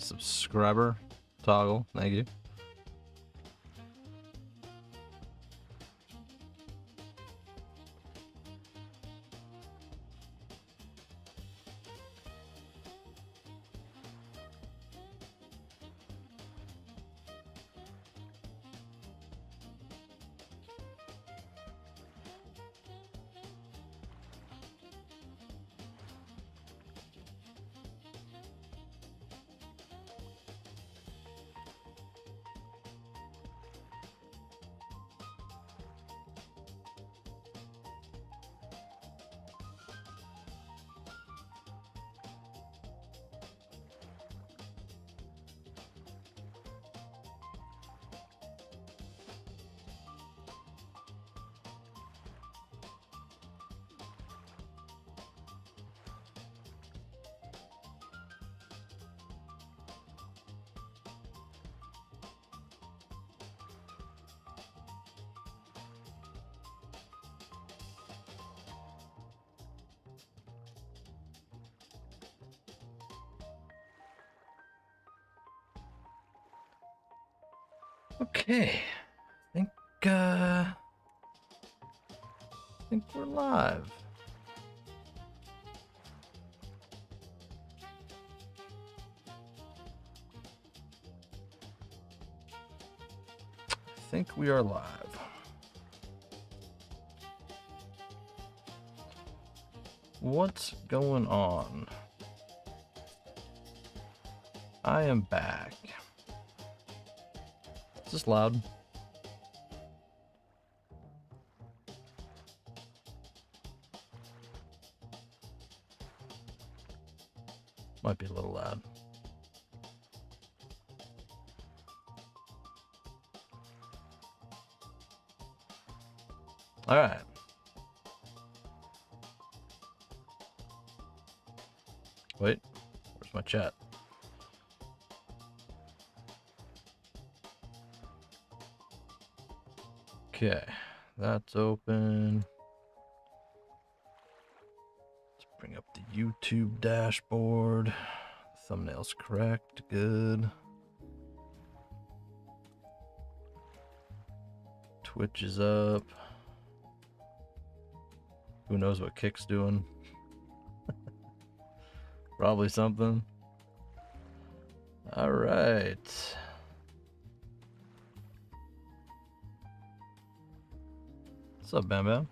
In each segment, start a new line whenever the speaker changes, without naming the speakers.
subscriber toggle. Thank you. Okay, I think we're live. I think we are live. What's going on? I am back. Is this loud? Might be a little loud. All right. Wait, where's my chat? Okay, that's open. Let's bring up the YouTube dashboard. Thumbnail's correct, good. Twitch is up. Who knows what Kick's doing? Probably something. All right. What's up, Bam Bam?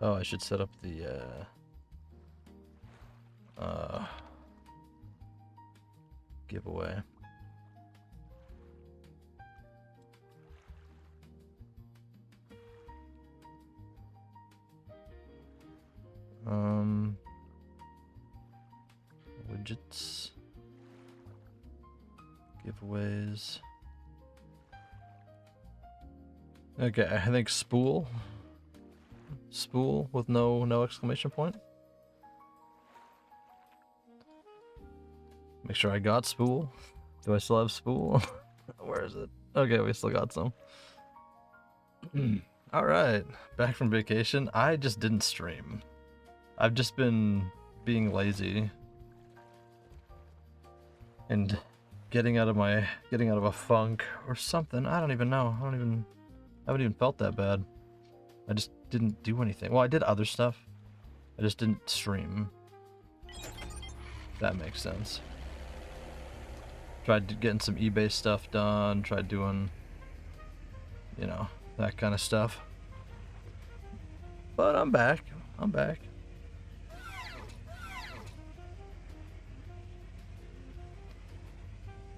Oh, I should set up the giveaway. Widgets, giveaways. Okay, I think Spool with no exclamation point. Make sure I got Spool. Do I still have Spool? Where is it? Okay, we still got some. All right, back from vacation. I just didn't stream. I've just been being lazy and getting out of a funk or something. I don't even know. I haven't even felt that bad. I just didn't do anything. Well, I did other stuff. I just didn't stream. That makes sense. Tried getting some eBay stuff done. Tried doing, you know, that kind of stuff. But I'm back. I'm back.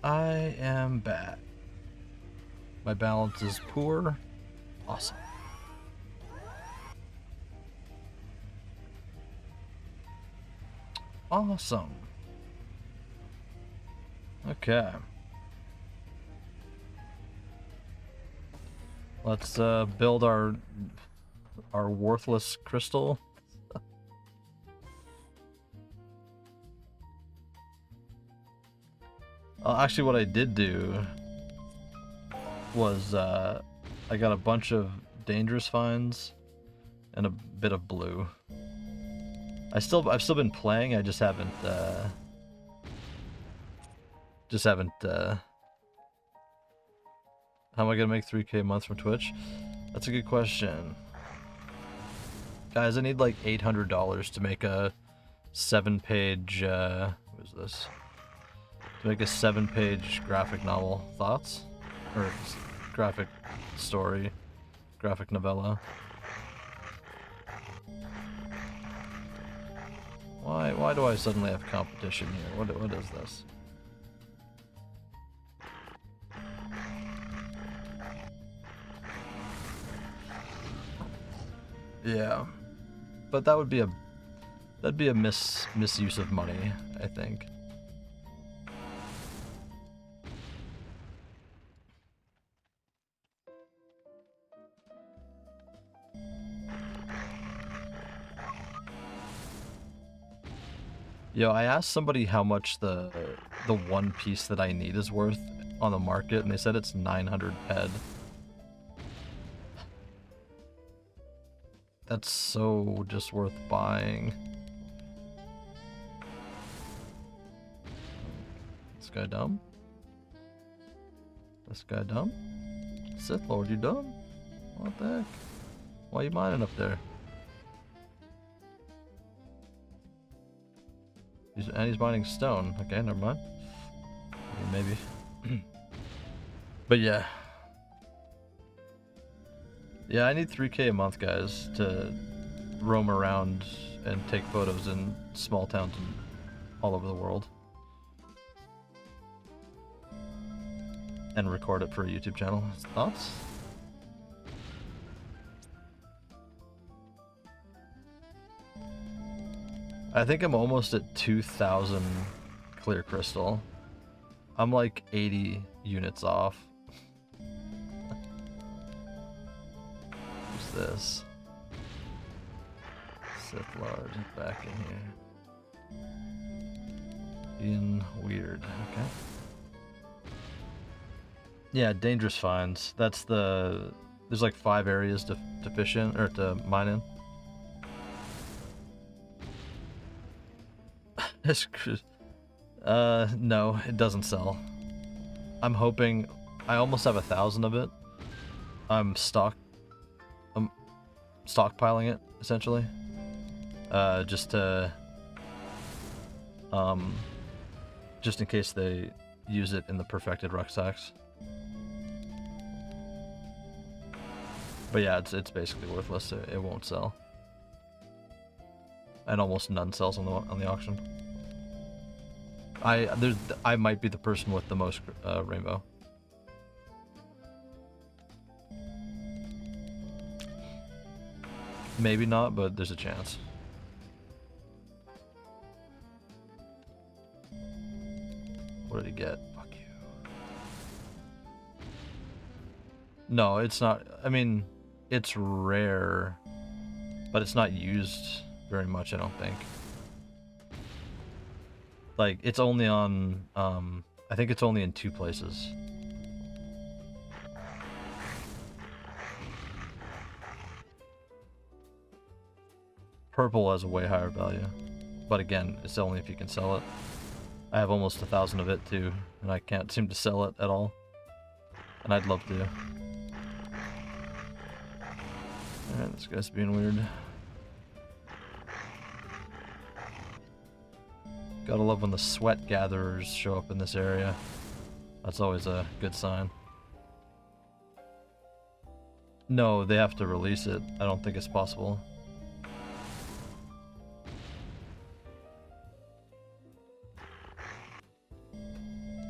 I am back. My balance is poor. Awesome. Awesome. Okay. Let's build our worthless crystal. Actually, what I did do was I got a bunch of dangerous finds and a bit of blue. I've still been playing. I just haven't Just haven't, how am I gonna make 3K a month from Twitch? That's a good question. Guys, I need like $800 to make a 7-page, what is this? To make a 7-page graphic novel. Thoughts? Or graphic story. Graphic novella. Why do I suddenly have competition here? What is this? Yeah. But that would be a misuse of money, I think. Yo, I asked somebody how much the one piece that I need is worth on the market, and they said it's 900 ped. That's so just worth buying. This guy dumb? This guy dumb? Sith Lord, you dumb? What the heck? Why are you mining up there? And he's mining stone. Okay, never mind. Maybe. But yeah. Yeah, I need 3K a month, guys, to roam around and take photos in small towns all over the world. And record it for a YouTube channel. Thoughts? I think I'm almost at 2,000 clear crystal. I'm like 80 units off. Who's this? Sith Lord back in here. Being weird. Okay. Yeah, dangerous finds. That's the... There's like 5 areas to fish in, or to mine in. No, it doesn't sell. I'm hoping... I almost have 1,000 of it. I'm stockpiling it, essentially. Just to... just in case they use it in the perfected rucksacks. But yeah, it's basically worthless. It won't sell. And almost none sells on the auction. I might be the person with the most rainbow. Maybe not, but there's a chance. What did he get? Fuck you. No, it's not. I mean, it's rare, but it's not used very much, I don't think. Like, it's only on, I think it's only in 2 places. Purple has a way higher value. But again, it's only if you can sell it. I have almost 1,000 of it too, and I can't seem to sell it at all. And I'd love to. Alright, this guy's being weird. Gotta love when the sweat gatherers show up in this area. That's always a good sign. No, they have to release it. I don't think it's possible.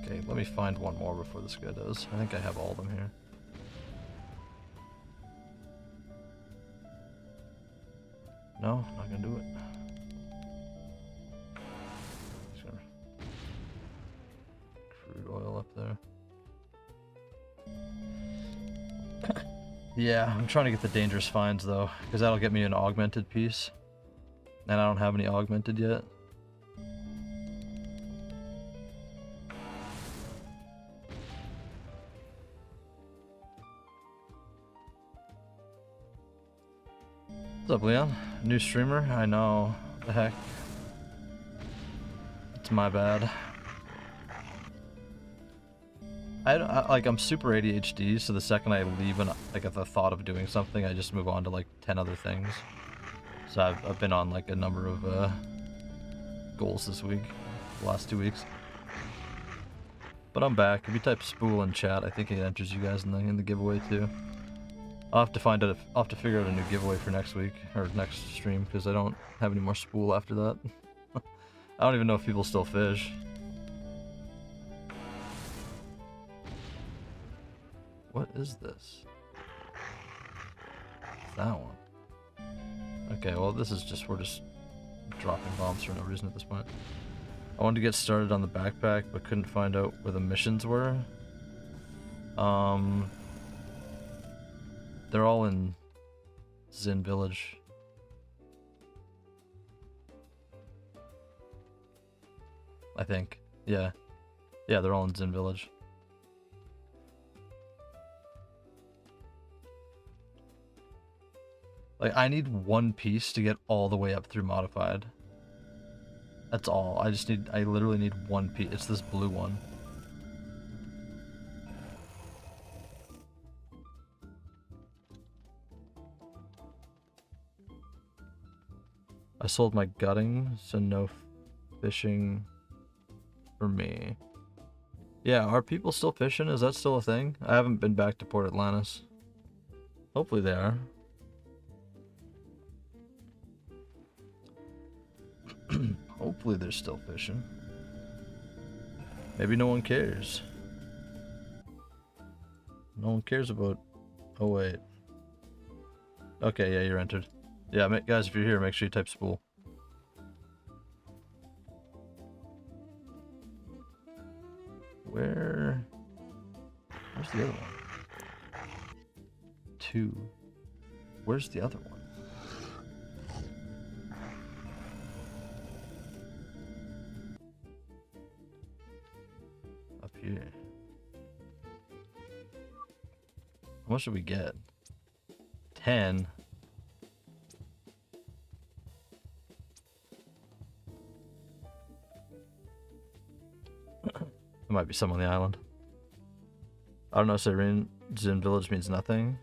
Okay, let me find one more before this guy does. I think I have all of them here. No, not gonna do it. Crude oil up there. Yeah, I'm trying to get the dangerous finds though, because that'll get me an augmented piece. And I don't have any augmented yet. What's up, Leon? New streamer? I know. The heck. It's my bad. like I'm super ADHD, so the second I leave like at the thought of doing something, I just move on to like 10 other things. So I've been on like a number of goals this week, the last 2 weeks. But I'm back. If you type Spool in chat, I think it enters you guys in the giveaway too. I'll have to find out I'll have to figure out a new giveaway for next week or next stream because I don't have any more Spool after that. I don't even know if people still fish. What is this? That one. Okay, well this is just, we're just dropping bombs for no reason at this point. I wanted to get started on the backpack, but couldn't find out where the missions were. They're all in Zin Village. I think. Yeah. Yeah, they're all in Zin Village. Like, I need one piece to get all the way up through Modified. That's all. I literally need one piece. It's this blue one. I sold my gutting, so no fishing for me. Yeah, are people still fishing? Is that still a thing? I haven't been back to Port Atlantis. Hopefully they are. Hopefully they're still fishing. Maybe no one cares. No one cares about... Oh wait. Okay, yeah, you're entered. Yeah, guys, if you're here, make sure you type Spool. Where's the other one? 2. Where's the other one? Up here. How much did we get? 10. There might be some on the island. I don't know, Serene. Zin Village means nothing.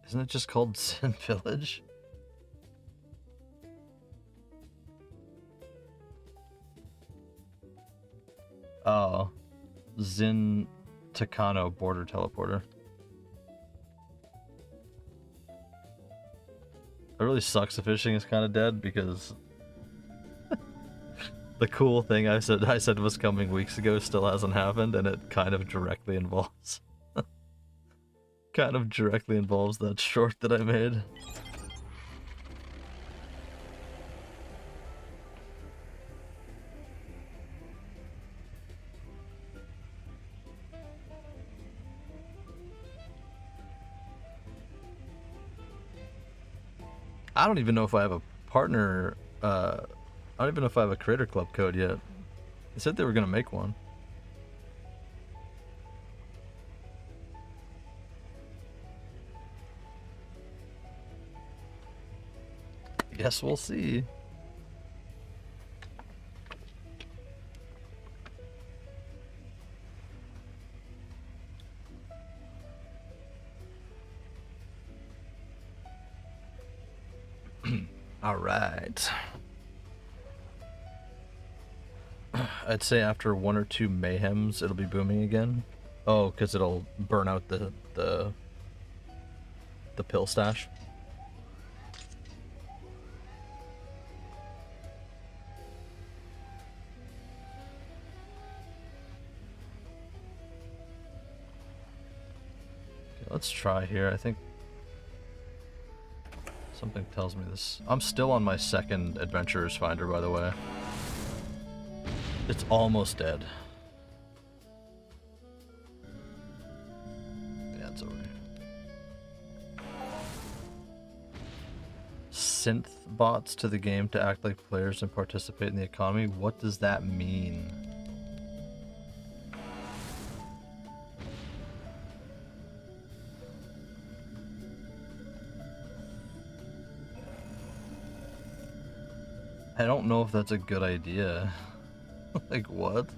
Isn't it just called Zin Village? Oh. Zin Takano border teleporter. It really sucks the fishing is kind of dead because the cool thing I said was coming weeks ago still hasn't happened, and it kind of directly involves that short that I made. I don't even know if I have a partner, I don't even know if I have a Creator Club code yet. They said they were gonna make one. Guess we'll see. All right. I'd say after 1 or 2 mayhems, it'll be booming again. Oh, because it'll burn out the pill stash. Okay, let's try here. I think something tells me this. I'm still on my 2nd Adventurer's Finder, by the way. It's almost dead. Yeah, it's over here. Synth bots to the game to act like players and participate in the economy. What does that mean? I don't know if that's a good idea. Like, what?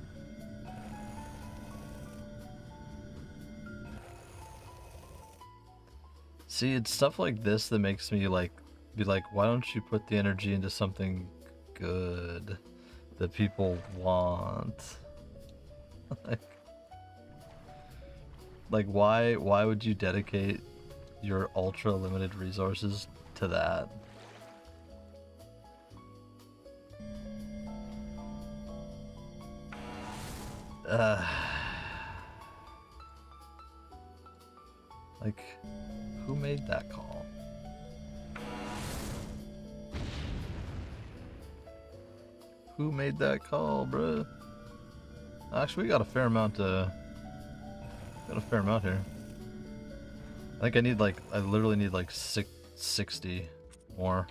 See, it's stuff like this that makes me like be like, why don't you put the energy into something good that people want? like why would you dedicate your ultra limited resources to that? Like, who made that call? Who made that call, bruh? Actually, we got a fair amount here. I think I literally need like 60 more.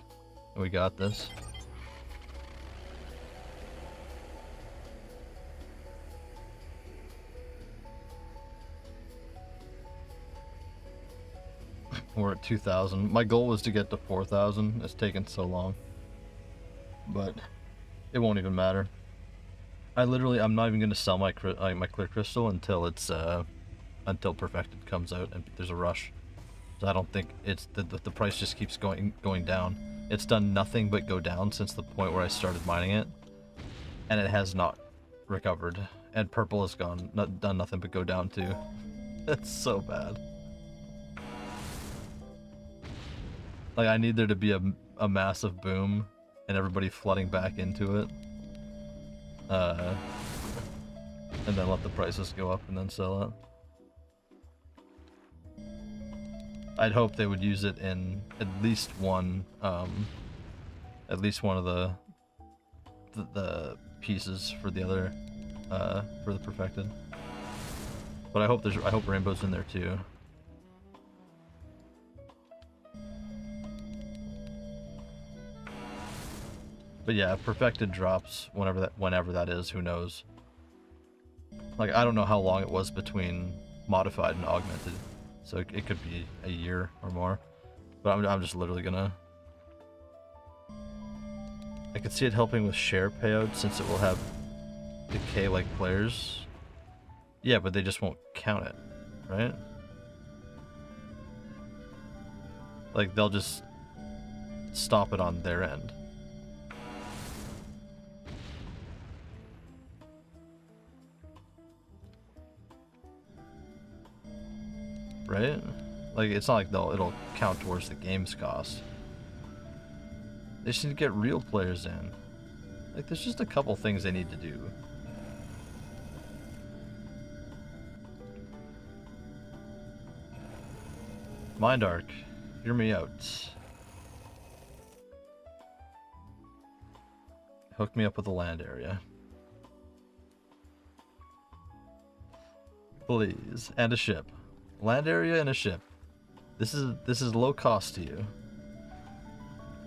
And we got this. We're at 2,000. My goal was to get to 4,000. It's taken so long. But it won't even matter. I'm not even going to sell my clear crystal until it's until perfected comes out and there's a rush. So I don't think it's the price just keeps going down. It's done nothing but go down since the point where I started mining it, and it has not recovered. And purple has done nothing but go down too. It's so bad. Like, I need there to be a massive boom and everybody flooding back into it. And then let the prices go up and then sell it. I'd hope they would use it in at least one of the pieces for the other for the perfected. But I hope Rainbow's in there too. But yeah, perfected drops whenever that is, who knows. Like, I don't know how long it was between modified and augmented, so it could be a year or more. But I'm just literally gonna. I could see it helping with share payout since it will have decay like players. Yeah, but they just won't count it, right? Like, they'll just stop it on their end. Right? Like, it's not like it'll count towards the game's cost. They just need to get real players in. Like, there's just a couple things they need to do. Mindark, hear me out. Hook me up with a land area. Please. And a ship. Land area and a ship. This is low cost to you.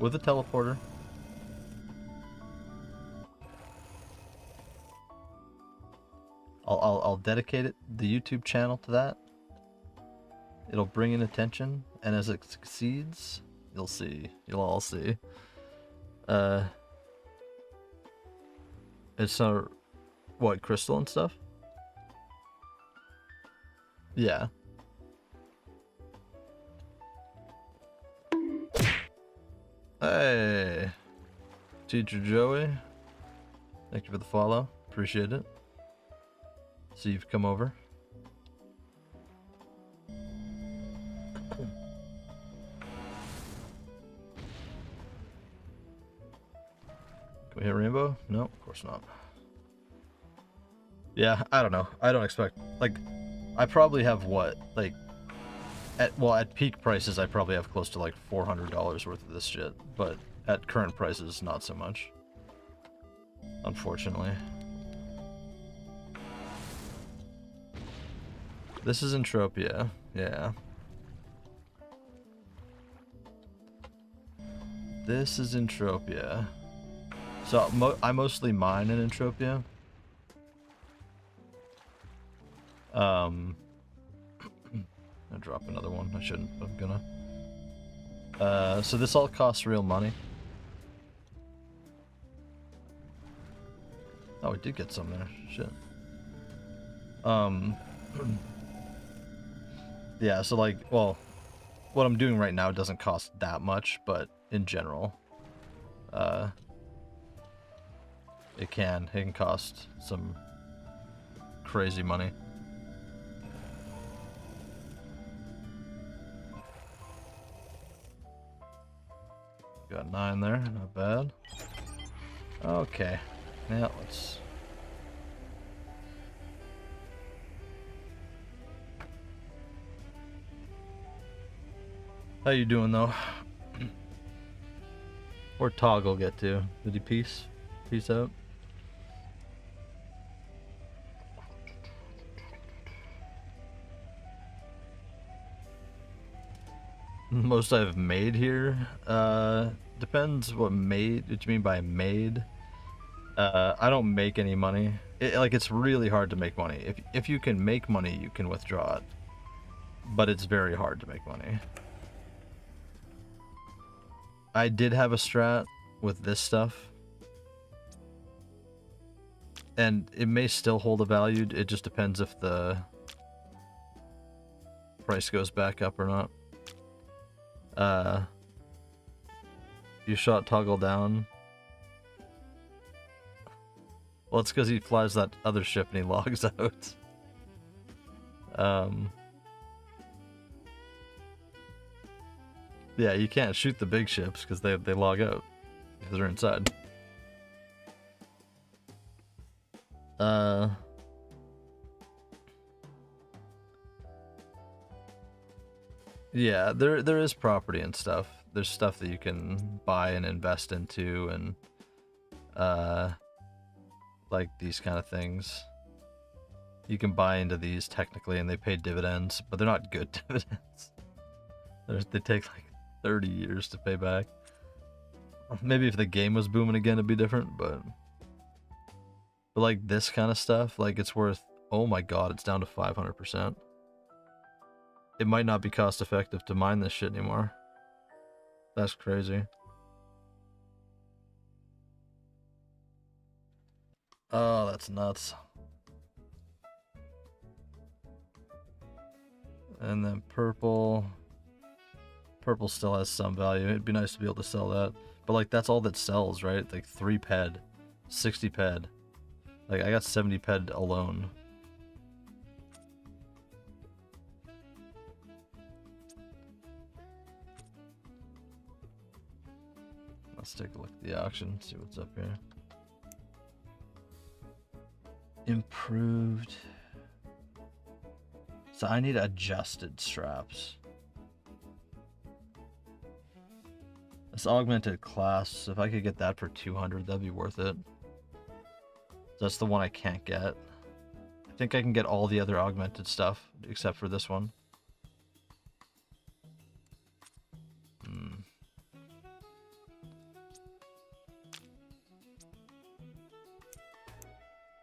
With a teleporter. I'll dedicate the YouTube channel to that. It'll bring in attention, and as it succeeds, you'll all see. It's what, crystal and stuff? Yeah. Hey, Teacher Joey. Thank you for the follow. Appreciate it. See you've come over. Can we hit Rainbow? No, of course not. Yeah, I don't know. I don't expect, like, I probably have what, like, at peak prices I probably have close to like $400 worth of this shit, but at current prices not so much, unfortunately. This is Entropia, yeah. This is Entropia. So I mostly mine in Entropia. I'll drop another one. I shouldn't, but I'm gonna. So this all costs real money. Oh, we did get some there. Shit. Yeah, so like, well, what I'm doing right now doesn't cost that much, but in general, it can cost some crazy money. Got 9 there, not bad. Okay, yeah, let's... How you doing though? Where'd Toggle get to? Did he peace out? Most I've made here? Depends what you mean by made. I don't make any money. It's really hard to make money. If you can make money, you can withdraw it. But it's very hard to make money. I did have a strat with this stuff. And it may still hold a value. It just depends if the price goes back up or not. You shot Toggle down. Well, it's because he flies that other ship and he logs out. Yeah, you can't shoot the big ships because they log out if they're inside. Yeah, there is property and stuff. There's stuff that you can buy and invest into, and like these kind of things. You can buy into these technically, and they pay dividends, but they're not good dividends. They take like 30 years to pay back. Maybe if the game was booming again, it'd be different, but like this kind of stuff, like it's worth, oh my god, it's down to 500%. It might not be cost effective to mine this shit anymore. That's crazy. Oh, that's nuts. And then purple. Purple still has some value. It'd be nice to be able to sell that. But like that's all that sells, right? Like 3 ped, 60 ped. Like I got 70 ped alone. Let's take a look at the auction, see what's up here. Improved. So I need adjusted straps. This augmented class, if I could get that for 200, that'd be worth it. That's the one I can't get. I think I can get all the other augmented stuff, except for this one.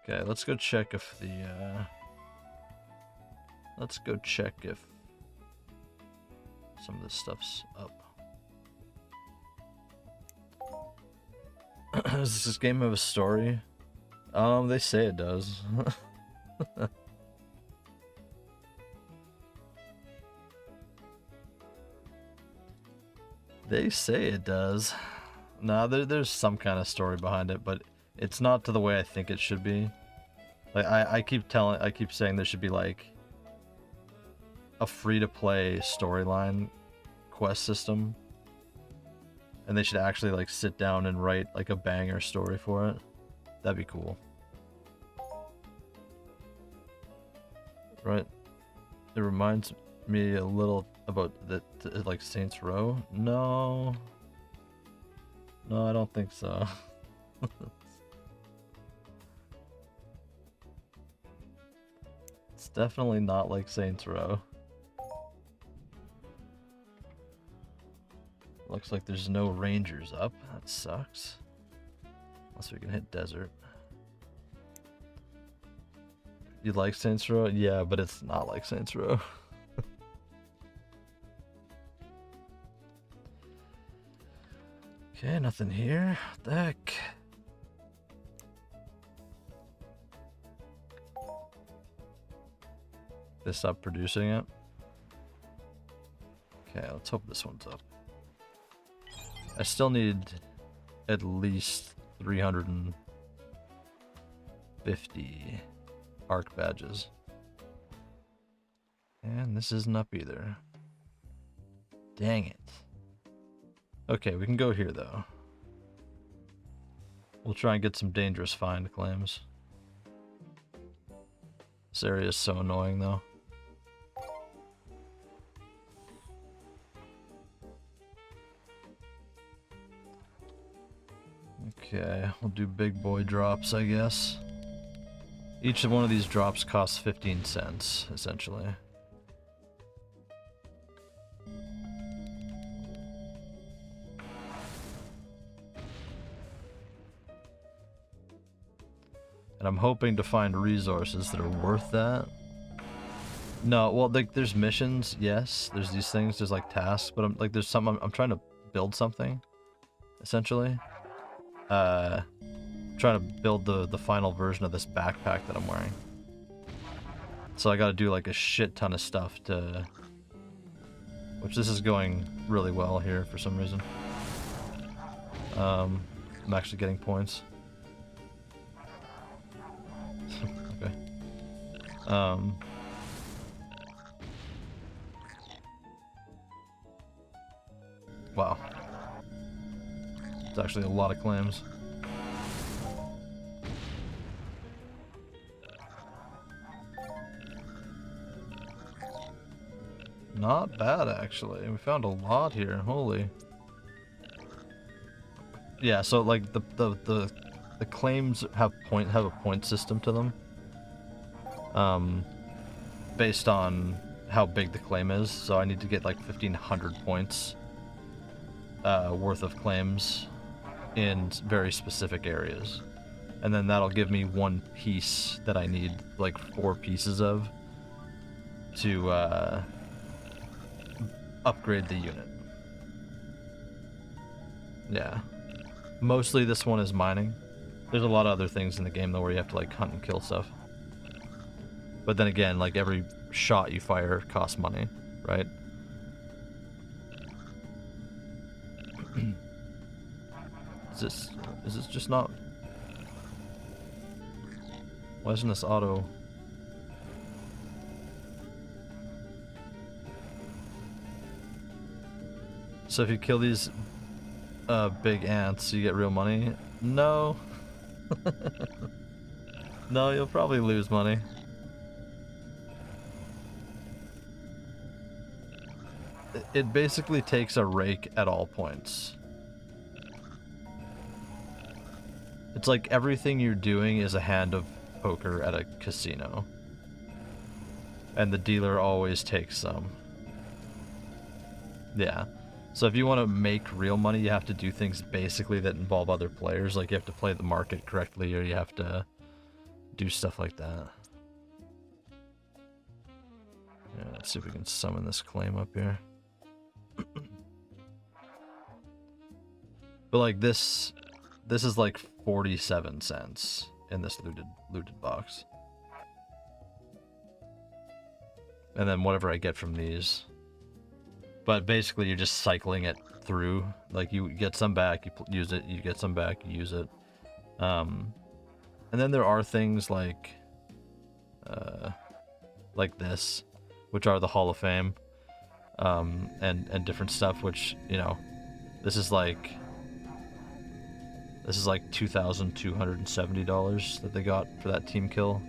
Okay, let's go check if the, let's go check if some of this stuff's up. Does this game have a story? They say it does. They say it does. Nah, there's some kind of story behind it, but it's not to the way I think it should be. Like I keep saying there should be like a free-to-play storyline quest system. And they should actually like sit down and write like a banger story for it. That'd be cool. Right? It reminds me a little about like Saints Row. No, I don't think so. It's definitely not like Saints Row. Looks like there's no rangers up. That sucks. Unless we can hit desert. You like Saints Row? Yeah, but it's not like Saints Row. Okay, nothing here. What the heck? They stopped producing it. Okay, let's hope this one's up. I still need at least 350 arc badges. And this isn't up either. Dang it. Okay, we can go here though. We'll try and get some dangerous find claims. This area is so annoying though. Okay, we'll do big boy drops, I guess. Each one of these drops costs 15 cents, essentially. And I'm hoping to find resources that are worth that. No, well, like, there's missions, yes. There's these things, there's like tasks, but there's some, I'm trying to build something, essentially. Trying to build the final version of this backpack that I'm wearing. So I gotta do like a shit ton of stuff to... Which this is going really well here for some reason. I'm actually getting points. Okay. Wow. It's actually a lot of claims. Not bad, actually. We found a lot here. Holy. Yeah, so like the claims have a point system to them. Based on how big the claim is. So I need to get like 1,500 points worth of claims in very specific areas. And then that'll give me one piece that I need like 4 pieces of to upgrade the unit. Yeah. Mostly this one is mining. There's a lot of other things in the game though where you have to like hunt and kill stuff. But then again, like every shot you fire costs money, right? Is this just not... Why isn't this auto... So if you kill these big ants, you get real money? No. No, you'll probably lose money. It basically takes a rake at all points. It's like everything you're doing is a hand of poker at a casino. And the dealer always takes some. Yeah. So if you want to make real money, you have to do things basically that involve other players. Like you have to play the market correctly, or you have to do stuff like that. Yeah, let's see if we can summon this claim up here. But like this is like 47 cents in this looted box. And then whatever I get from these. But basically you're just cycling it through. Like you get some back, you use it, you get some back, you use it. And then there are things like this, which are the Hall of Fame. And different stuff, which, you know, this is like $2,270 that they got for that team kill.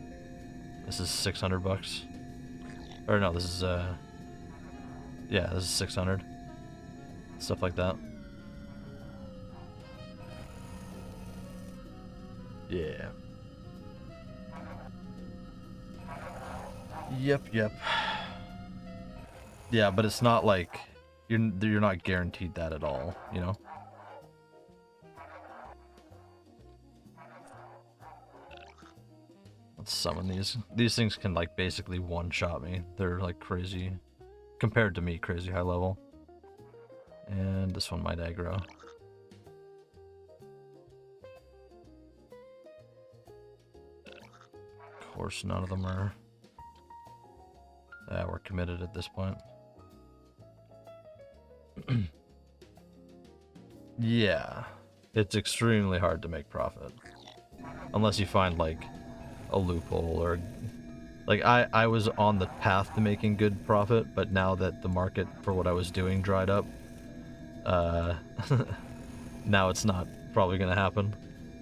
This is $600. Or no, this is yeah, this is 600. Stuff like that. Yeah. Yep. Yeah, but it's not like you're not guaranteed that at all, you know? Let's summon these. These things can like basically one-shot me. They're like crazy, compared to me, crazy high level. And this one might aggro. Of course, none of them are... we're committed at this point. Yeah, it's extremely hard to make profit. Unless you find, like, a loophole or... Like, I was on the path to making good profit, but now that the market for what I was doing dried up, now it's not probably gonna happen.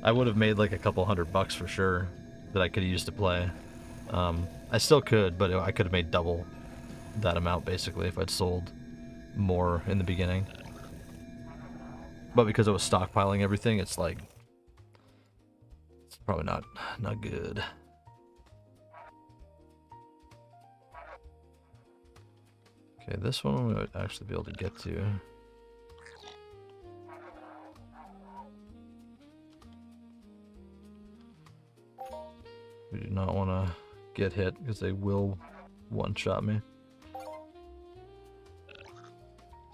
I would have made like a couple $100 for sure that I could use to play. I still could, but I could have made double that amount basically if I'd sold more in the beginning. But because I was stockpiling everything, it's like it's probably not good. Okay, this one we would actually be able to get to. We do not want to get hit because they will one-shot me.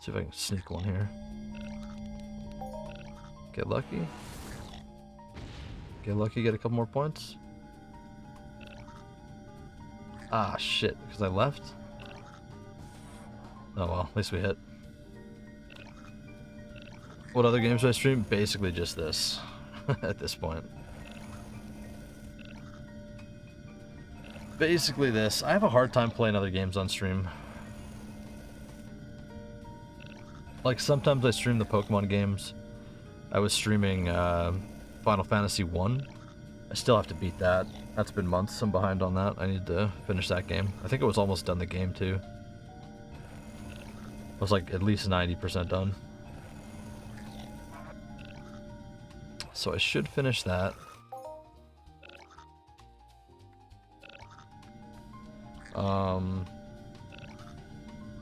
See if I can sneak one here. Get lucky. Get lucky, get a couple more points. Ah, shit, because I left? Oh well, at least we hit. What other games do I stream? Basically just this, at this point. Basically this. I have a hard time playing other games on stream. Like, sometimes I stream the Pokemon games. I was streaming Final Fantasy 1. I still have to beat that. That's been months. I'm behind on that. I need to finish that game. I think it was almost done the game, too. I was like at least 90% done. So I should finish that.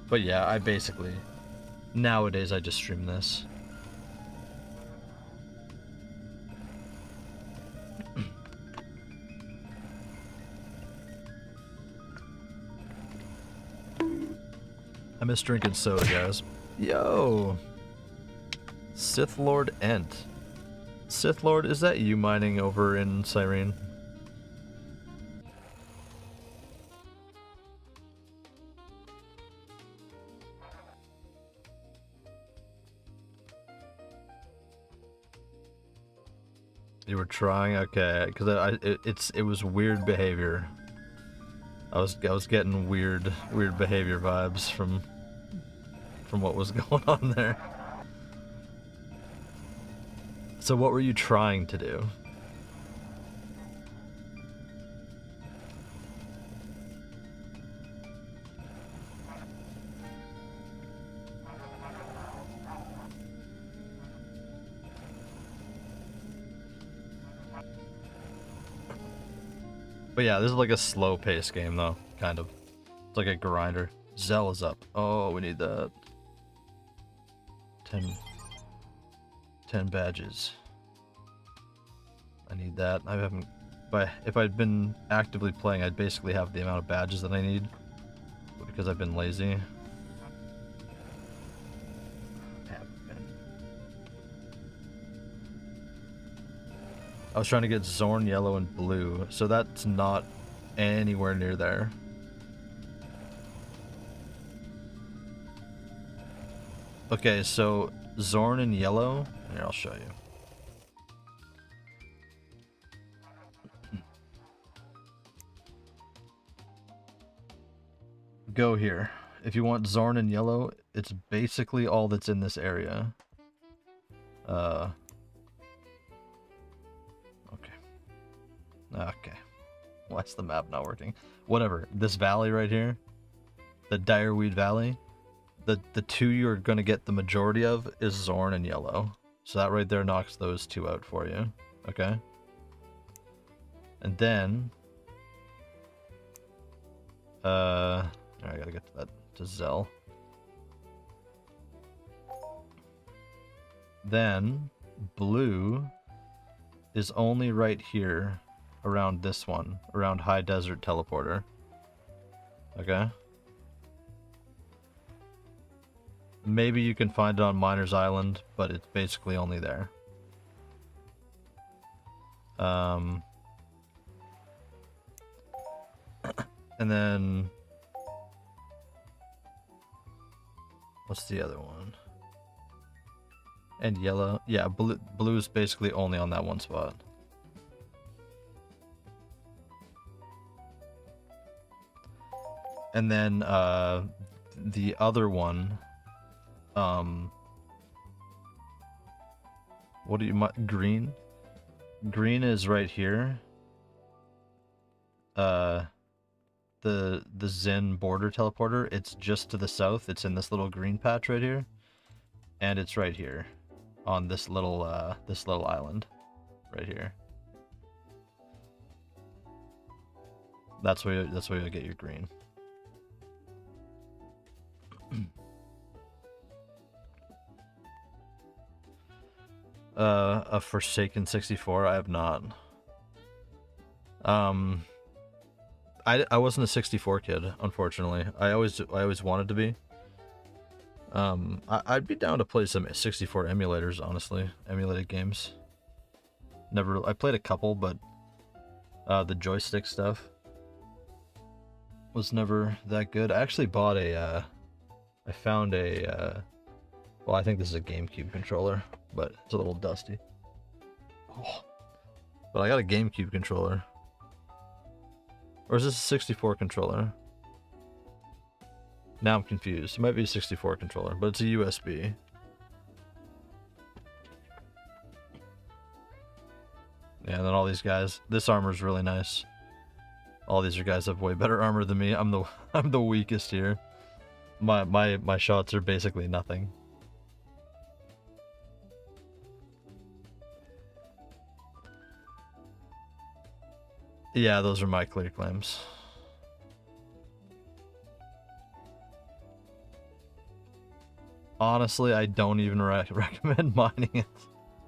But yeah, I basically... Nowadays, I just stream this. I miss drinking soda, guys. Yo! Sith Lord Ent. Sith Lord, is that you mining over in Cyrene? You were trying? Okay, because it was weird behavior. I was getting weird behavior vibes from what was going on there. So what were you trying to do? But yeah, this is like a slow pace game though, kind of. It's like a grinder. Zell is up. Oh, we need that. 10 badges. I need that. I haven't... If I'd been actively playing, I'd basically have the amount of badges that I need. But because I've been lazy. I was trying to get Zorn, Yellow, and Blue, so that's not anywhere near there. Okay, so Zorn and Yellow... Here, I'll show you. Go here. If you want Zorn and Yellow, it's basically all that's in this area. Okay. Why's the map not working? Whatever. This valley right here, the Direweed Valley, the two you're gonna get the majority of is Zorn and Yellow. So that right there knocks those two out for you. Okay? And then... I gotta get to that, to Zell. Then, Blue is only right here, around this one, around High Desert Teleporter. Okay? Maybe you can find it on Miner's Island, but it's basically only there. And then... What's the other one? And yellow. Yeah, blue is basically only on that one spot. And then the other one, what do you green? Green is right here. The Zen border teleporter, it's just to the south. It's in this little green patch right here. And it's right here on this little island right here. That's where you'll get your green. A Forsaken 64, I have not. I wasn't a 64 kid, unfortunately. I always wanted to be. I'd be down to play some 64 emulators, honestly. Emulated games. I played a couple, but the joystick stuff was never that good. I actually bought I found well, I think this is a GameCube controller, but it's a little dusty. Oh. But I got a GameCube controller. Or is this a 64 controller? Now I'm confused. It might be a 64 controller, but it's a USB. Yeah, and then all these guys. This armor's really nice. All these guys have way better armor than me. I'm the weakest here. My shots are basically nothing. Yeah, those are my clear claims. Honestly, I don't even recommend mining it.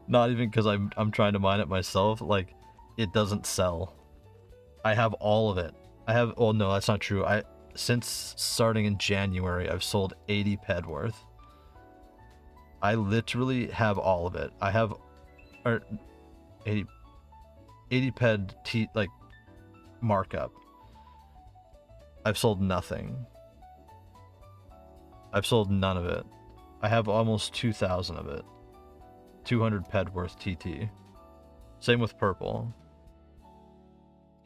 Not even because I'm trying to mine it myself. Like, it doesn't sell. I have all of it. Oh no, that's not true. Since starting in January, I've sold 80 ped worth. I literally have all of it. I have 80 ped like markup. I've sold nothing. I've sold none of it. I have almost 2,000 of it. 200 ped worth TT. Same with purple.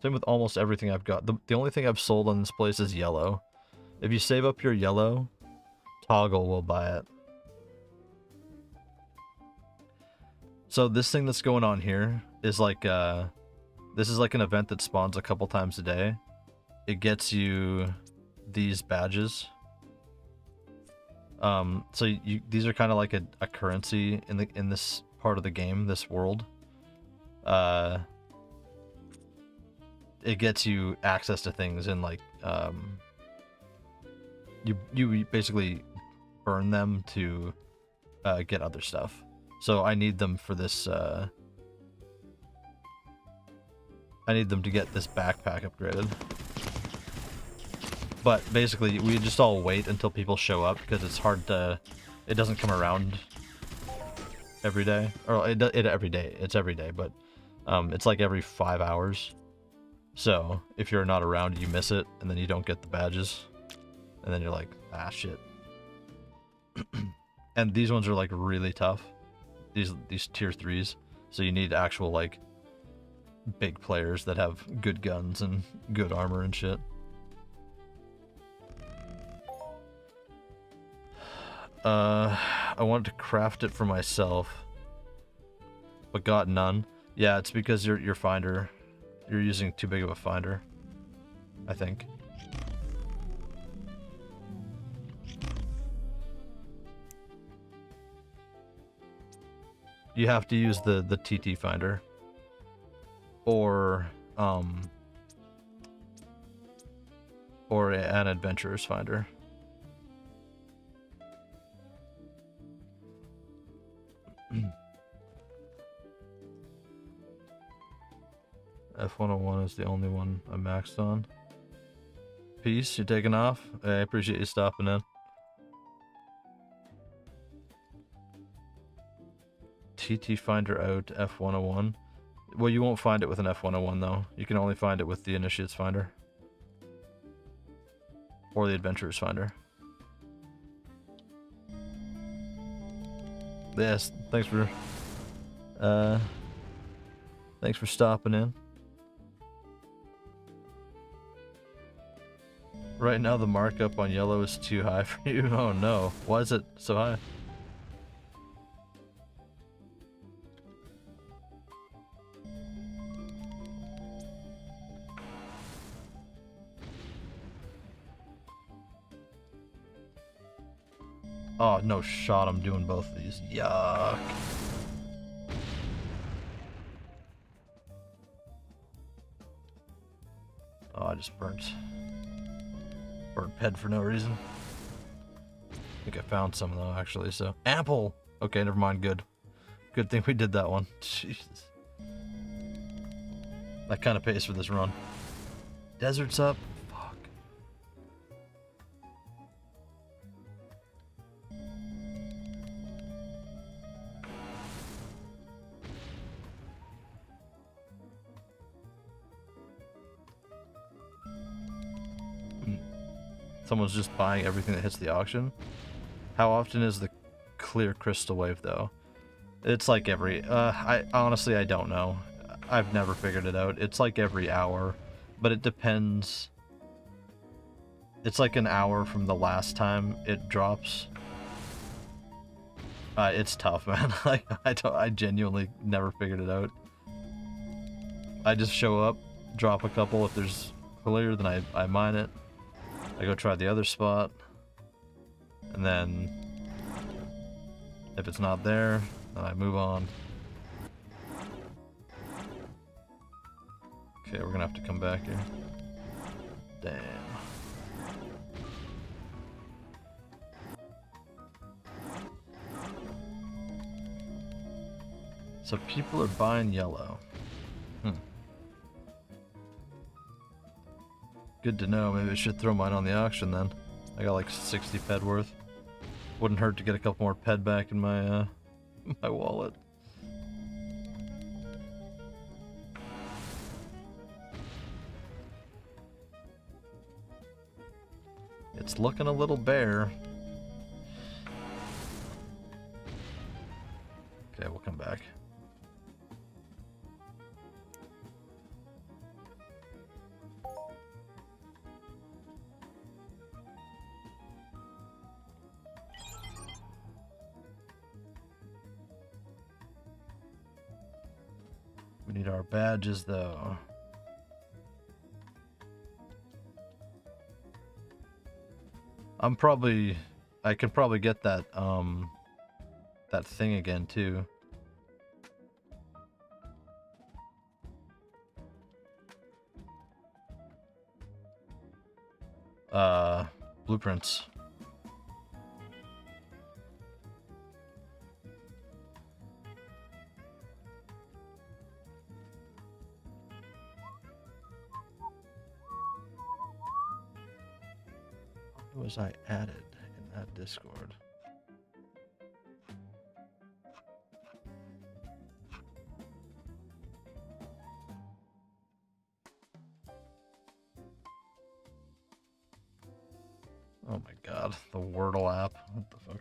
Same with almost everything I've got. The only thing I've sold on this place is yellow. If you save up your yellow, Toggle will buy it. So this thing that's going on here is like, this is like an event that spawns a couple times a day. It gets you these badges. So these are kind of like a currency in this part of the game, this world. It gets you access to things, and like you basically burn them to get other stuff. So I need them for this. I need them to get this backpack upgraded. But basically, we just all wait until people show up because it's hard to. It doesn't come around every day, or it every day. It's every day, but it's like every 5 hours. So if you're not around, you miss it, and then you don't get the badges, and then you're like, ah, shit. And these ones are like really tough. These tier 3s. So you need actual like big players that have good guns and good armor and shit. I wanted to craft it for myself, but got none. Yeah, it's because your finder, you're using too big of a finder, I think. You have to use the TT finder, or an adventurer's finder. F101 is the only one I'm maxed on. Peace, you're taking off? I appreciate you stopping in. TT finder out, F101. Well, you won't find it with an F101 though. You can only find it with the Initiate's finder. Or the Adventurer's finder. Yes, thanks for stopping in. Right now the markup on yellow is too high for you. Oh no. Why is it so high? Oh, no shot, I'm doing both of these. Yuck. Oh, I just burnt ped for no reason. I think I found some though, actually, so. Ample! Okay, never mind, good. Good thing we did that one. Jesus. That kind of pays for this run. Desert's up. Fuck. Someone's just buying everything that hits the auction. How often is the clear crystal wave though? It's like every, I honestly, I don't know. I've never figured it out. It's like every hour, but it depends. It's like an hour from the last time it drops. It's tough, man. Like, I genuinely never figured it out. I just show up, drop a couple. If there's clear, then I mine it. I go try the other spot, and then if it's not there, then I move on. Okay, we're gonna have to come back here. Damn. So people are buying yellow. Good to know. Maybe I should throw mine on the auction then. I got like 60 ped worth. Wouldn't hurt to get a couple more ped back in my my wallet. It's looking a little bare. Okay, we'll come back. We need our badges though. I can probably get that that thing again too. Blueprints. What was I added in that Discord? Oh my god, the Wordle app. What the fuck?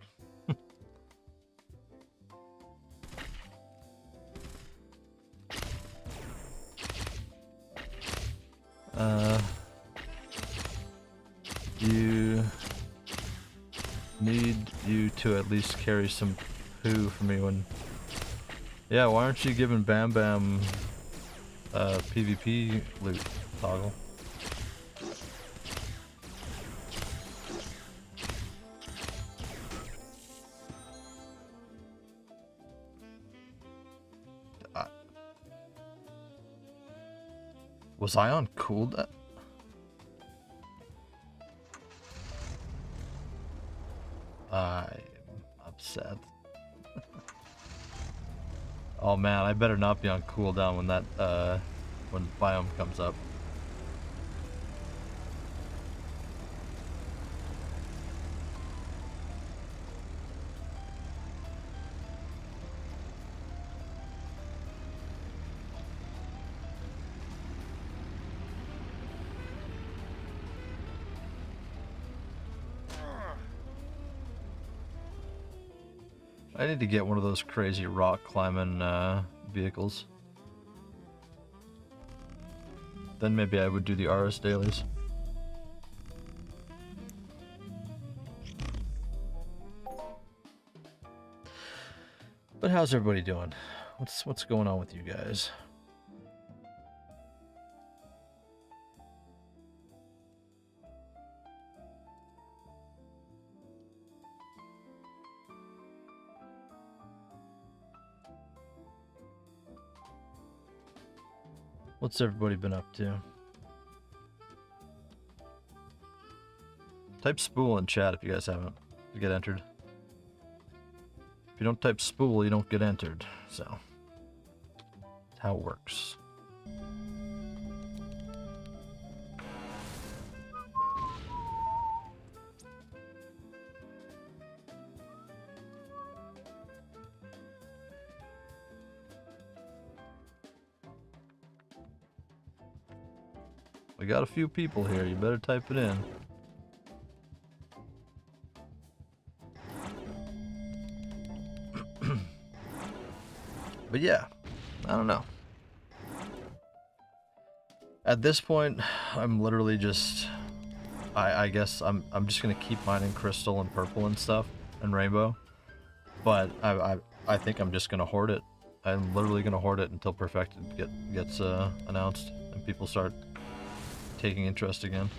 You need you to at least carry some poo for me when... Yeah, why aren't you giving Bam Bam PvP loot toggle? Was I on cooldown? I'm upset. Oh man, I better not be on cooldown when that when biome comes up. I need to get one of those crazy rock climbing vehicles. Then maybe I would do the RS dailies. But how's everybody doing? What's going on with you guys? What's everybody been up to? Type Spool in chat if you guys haven't to get entered. If you don't type Spool, you don't get entered. So, that's how it works. We got a few people here, you better type it in. But yeah, I don't know. At this point, I'm literally just... I guess I'm just gonna keep mining crystal and purple and stuff, and rainbow. But I think I'm just gonna hoard it. I'm literally gonna hoard it until Perfected gets announced and people start taking interest again.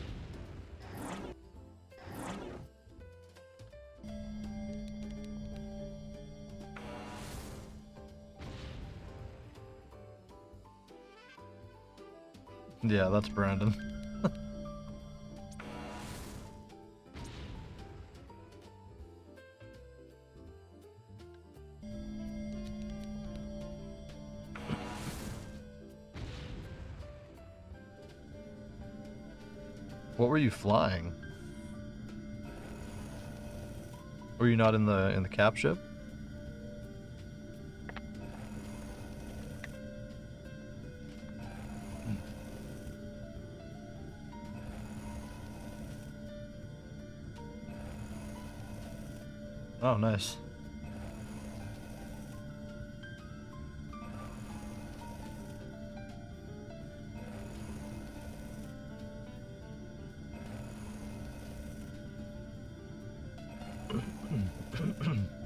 Yeah, that's Brandon. What were you flying? Were you not in the cap ship? Oh, nice.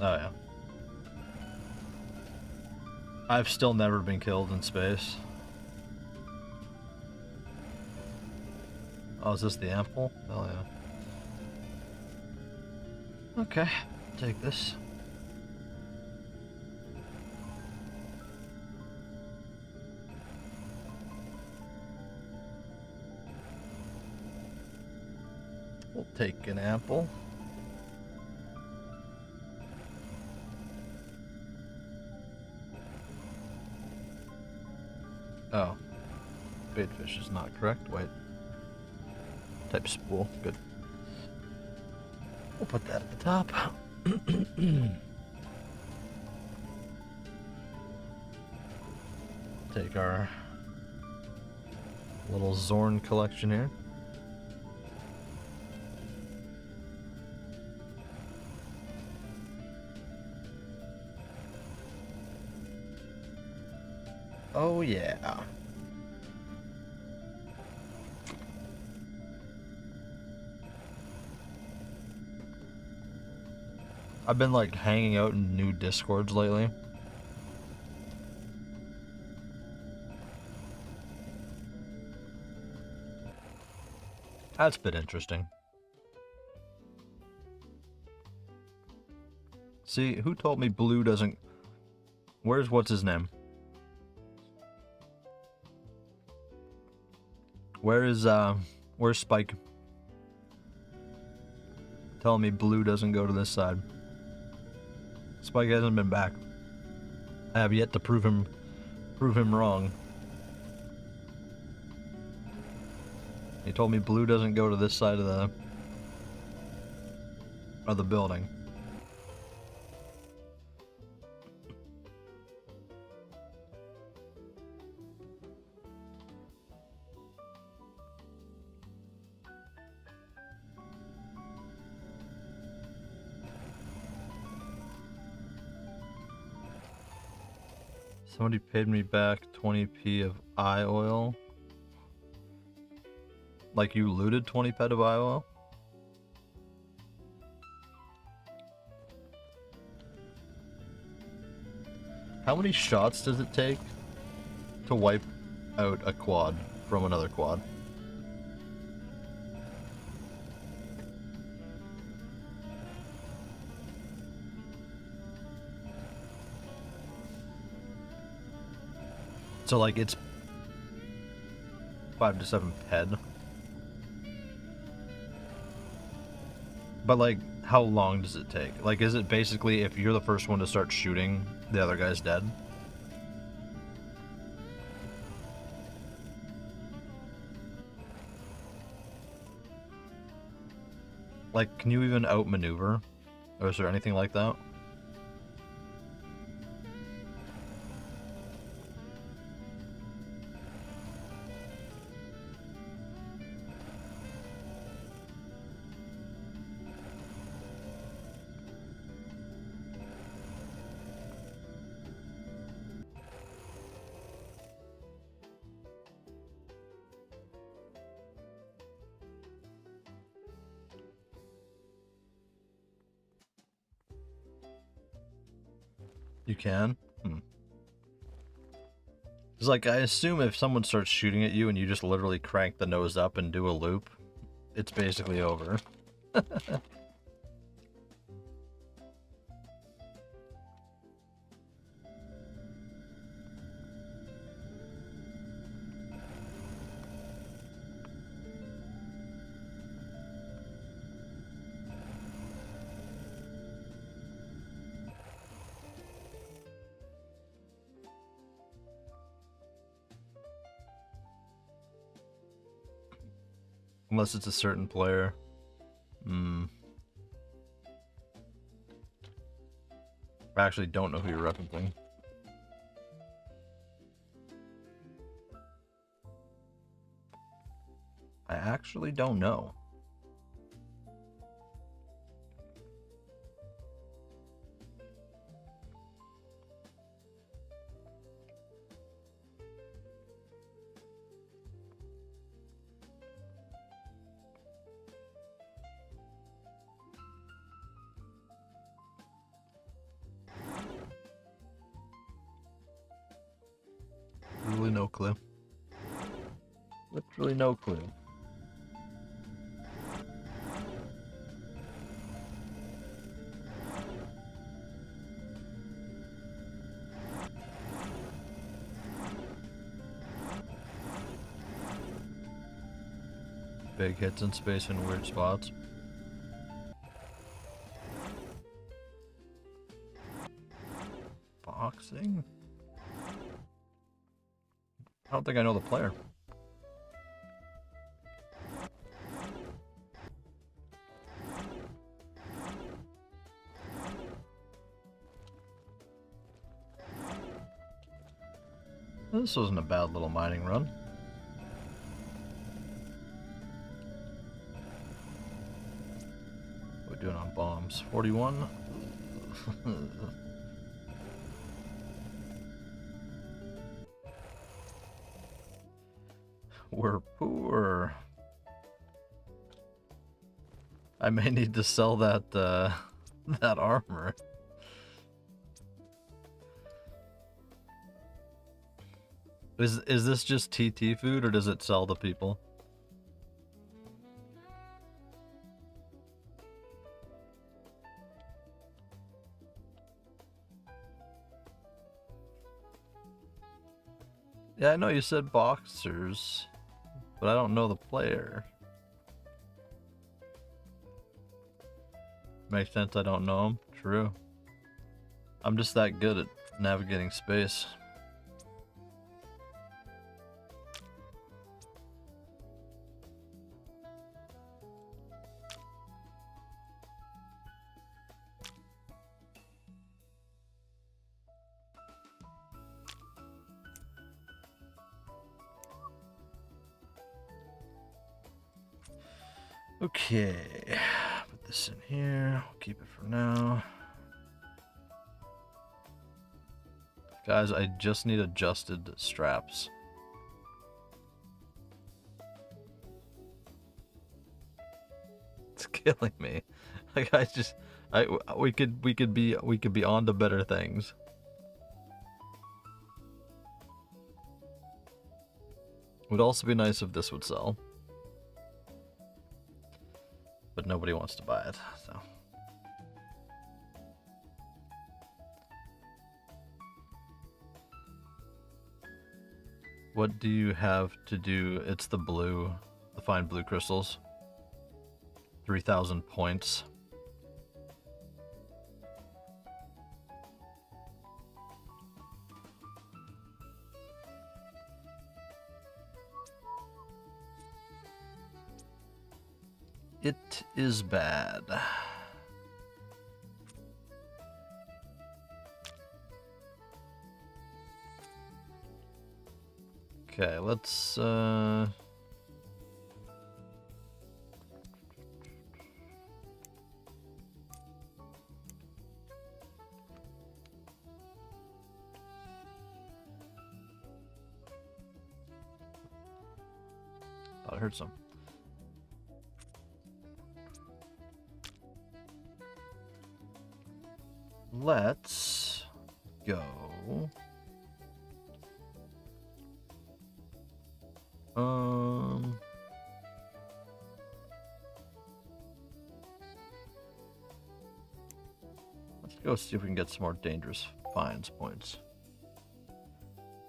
Oh yeah. I've still never been killed in space. Oh, is this the ample? Oh yeah. Okay, take this. We'll take an ample. Oh. Baitfish is not correct. Wait. Type spool. Good. We'll put that at the top. Take our little Zorn collection here. Oh yeah. I've been like hanging out in new Discords lately. That's been interesting. See, who told me blue doesn't... Where's what's his name? Where's Spike? Telling me blue doesn't go to this side. Spike hasn't been back. I have yet to prove him wrong. He told me blue doesn't go to this side of the building. Somebody paid me back 20p of eye oil. Like you looted 20 pet of eye oil? How many shots does it take to wipe out a quad from another quad? So like it's 5 to 7 ped. But like how long does it take? Like is it basically if you're the first one to start shooting, the other guy's dead? Like can you even outmaneuver? Or is there anything like that? You can? It's like, I assume if someone starts shooting at you and you just literally crank the nose up and do a loop, it's basically over. Unless it's a certain player. I actually don't know who you're referencing. I actually don't know. Really no clue. Literally no clue. Big hits in space in weird spots. Boxing? I don't think I know the player. This wasn't a bad little mining run. What are we doing on bombs? 41? We're poor. I may need to sell that that armor. Is this just TT food or does it sell to people? Yeah, I know you said boxers, but I don't know the player. Makes sense I don't know him. True. I'm just that good at navigating space. Okay, put this in here. I'll keep it for now. Guys, I just need adjusted straps. It's killing me. Like we could be on to better things. Would also be nice if this would sell. But nobody wants to buy it, so. What do you have to do? It's the blue, the fine blue crystals. 3,000 points. It is bad. Okay, let's thought I heard some. Let's go. Let's go see if we can get some more dangerous finds points.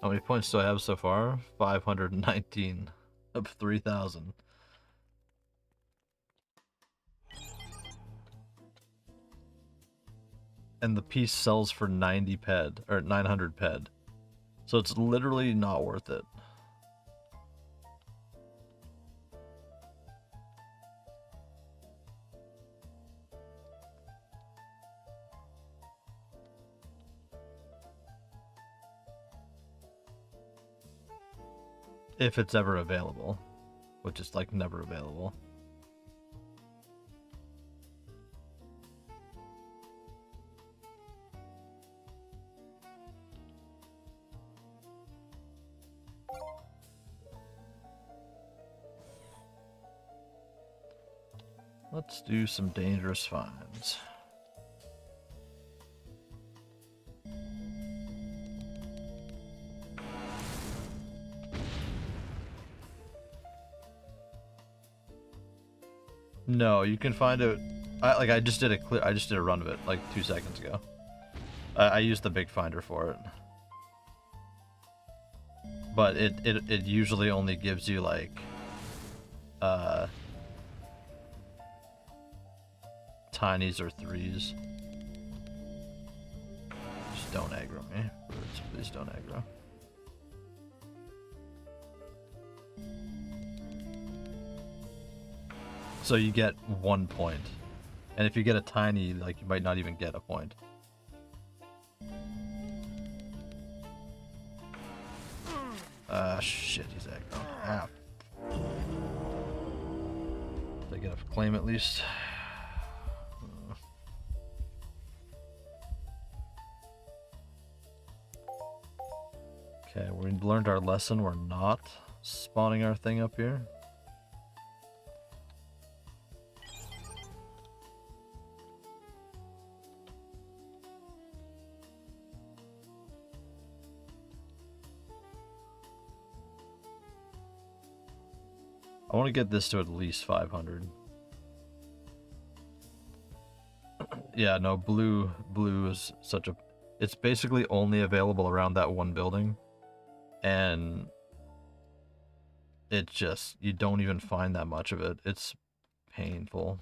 How many points do I have so far? 519 of 3,000. And the piece sells for 90 ped, or 900 ped. So it's literally not worth it. If it's ever available, which is like never available. Let's do some dangerous finds. No, you can find it. I just did a run of it like 2 seconds ago. I used the big finder for it, but it usually only gives you like tinies or threes. Just don't aggro me. Please don't aggro. So you get 1 point. And if you get a tiny, like, you might not even get a point. Shit, he's aggro. Ah. Did I get a claim at least? Okay, we learned our lesson. We're not spawning our thing up here. I want to get this to at least 500. Yeah, no, blue is such a... It's basically only available around that one building. And it just... You don't even find that much of it. It's painful.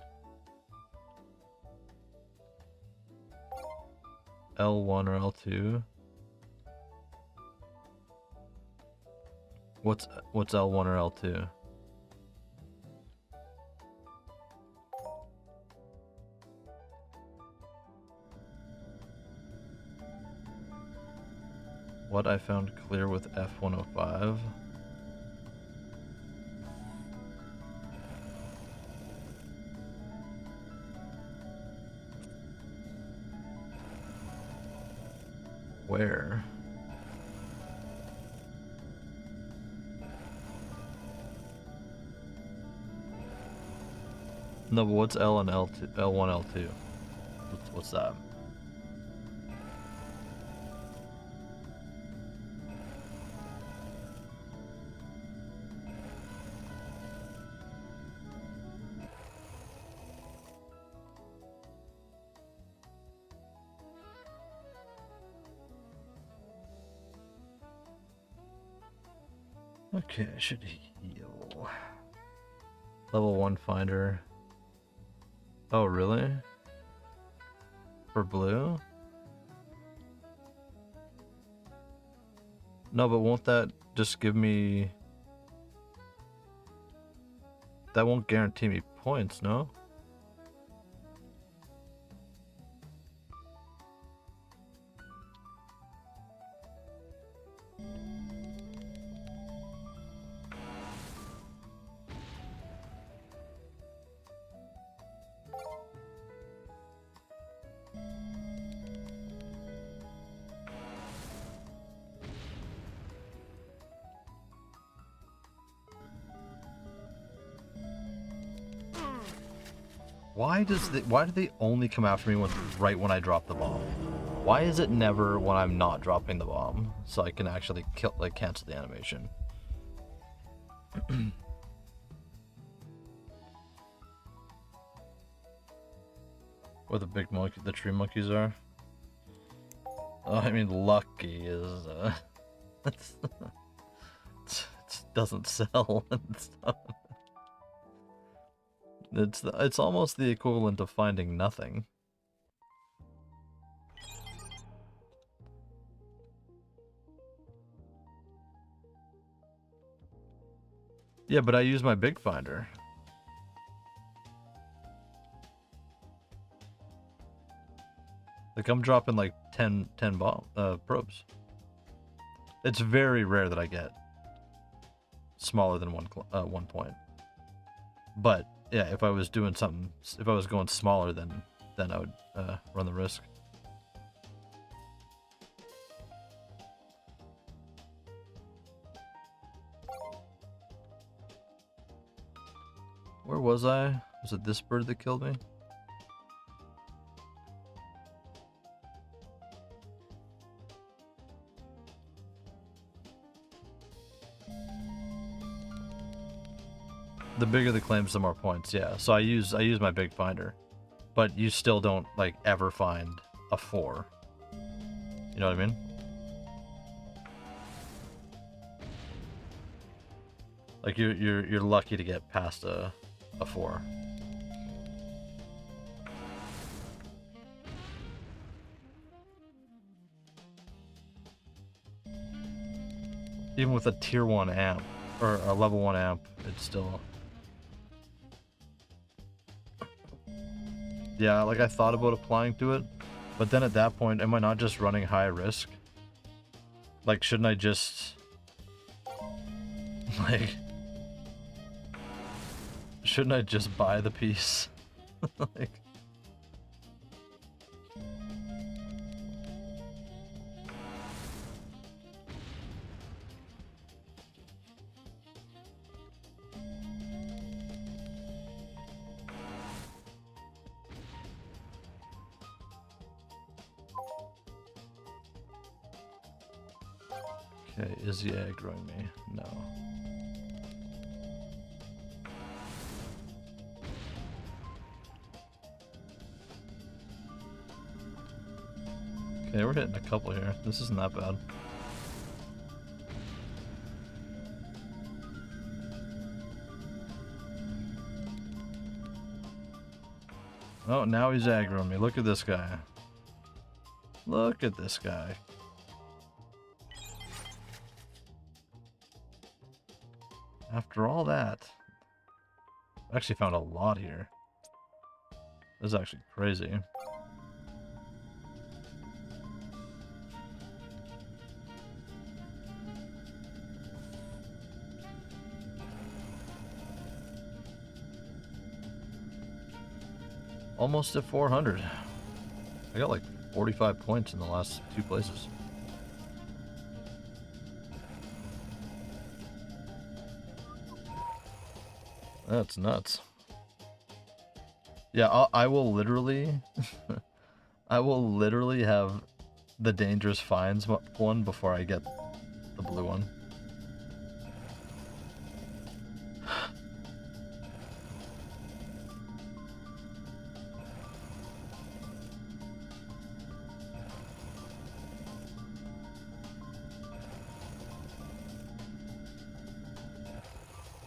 L1 or L2? What's L1 or L2? What I found clear with F105. Where? No, but what's L and L2, L1, L2? What's that? Okay, I should heal. Level 1 finder. Oh, really? For blue? No, but won't that just give me... That won't guarantee me points, no? Why do they only come after me right when I drop the bomb? Why is it never when I'm not dropping the bomb, so I can actually cancel the animation? Where the big monkey, the tree monkeys are? Oh, I mean, lucky is it doesn't sell and stuff. It's almost the equivalent of finding nothing. Yeah, but I use my big finder. Like, I'm dropping like 10 probes. It's very rare that I get smaller than one point. But yeah, if I was doing something, if I was going smaller, then I would run the risk. Where was I? Was it this bird that killed me? The bigger the claims, the more points. Yeah. So I use my big finder, but you still don't like ever find a 4. You know what I mean? Like you're lucky to get past a 4. Even with a tier 1 amp or a level 1 amp, it's still. Yeah, like I thought about applying to it, but then at that point, am I not just running high risk? Like, shouldn't I just like? Shouldn't I just buy the piece? Like. Okay, is he aggroing me? No. Okay, we're hitting a couple here. This isn't that bad. Oh, now he's aggroing me. Look at this guy. Look at this guy. After all that, I actually found a lot here. This is actually crazy. Almost at 400. I got like 45 points in the last 2 places. That's nuts. Yeah, I will literally, I will literally have the dangerous finds one before I get the blue one.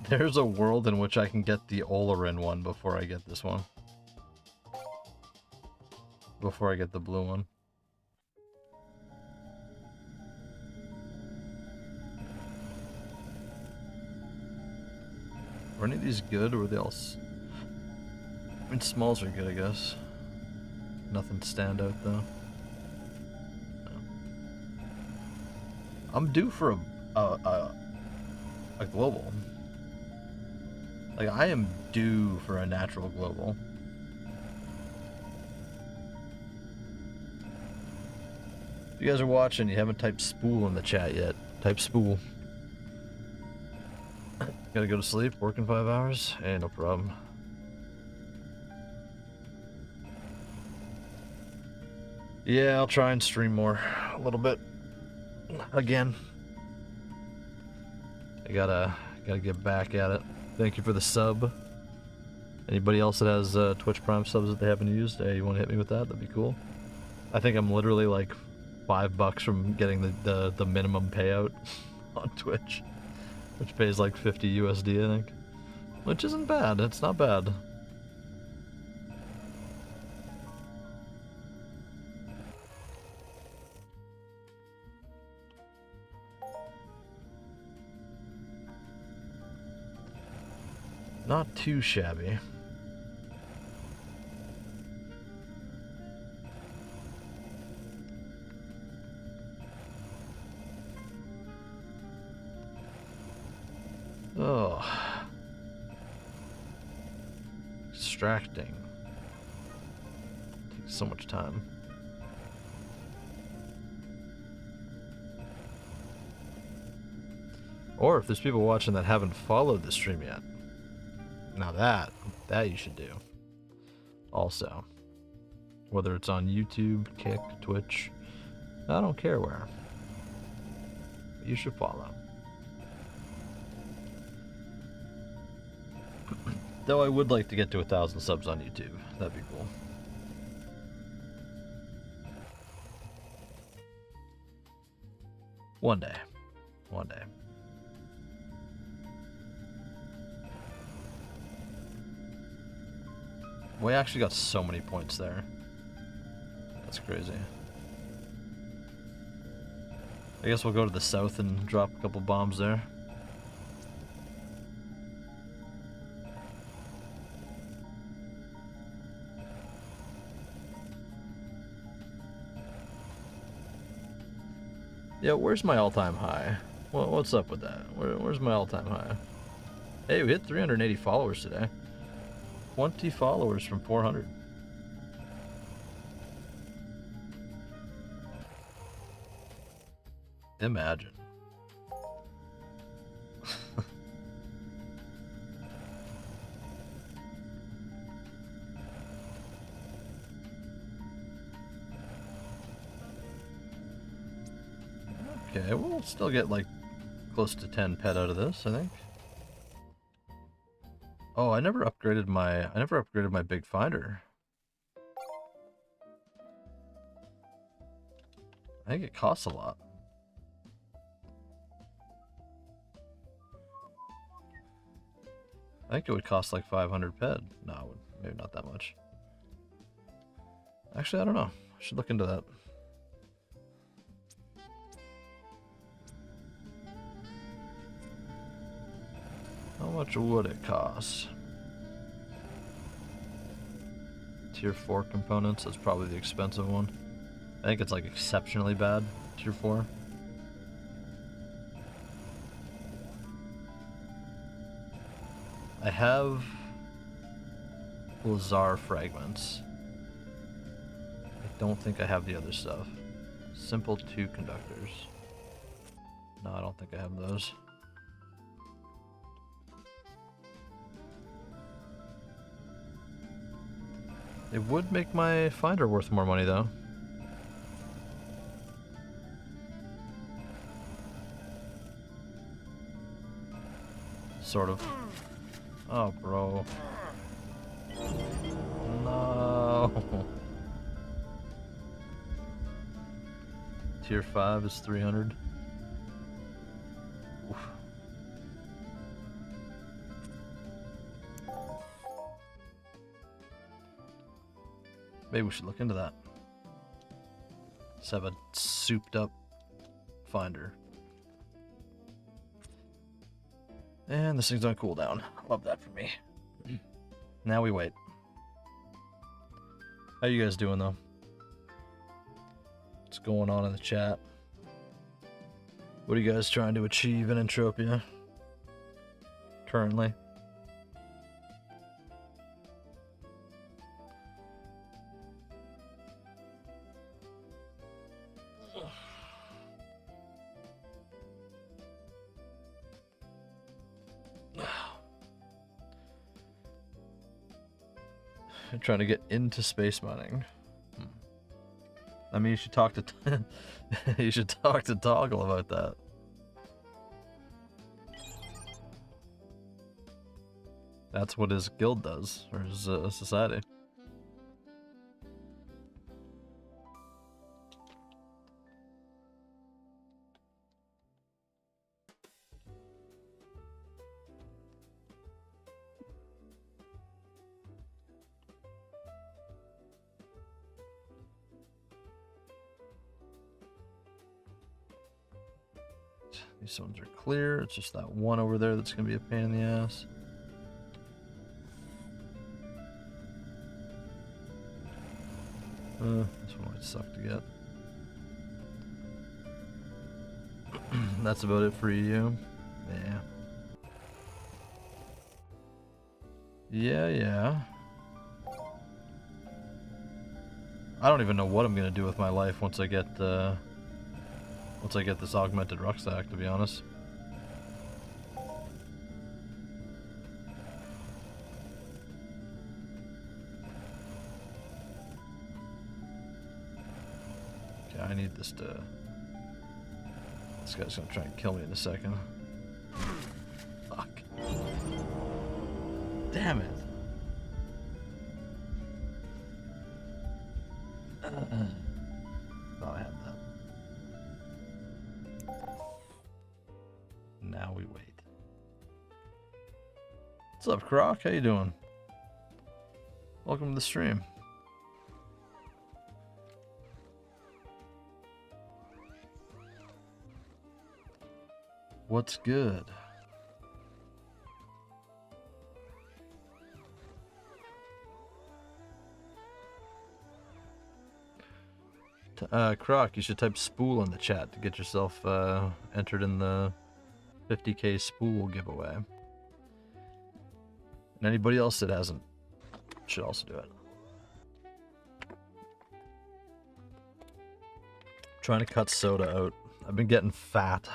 There's a world in which I can get the Olarin one before I get this one. Before I get the blue one. Were any of these good, or were they all... I mean, smalls are good, I guess. Nothing stand out, though. No. I'm due for a global. Like, I am due for a natural global. If you guys are watching, you haven't typed Spool in the chat yet. Type Spool. Gotta go to sleep, working 5 hours? Hey, no problem. Yeah, I'll try and stream more. A little bit. Again. I gotta get back at it. Thank you for the sub. Anybody else that has Twitch Prime subs that they haven't used, hey, you want to hit me with that? That'd be cool. I think I'm literally like $5 from getting the minimum payout on Twitch, which pays like 50 USD, I think. Which isn't bad. It's not bad. Not too shabby. Oh. Distracting. Takes so much time. Or if there's people watching that haven't followed the stream yet. Now that you should do. Also. Whether it's on YouTube, Kick, Twitch, I don't care where. But you should follow. Though I would like to get to 1,000 subs on YouTube. That'd be cool. One day. One day. We actually got so many points there. That's crazy. I guess we'll go to the south and drop a couple bombs there. Yeah, where's my all-time high? What's up with that? Where's my all-time high? Hey, we hit 380 followers today. 20 followers from 400. Imagine. Okay, we'll still get like close to 10 pet out of this, I think. Oh, I never upgraded my big finder. I think it costs a lot. I think it would cost like 500 ped. No, maybe not that much. Actually, I don't know. I should look into that. How much would it cost? Tier 4 components, that's probably the expensive one. I think it's like exceptionally bad, Tier 4. I have Lazar fragments. I don't think I have the other stuff. Simple 2 conductors. No, I don't think I have those. It would make my finder worth more money, though. Sort of. Oh, bro. No. Tier 5 is 300. Oof. Maybe we should look into that. Let's have a souped up finder. And this thing's on cooldown. Love that for me. Now we wait. How you guys doing, though? What's going on in the chat? What are you guys trying to achieve in Entropia currently? You're trying to get into space mining. I mean, you should talk to you should talk to Toggle about that. That's what his guild does, or his society. These ones are clear. It's just that one over there that's going to be a pain in the ass. This one might suck to get. That's about it for you. Yeah. I don't even know what I'm going to do with my life once I get this augmented rucksack, to be honest. Okay, I need this to... This guy's gonna try and kill me in a second. Fuck. Damn it. Thought I had that. Now we wait. What's up, Croc? How you doing? Welcome to the stream. What's good? Croc, you should type Spool in the chat to get yourself entered in the 50k Spool giveaway. And anybody else that hasn't should also do it. Trying to cut soda out. I've been getting fat.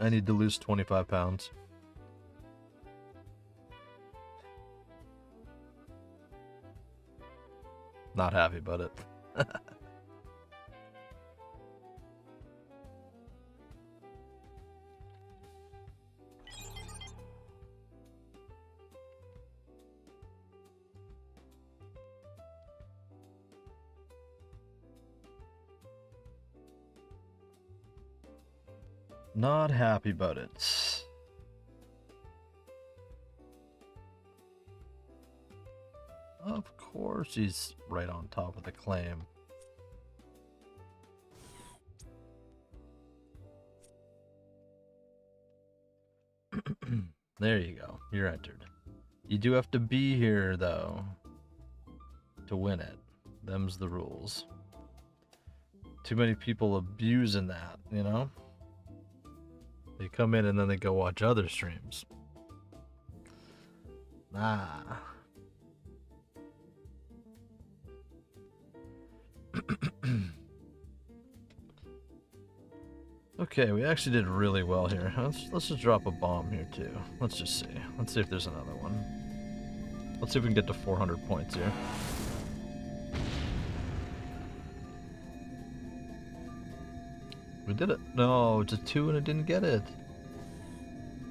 I need to lose 25 pounds. Not happy about it. Not happy about it. Of course he's right on top of the claim. There you go. You're entered. You do have to be here, though, to win it. Them's the rules. Too many people abusing that, you know? They come in and then they go watch other streams. Nah. Okay, we actually did really well here. Let's just drop a bomb here too. Let's just see. Let's see if there's another one. Let's see if we can get to 400 points here. We did it. No, it's a 2 and it didn't get it.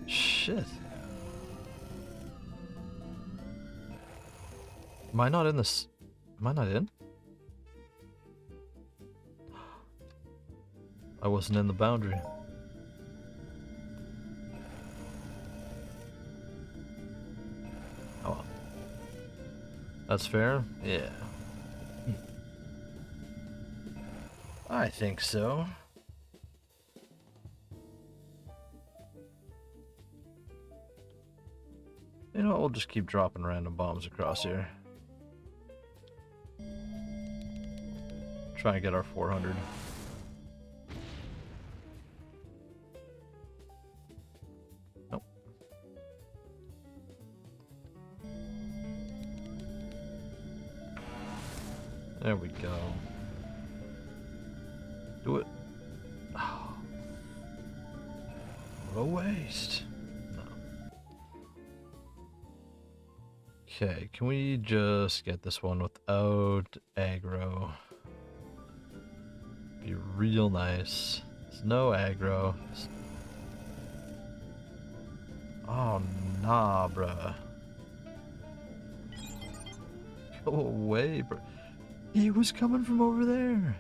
Shit. Am I not in this? Am I not in? I wasn't in the boundary. Oh well. That's fair? Yeah. I think so. You know what, we'll just keep dropping random bombs across here. Try and get our 400. Nope. There we go. Do it. Oh. What a waste. No. Okay, can we just get this one without aggro? Be real nice. There's no aggro. Oh, nah, bruh. Go away, bro. He was coming from over there.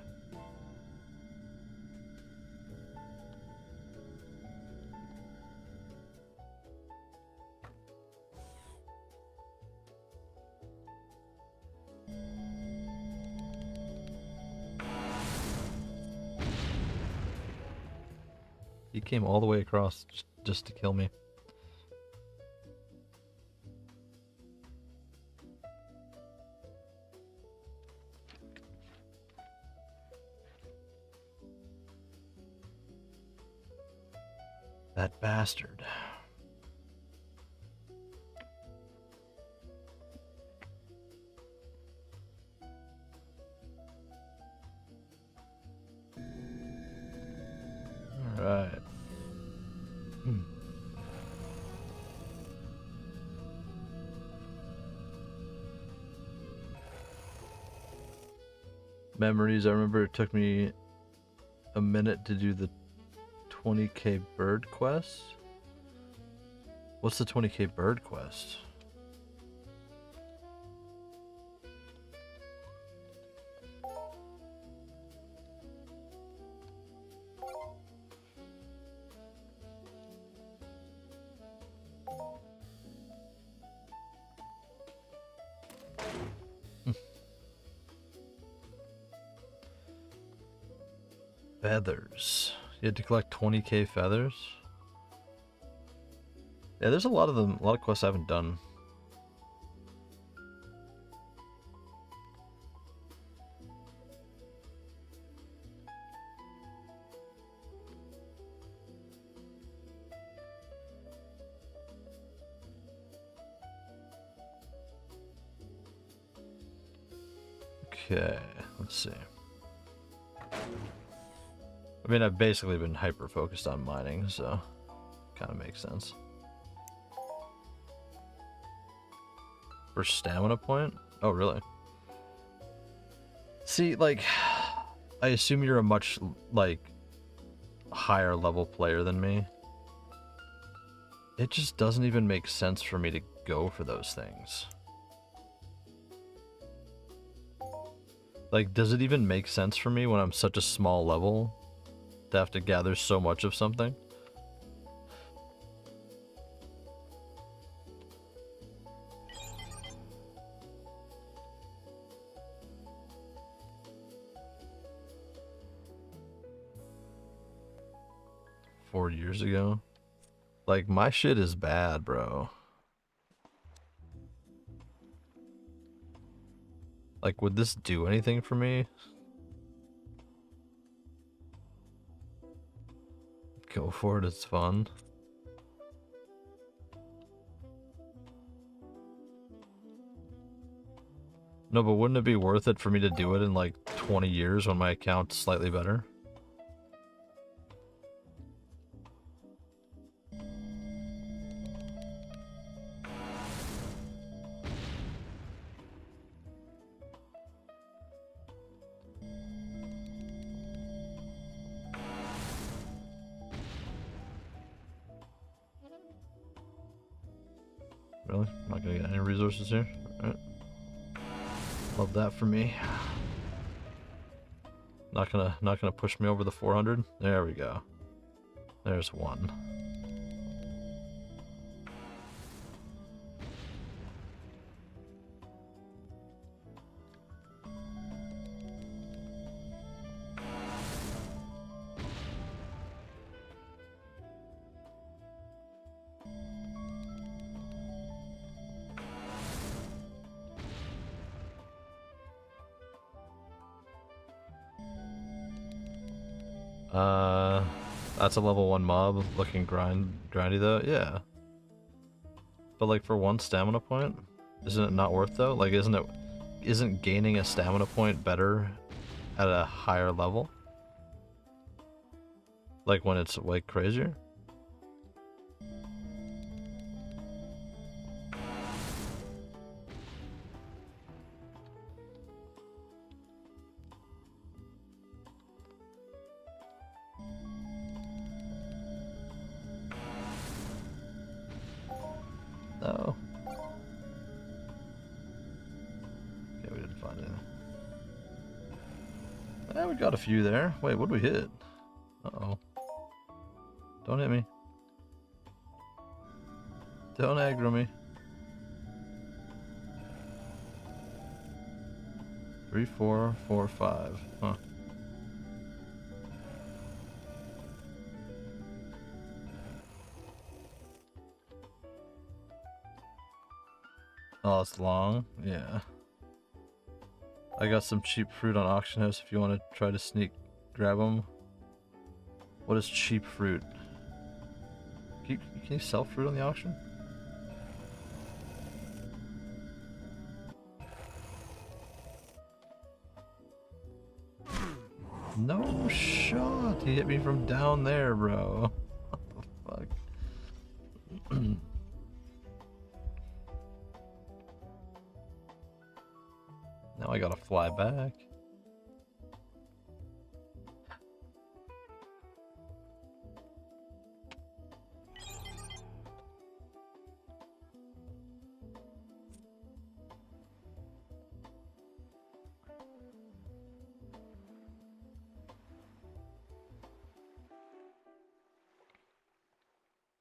He came all the way across just to kill me. That bastard. All right. Memories. I remember it took me a minute to do the 20k bird quest. What's the 20k bird quest? Feathers. You had to collect 20k feathers? Yeah, there's a lot of them, a lot of quests I haven't done. Okay, let's see. I mean, I've basically been hyper-focused on mining, so kind of makes sense. For stamina point? Oh, really? See, like, I assume you're a much, like, higher level player than me. It just doesn't even make sense for me to go for those things. Like, does it even make sense for me when I'm such a small level to have to gather so much of something? Four years ago? Like, my shit is bad, bro. Like, would this do anything for me? Go for it, it's fun. No, but wouldn't it be worth it for me to do it in like 20 years when my account's slightly better? Really? I'm not gonna get any resources here? Alright. Love that for me. Not gonna push me over the 400. There we go. There's one. That's a level 1 mob looking grindy though, yeah. But like for 1 stamina point, isn't it not worth though? Like isn't gaining a stamina point better at a higher level? Like when it's like crazier? No. Okay, we didn't find anything. Eh, we got a few there. Wait, what did we hit? Uh-oh. Don't hit me. Don't aggro me. 3, 4, 4, 5. Huh. Oh, it's long? Yeah. I got some cheap fruit on auction house if you want to try to sneak grab them. What is cheap fruit? Can you sell fruit on the auction? No shot! He hit me from down there, bro. What the fuck? Now I gotta fly back.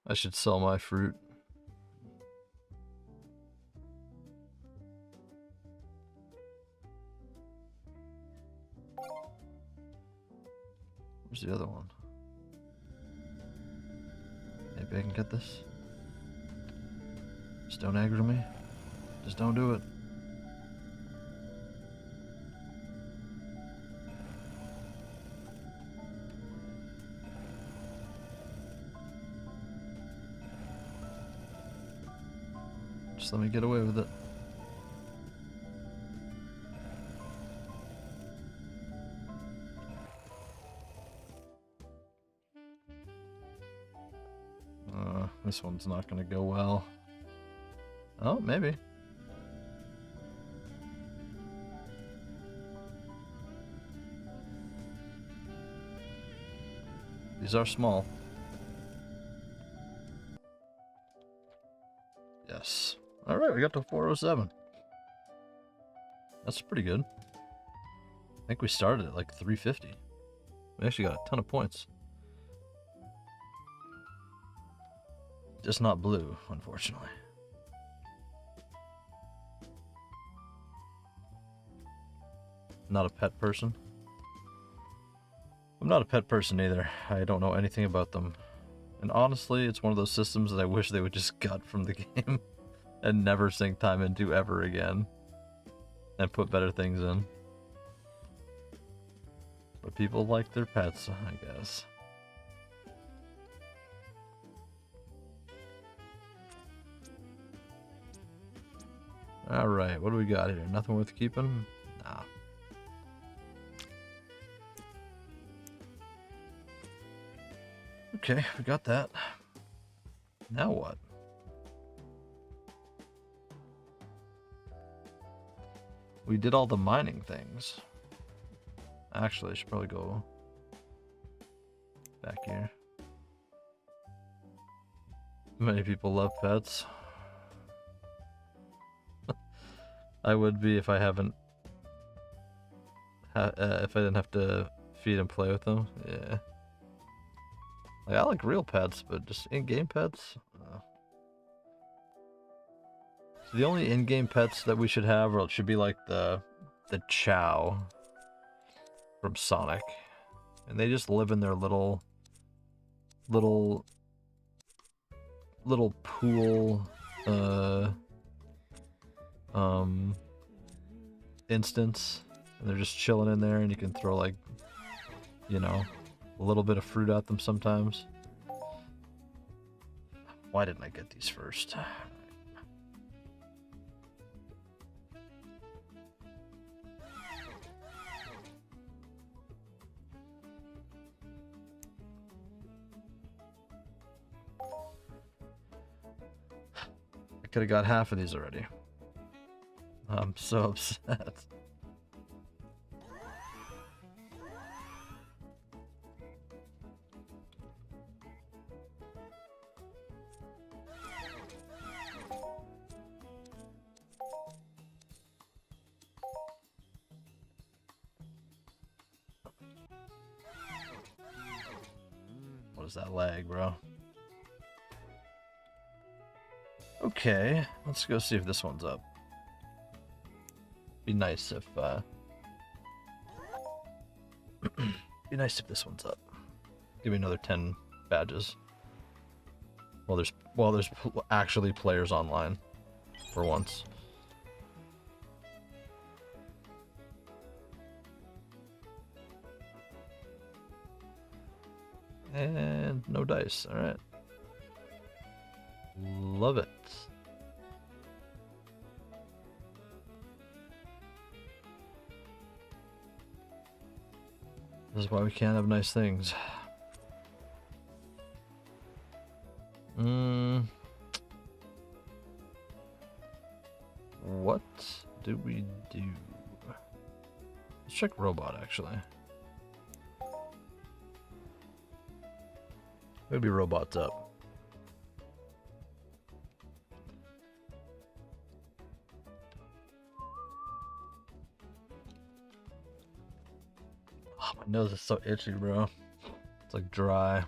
I should sell my fruit. Where's the other one? Maybe I can get this? Just don't aggro me. Just don't do it. Just let me get away with it. This one's not gonna go well. Oh, maybe. These are small. Yes. Alright, we got to 407. That's pretty good. I think we started at like 350. We actually got a ton of points. Just not blue, unfortunately. Not a pet person. I'm not a pet person either. I don't know anything about them. And honestly, it's one of those systems that I wish they would just gut from the game and never sink time into ever again. And put better things in. But people like their pets, I guess. Alright, what do we got here? Nothing worth keeping? Nah. Okay, we got that. Now what? We did all the mining things. Actually, I should probably go back here. Many people love pets. I would be if I haven't if I didn't have to feed and play with them. Yeah. Like, I like real pets, but just in-game pets. So the only in-game pets that we should have, or it should be like the Chow from Sonic, and they just live in their little pool instance, and they're just chilling in there, and you can throw, like, you know, a little bit of fruit at them sometimes. Why didn't I get these first? I could have got half of these already. I'm so upset. What is that lag, bro? Okay, let's go see if this one's up. Be nice if be nice if this one's up. Give me another 10 badges. Well, there's actually players online for once. And no dice. All right. Love it. This is why we can't have nice things. What do we do? Let's check robot, actually. Maybe robot's up. Oh, my nose is so itchy, bro. It's like dry.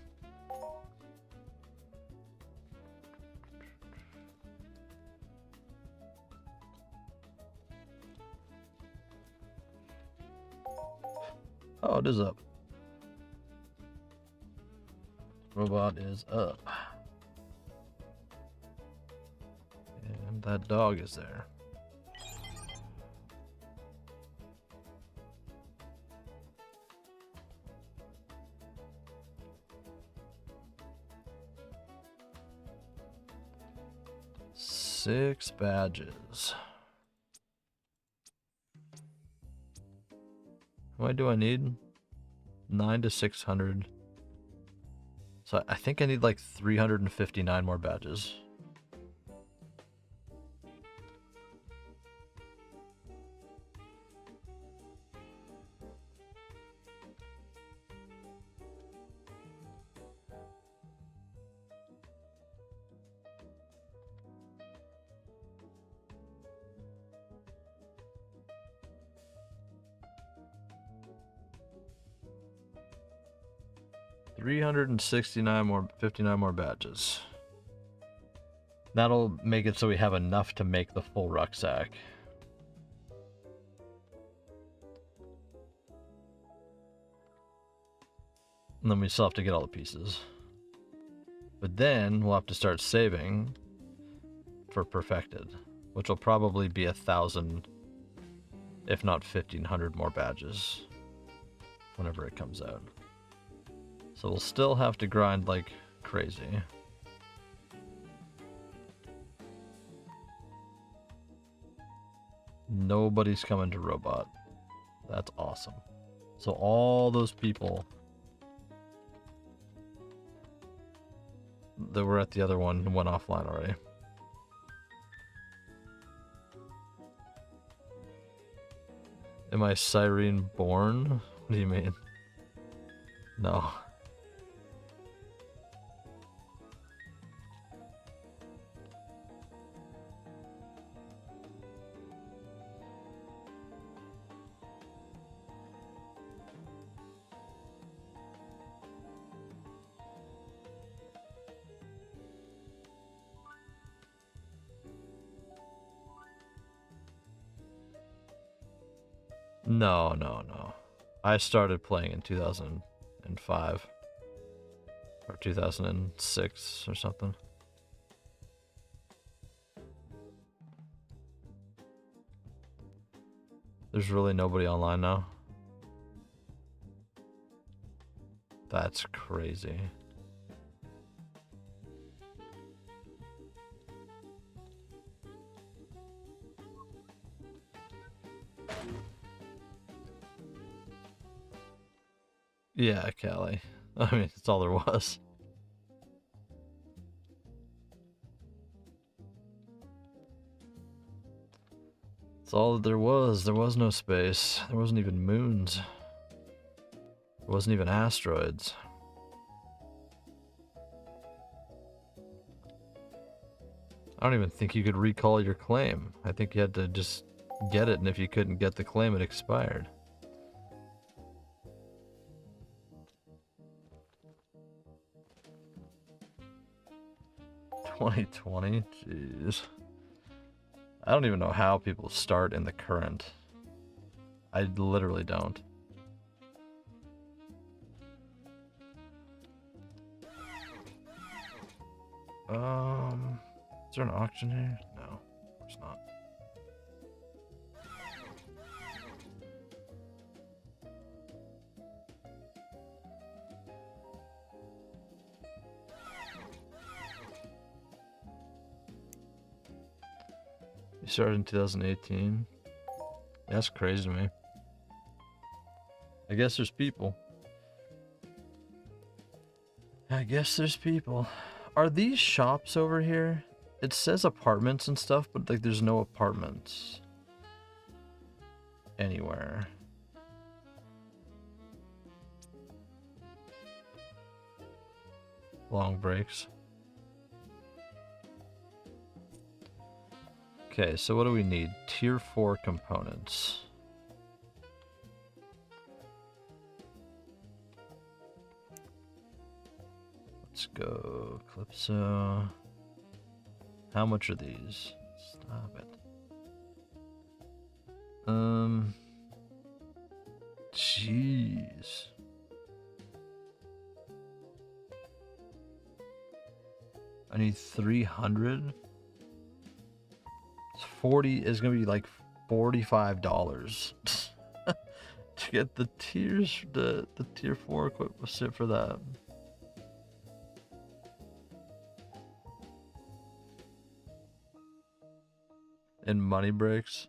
Oh, it is up. Robot is up. And that dog is there. Six badges. How many do I need? 9 to 600. So I think I need like 359 more badges. $359 more badges. That'll make it so we have enough to make the full rucksack. And then we still have to get all the pieces. But then we'll have to start saving for perfected, which will probably be 1,000, if not 1,500 more badges whenever it comes out. So we'll still have to grind like crazy. Nobody's coming to robot. That's awesome. So all those people that were at the other one went offline already. Am I Siren born? What do you mean? No. No, no, no. I started playing in 2005 or 2006 or something. There's really nobody online now. That's crazy. Yeah, Callie. I mean, that's all there was. That's all that there was. There was no space. There wasn't even moons. There wasn't even asteroids. I don't even think you could recall your claim. I think you had to just get it, and if you couldn't get the claim, it expired. $2020? Jeez. I don't even know how people start in the current. I literally don't. Is there an auction here? No, there's not. You started in 2018? That's crazy to me. I guess there's people. I guess there's people. Are these shops over here? It says apartments and stuff, but like there's no apartments anywhere. Long breaks. Okay, so what do we need? Tier 4 components. Let's go Calypso. How much are these? Stop it. Jeez. I need 300. It's 40 is gonna be like $45 to get the tiers, the tier 4 equipment for that. In money breaks.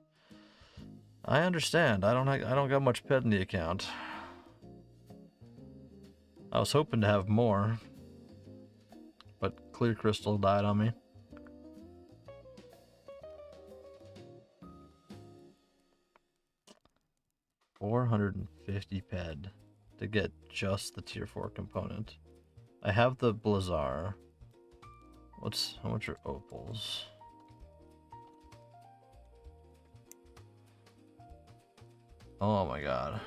I understand. I don't got much pet in the account. I was hoping to have more, but Clear Crystal died on me. $450 ped to get just the tier 4 component. I have the Blizzar. How much are opals? Oh my god.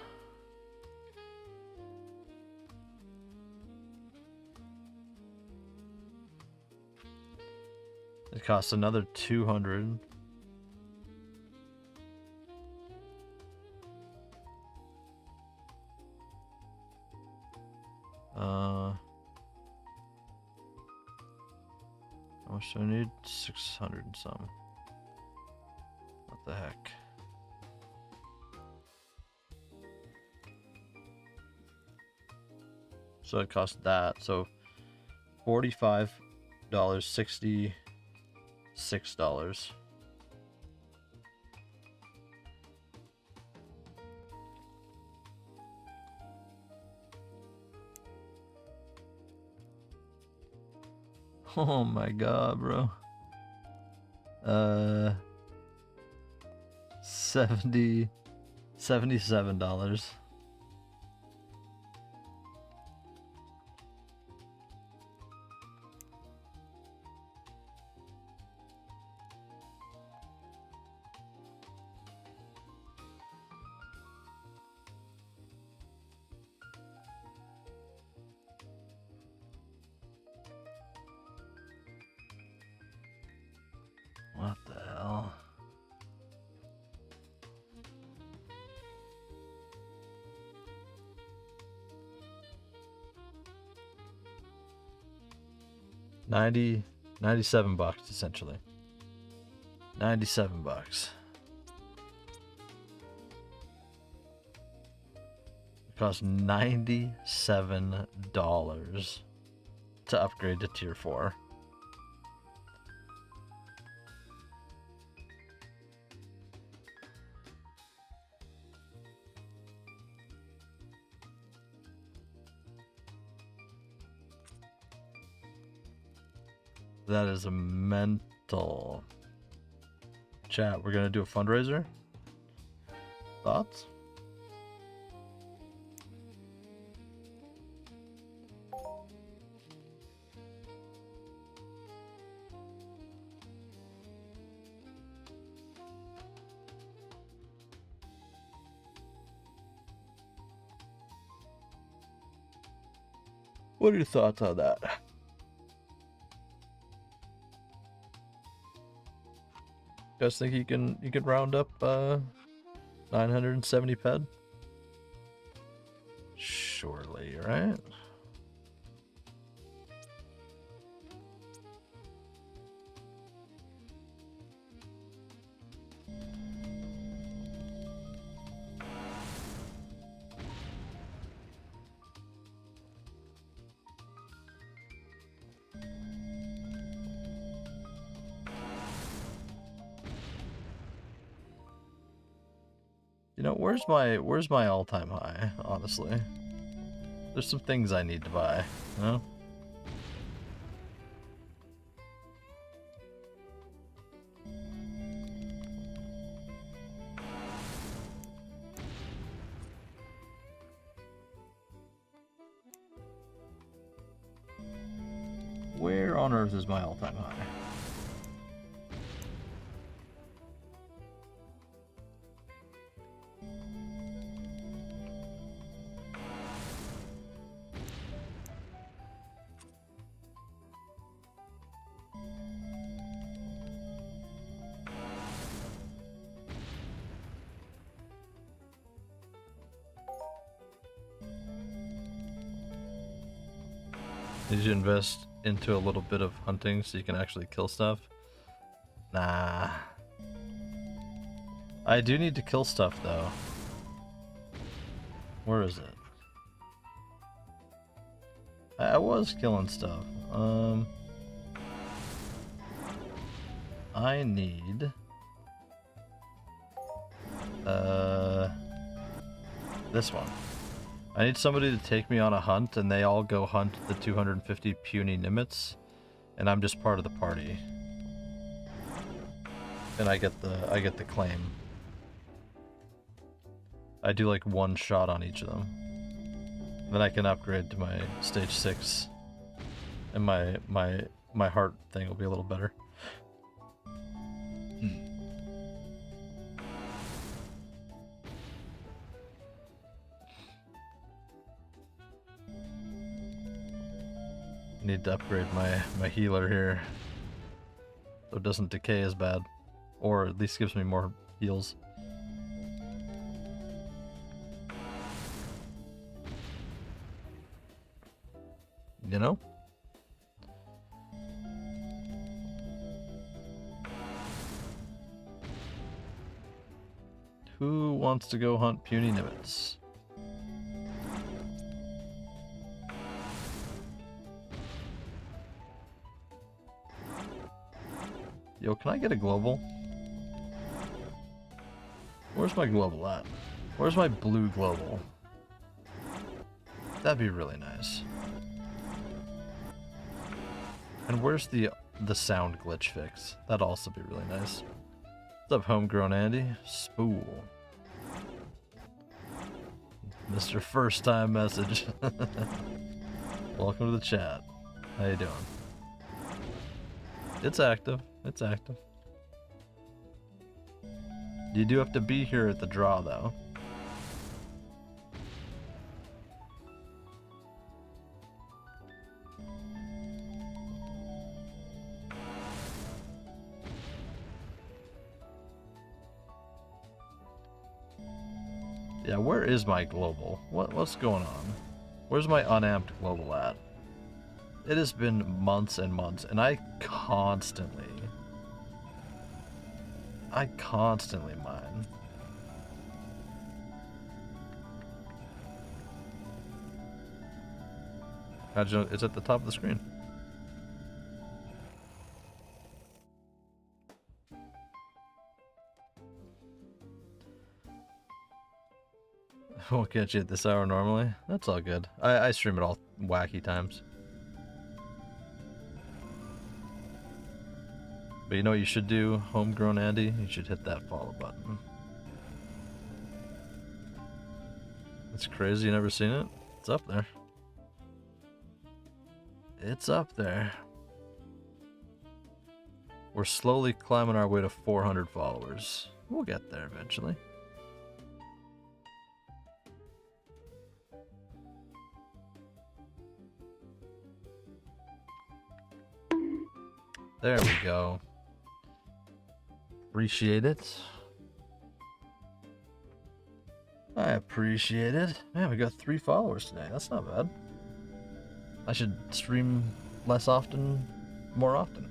It costs another 200. How much do I need? 600 and some. What the heck? So it cost that. So $45, $66. Oh my god, bro. $77. What the hell? 97 bucks essentially. 97 bucks. It costs $97 to upgrade to tier 4. That is a mental. Chat, we're gonna do a fundraiser. Thoughts? What are your thoughts on that? Guys think you can round up 970 ped? Surely, right? You know, where's my all-time high, honestly? There's some things I need to buy, you know? Where on earth is my all-time high? Did you invest into a little bit of hunting so you can actually kill stuff? Nah. I do need to kill stuff though. Where is it? I was killing stuff. I need this one. I need somebody to take me on a hunt, and they all go hunt the 250 puny nimits, and I'm just part of the party. And I get the claim. I do like one shot on each of them. Then I can upgrade to my stage 6, and my heart thing will be a little better. Need to upgrade my healer here so it doesn't decay as bad, or at least gives me more heals. You know? Who wants to go hunt puny nimits? Yo, can I get a global? Where's my global at? Where's my blue global? That'd be really nice. And where's the sound glitch fix? That'd also be really nice. What's up, homegrown Andy? Spool. Mr. First Time Message. Welcome to the chat. How you doing? It's active. It's active. You do have to be here at the draw, though. Yeah, where is my global? What's going on? Where's my unamped global at? It has been months and months, and I constantly mine. How'd you know it's at the top of the screen? Won't catch you at this hour normally. That's all good. I stream it all wacky times. But you know what you should do, Homegrown Andy? You should hit that follow button. It's crazy you never seen it? It's up there. It's up there. We're slowly climbing our way to 400 followers. We'll get there eventually. There we go. Appreciate it. I appreciate it. Man, we got 3 followers today. That's not bad. I should stream less often, more often.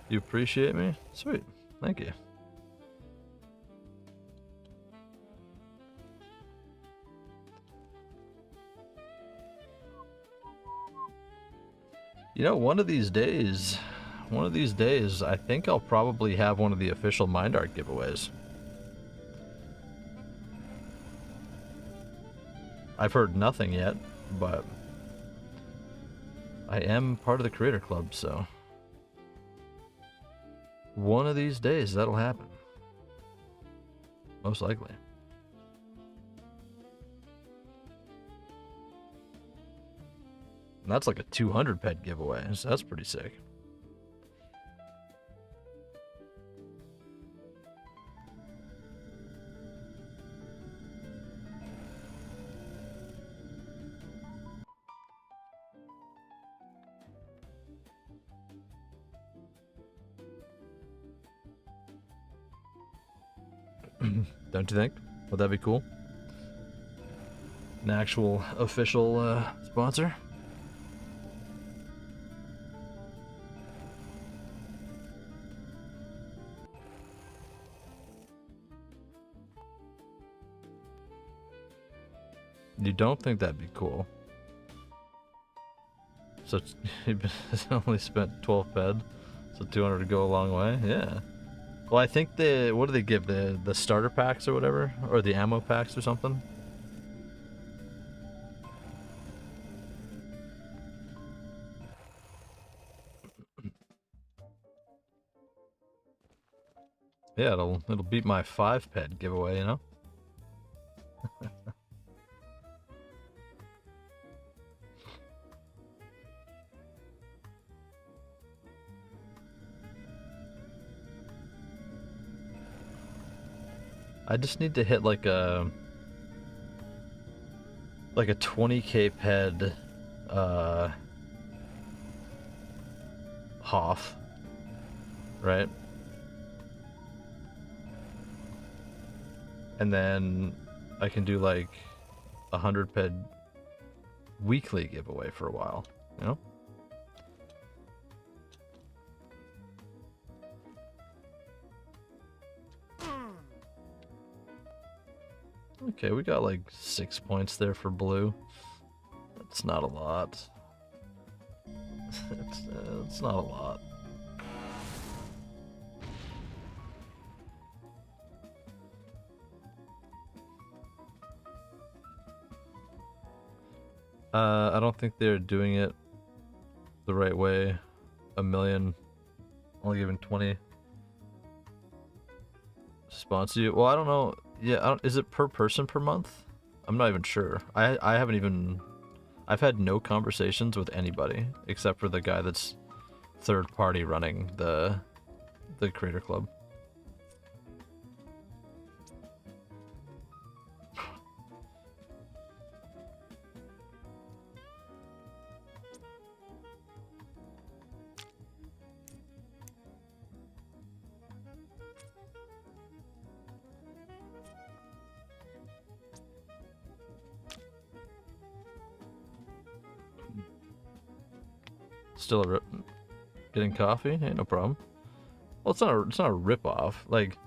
You appreciate me? Sweet. Thank you. You know, one of these days, I think I'll probably have one of the official Mindark giveaways. I've heard nothing yet, but I am part of the creator club, so one of these days that'll happen. Most likely. And that's like a 200 pet giveaway, so that's pretty sick. Don't you think? Would that be cool? An actual official sponsor? You don't think that'd be cool? So he only spent 12 ped, so 200 to go a long way. Yeah. Well, I think what do they give, the starter packs or whatever, or the ammo packs or something? Yeah, it'll beat my 5 ped giveaway, you know. I just need to hit like a 20k ped Hoff, right? And then I can do like 100 ped weekly giveaway for a while, you know? Okay, we got like 6 points there for blue. That's not a lot. It's not a lot. I don't think they're doing it the right way. A million, only giving 20. Sponsor you? Well, I don't know. Yeah, is it per person per month? I'm not even sure. I haven't even... I've had no conversations with anybody except for the guy that's third party running the creator club. Still a rip. Getting coffee? Hey, no problem. Well, it's not a rip off. Like,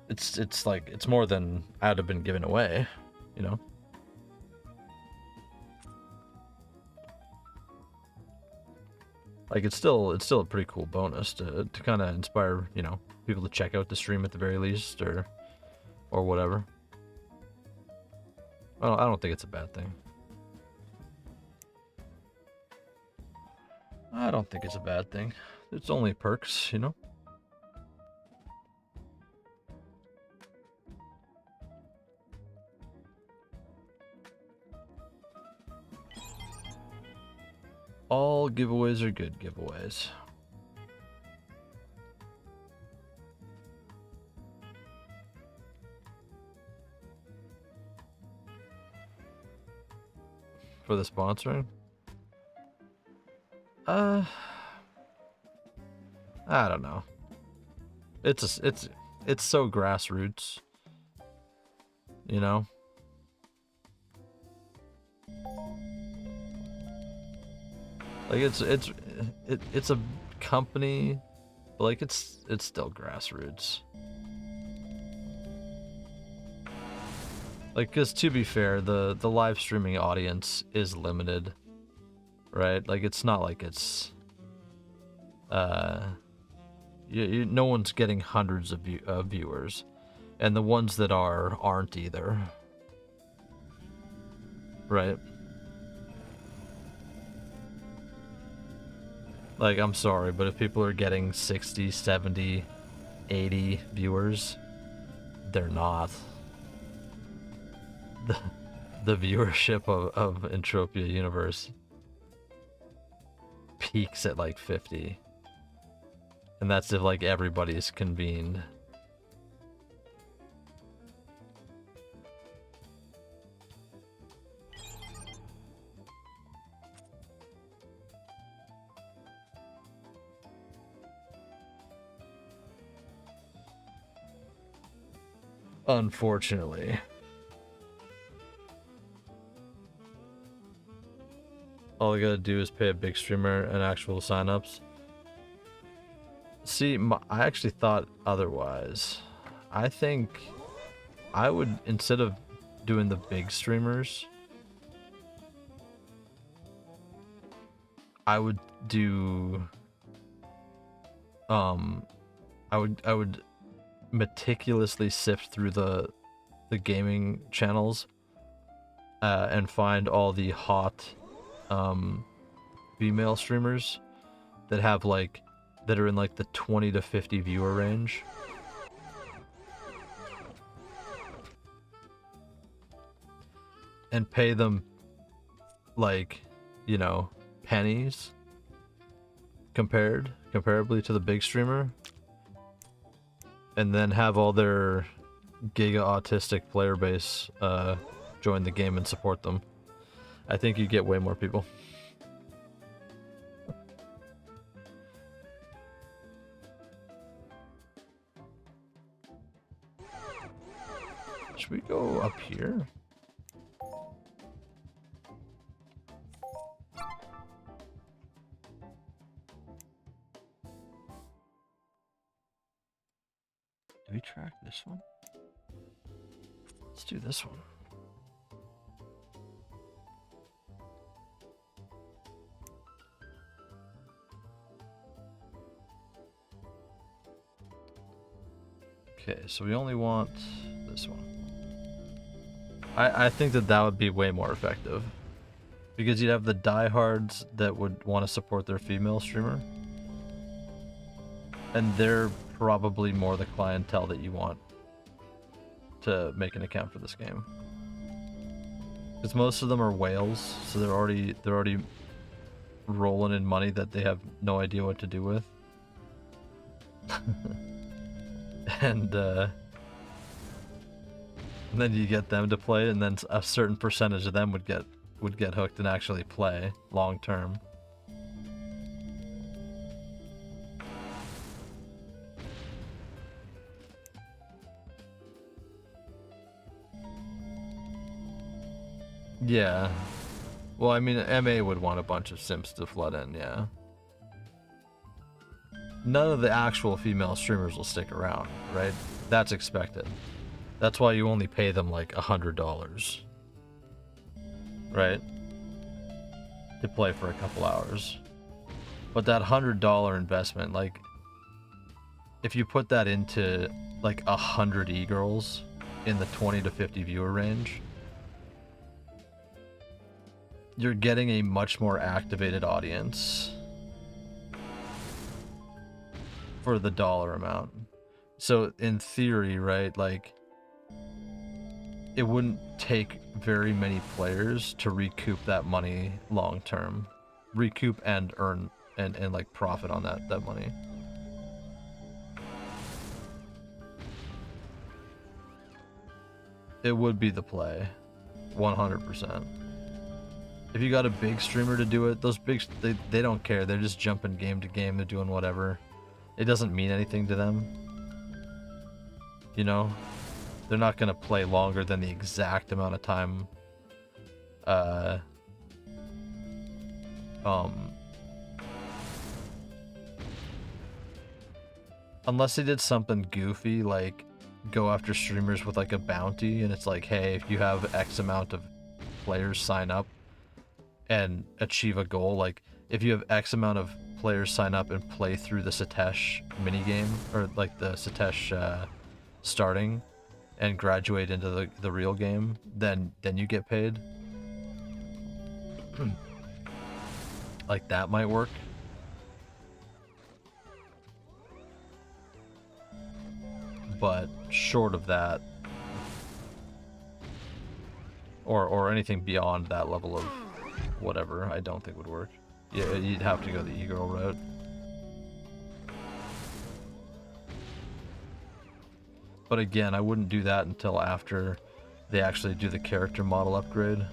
it's like it's more than I'd have been given away, you know. Like it's still a pretty cool bonus to kind of inspire, you know, people to check out the stream at the very least, or whatever. Well, I don't think it's a bad thing. I don't think it's a bad thing. It's only perks, you know. All giveaways are good giveaways. For the sponsoring? I don't know. It's so grassroots, you know. Like it's a company, but like it's still grassroots. Like, cause to be fair, the live streaming audience is limited, right? Like it's not like it's no one's getting hundreds of viewers, and the ones that aren't either, right? Like, I'm sorry, but if people are getting 60, 70, 80 viewers, they're not. The viewership of Entropia Universe peaks at like 50. And that's if like everybody's convened. Unfortunately. All I gotta do is pay a big streamer and actual signups. See, I actually thought otherwise. I think I would, instead of doing the big streamers, I would do I would meticulously sift through the gaming channels and find all the hot female streamers that have like that are in like the 20 to 50 viewer range. And pay them like, you know, pennies comparably to the big streamer, and then have all their giga autistic player base join the game and support them. I think you get way more people. Should we go up here? Do we track this one? Let's do this one. Okay, so we only want this one. I think that would be way more effective, because you'd have the diehards that would want to support their female streamer, and they're probably more the clientele that you want to make an account for this game, because most of them are whales, so they're already rolling in money that they have no idea what to do with. And then you get them to play, and then a certain percentage of them would get hooked and actually play long term. Yeah. Well, I mean, MA would want a bunch of simps to flood in, yeah. None of the actual female streamers will stick around, right? That's expected. That's why you only pay them like $100, right? To play for a couple hours. But that $100 investment, like, if you put that into like 100 e-girls in the 20 to 50 viewer range, you're getting a much more activated audience for the dollar amount. So in theory, right, like, it wouldn't take very many players to recoup that money long term. Recoup and earn and like profit on that money. It would be the play. 100%. If you got a big streamer to do it, those big, they don't care. They're just jumping game to game. They're doing whatever. It doesn't mean anything to them. You know? They're not going to play longer than the exact amount of time. Unless they did something goofy, like go after streamers with like a bounty, and it's like, hey, if you have X amount of players sign up and achieve a goal, like if you have X amount of players sign up and play through the Satesh minigame, or like the Satesh starting and graduate into the real game, then you get paid. Like that might work. But short of that, or anything beyond that level of whatever, I don't think would work. Yeah, you'd have to go the e-girl route. But again, I wouldn't do that until after they actually do the character model upgrade.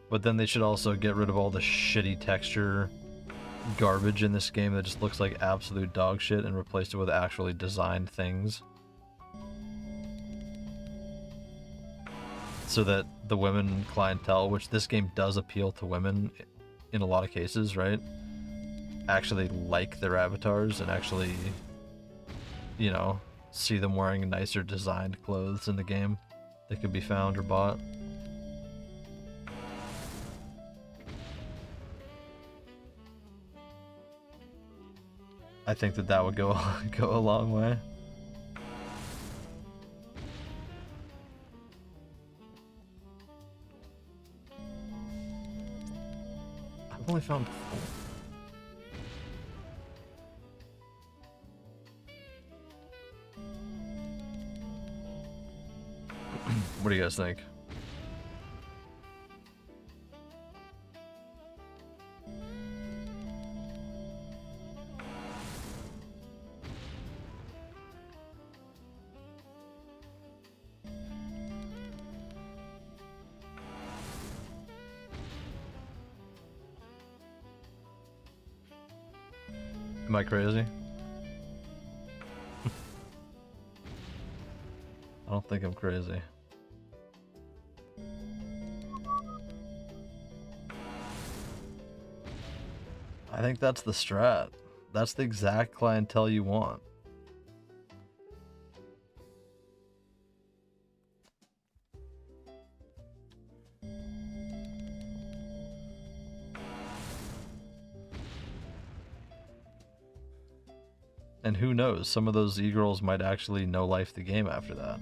But then they should also get rid of all the shitty texture garbage in this game that just looks like absolute dog shit and replace it with actually designed things. So that the women clientele, which this game does appeal to women in a lot of cases, right? Actually like their avatars and actually, you know, see them wearing nicer designed clothes in the game that could be found or bought. I think that would go a long way. I've only found 4. What do you guys think? Am I crazy? I don't think I'm crazy. I think that's the strat. That's the exact clientele you want. And who knows, some of those e-girls might actually no-life the game after that.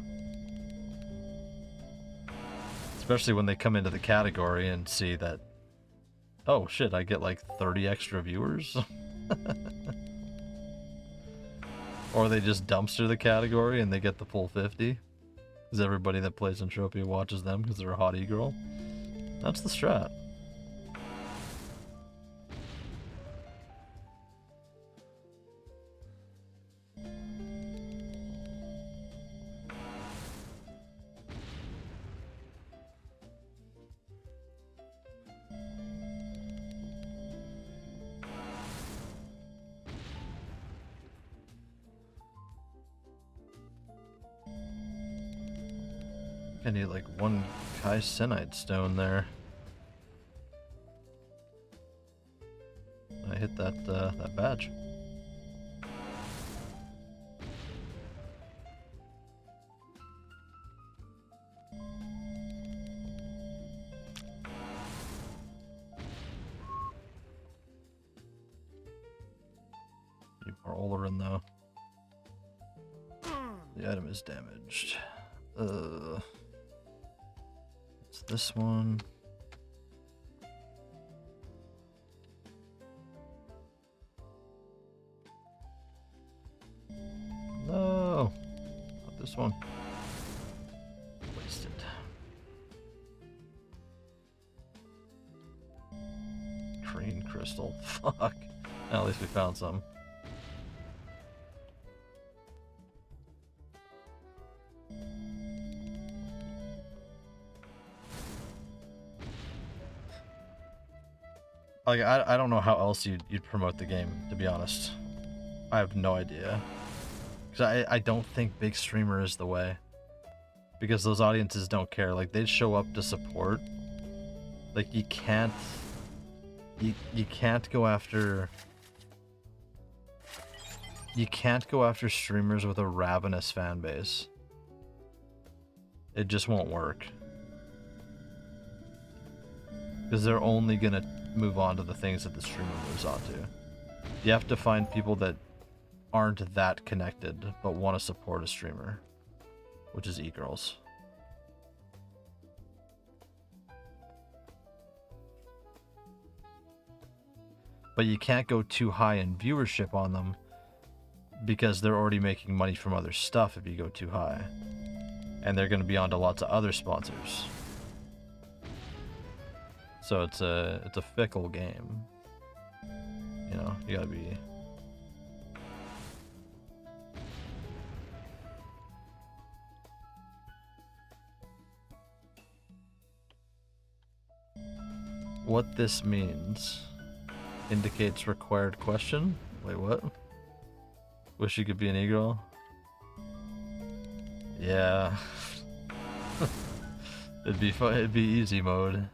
Especially when they come into the category and see that, oh shit, I get like 30 extra viewers? Or they just dumpster the category and they get the full 50? Because everybody that plays Entropia watches them because they're a hot e-girl? That's the strat. I need like one Kaisenite stone there. I hit that badge. Need more Olerin though. The item is damaged. It's this one. No, not this one. Wasted. Green crystal. Fuck. At least we found some. Like, I don't know how else you'd promote the game, to be honest. I have no idea. Because I don't think big streamer is the way. Because those audiences don't care. Like, they'd show up to support. Like, you can't go after... You can't go after streamers with a ravenous fan base. It just won't work. Because they're only gonna move on to the things that the streamer moves on to. You have to find people that aren't that connected but want to support a streamer, which is e-girls. But you can't go too high in viewership on them because they're already making money from other stuff if you go too high. And they're going to be onto lots of other sponsors. So it's a fickle game. You know, you gotta be... What this means indicates required question. Wait, what? Wish you could be an e-girl? Yeah. It'd be fun. It'd be easy mode.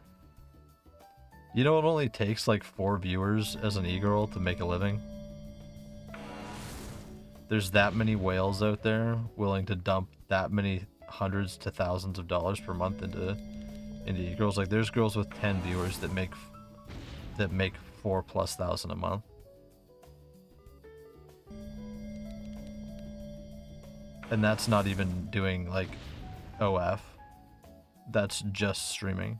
You know, it only takes like 4 viewers as an e-girl to make a living. There's that many whales out there willing to dump that many hundreds to thousands of dollars per month into e-girls. Like, there's girls with 10 viewers that make 4,000+ a month. And that's not even doing like OF. That's just streaming.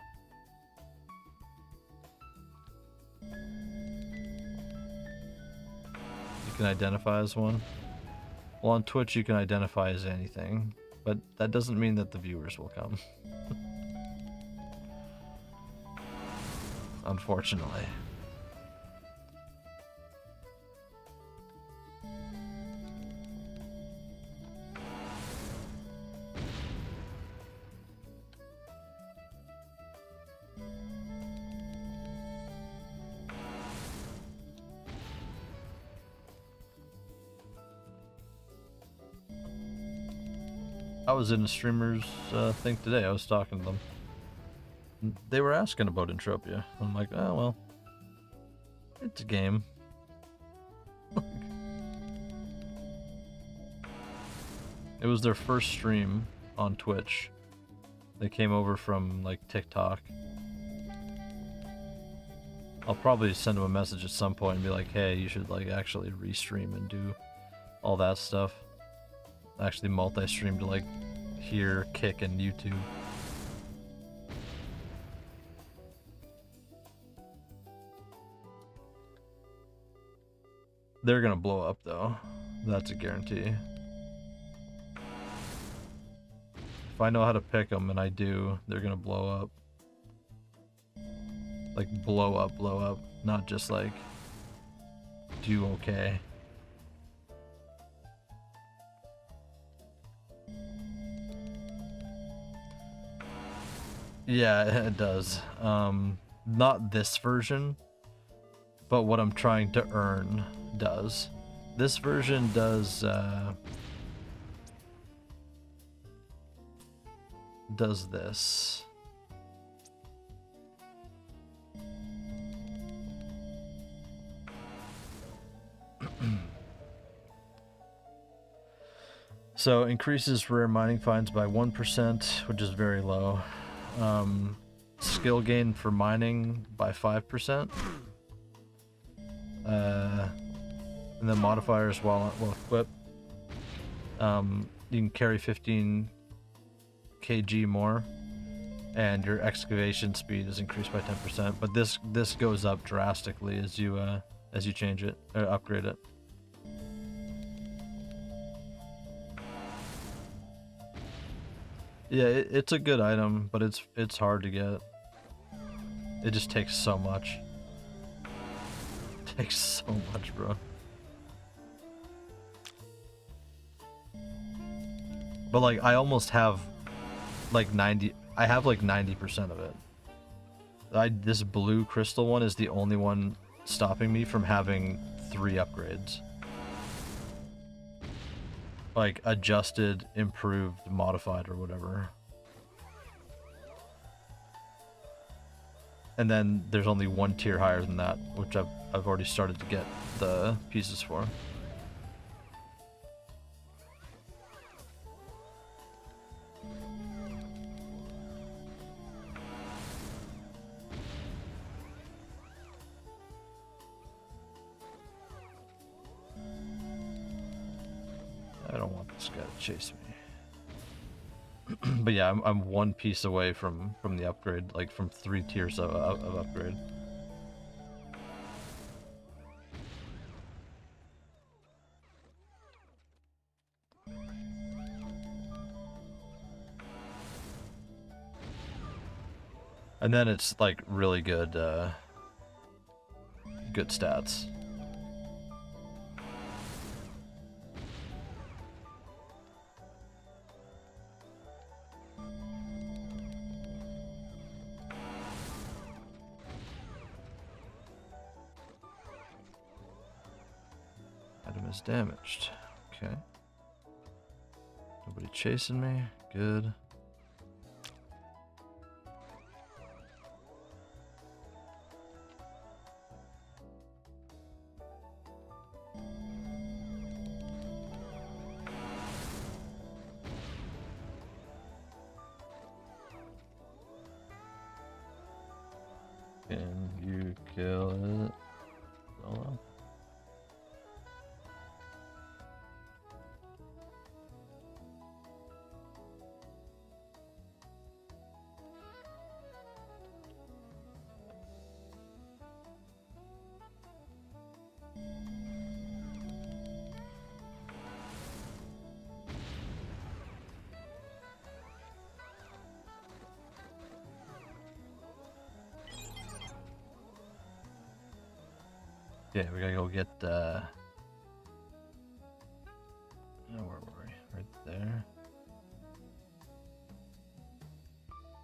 You can identify as one. Well, on Twitch you can identify as anything, but that doesn't mean that the viewers will come. Unfortunately. I was in a streamer's thing today. I was talking to them. They were asking about Entropia. I'm like, oh well, it's a game. It was their first stream on Twitch. They came over from like TikTok. I'll probably send them a message at some point and be like, hey, you should like actually restream and do all that stuff. Actually multi-stream to like here, Kick, and YouTube. They're gonna blow up though. That's a guarantee. If I know how to pick them, and I do, they're gonna blow up. Like blow up, not just like do okay. Yeah, it does. Not this version, but what I'm trying to earn does. This version does does this. So increases rare mining finds by 1%, which is very low. Skill gain for mining by 5%. And then modifiers while equipped. You can carry 15 kg more, and your excavation speed is increased by 10%. But this goes up drastically as you change it or upgrade it. Yeah, it's a good item, but it's hard to get. It just takes so much. It takes so much, bro. But like, I almost have like 90. I have like 90% of it. This blue crystal one is the only one stopping me from having 3 upgrades. Like adjusted, improved, modified, or whatever. And then there's only 1 tier higher than that, which I've already started to get the pieces for. I don't want this guy to chase me. But yeah, I'm 1 piece away from the upgrade, like from 3 tiers of upgrade. And then it's like really good, good stats. Item is damaged. Okay. Nobody chasing me. Good. Can you kill it? Solo? Yeah, we gotta go get, where were we? Right there.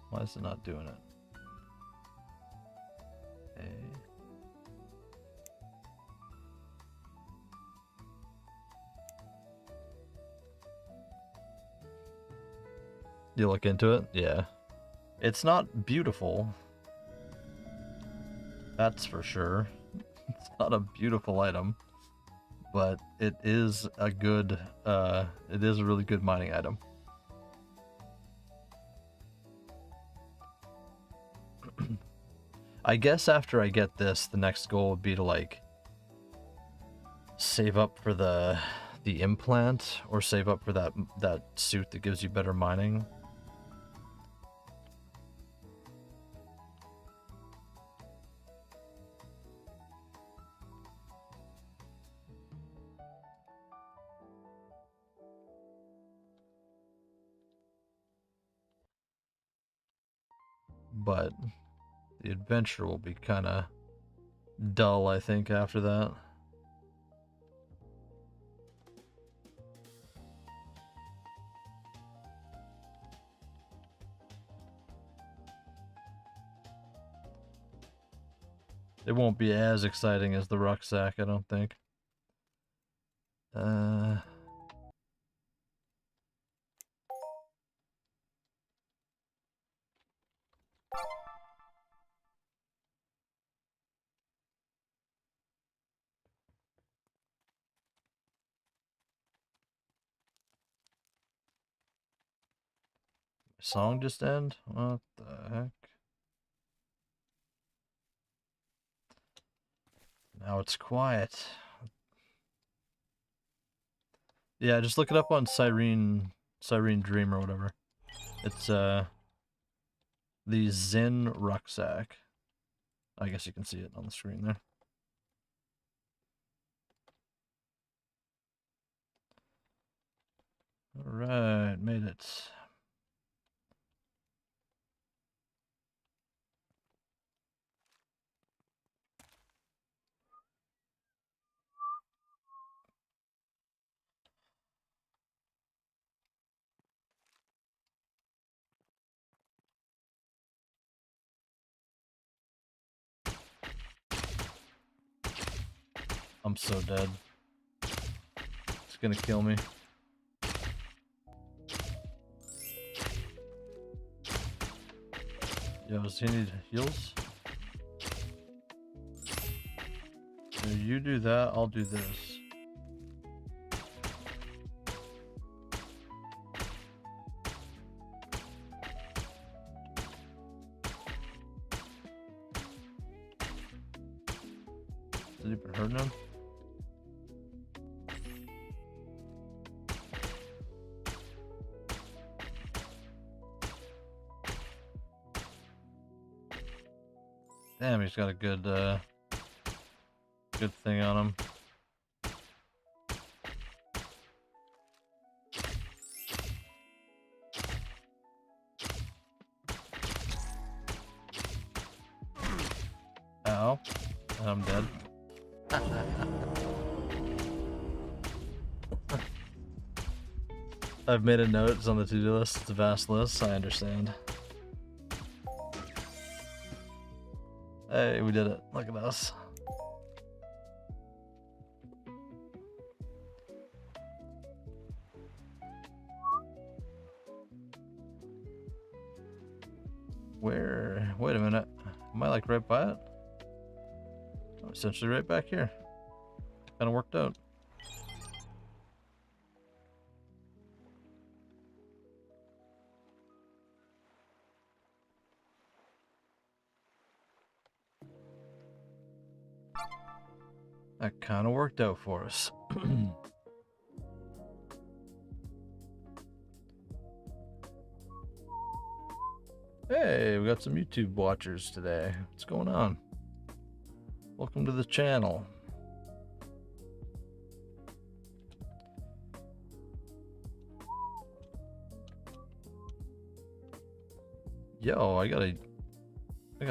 Why is it not doing it? Okay. You look into it? Yeah. It's not beautiful. That's for sure. It's not a beautiful item, but it is a good, it is a really good mining item. I guess after I get this, the next goal would be to like save up for the implant, or save up for that suit that gives you better mining. But the adventure will be kind of dull, I think, after that. It won't be as exciting as the rucksack, I don't think. Song just end? What the heck? Now it's quiet. Yeah, just look it up on Siren Dream or whatever. It's the Zen rucksack. I guess you can see it on the screen there. Alright, made it. I'm so dead. It's gonna kill me. Yo, does he need heals? So you do that, I'll do this. Did he been hurting him? Damn, he's got a good good thing on him. Ow. And I'm dead. I've made a note, it's on the to-do list, it's a vast list, I understand. Hey, we did it. Look at us. Where? Wait a minute. Am I like right by it? I'm essentially right back here. Kind of worked out. That kind of worked out for us. Hey, we got some YouTube watchers today. What's going on? Welcome to the channel. Yo, I got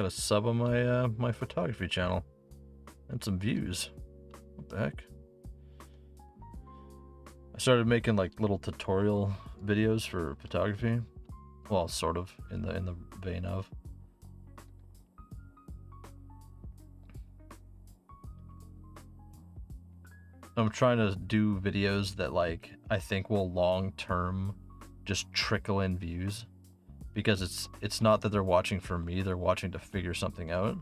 a sub on my my photography channel and some views. What the heck? I started making like little tutorial videos for photography. Well, sort of in the vein of. I'm trying to do videos that like I think will long term just trickle in views, because it's not that they're watching for me, they're watching to figure something out.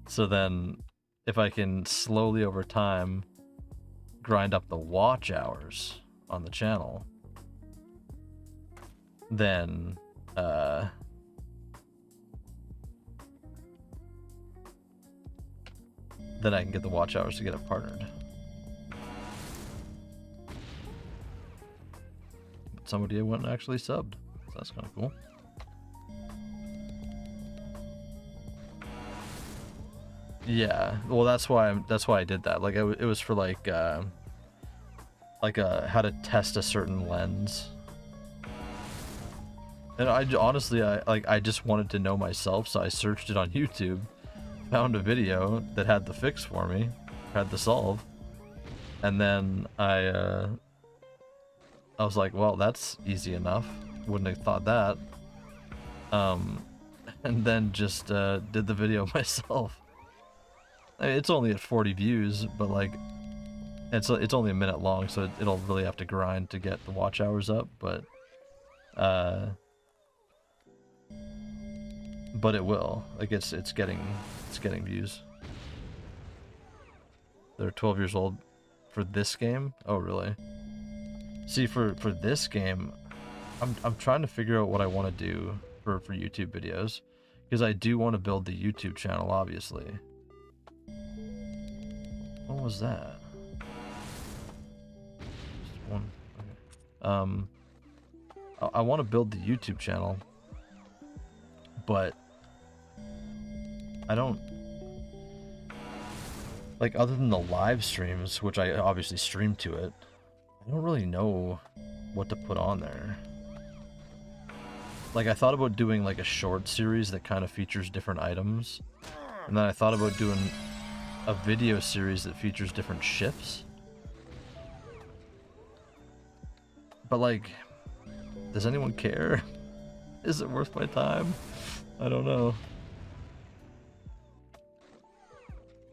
So then if I can slowly over time grind up the watch hours on the channel, then I can get the watch hours to get it partnered. But somebody went and actually subbed, so that's kind of cool. Yeah, well that's why I did that. Like it was for like how to test a certain lens. And I honestly I just wanted to know myself, so I searched it on YouTube, found a video that had the fix for me, had the solve, and then I was like, well, that's easy enough. Wouldn't have thought that. And then just did the video myself. I mean, it's only at 40 views, but like it's only a minute long, so it'll really have to grind to get the watch hours up, but it will. Like it's getting views. They're 12 years old for this game? Oh, really? See, for this game, I'm trying to figure out what I want to do for YouTube videos, because I do want to build the YouTube channel, obviously. What was that? Just one. Okay. I want to build the YouTube channel, but I don't, like, other than the live streams, which I obviously stream to it, I don't really know what to put on there. Like, I thought about doing like a short series that kind of features different items, and then I thought about doing a video series that features different ships. But like, does anyone care? Is it worth my time? I don't know.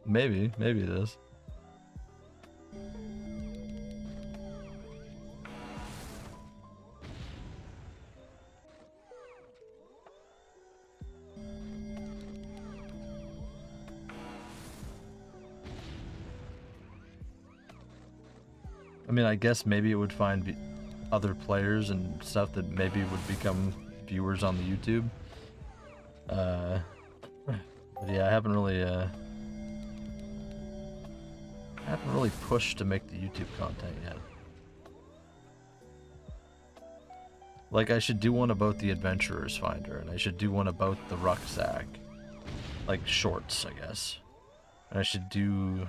Maybe it is. I mean, I guess maybe it would find other players and stuff that maybe would become viewers on the YouTube. But yeah, I haven't really pushed to make the YouTube content yet. Like, I should do one about the Adventurer's Finder, and I should do one about the rucksack. Like, shorts, I guess. And I should do,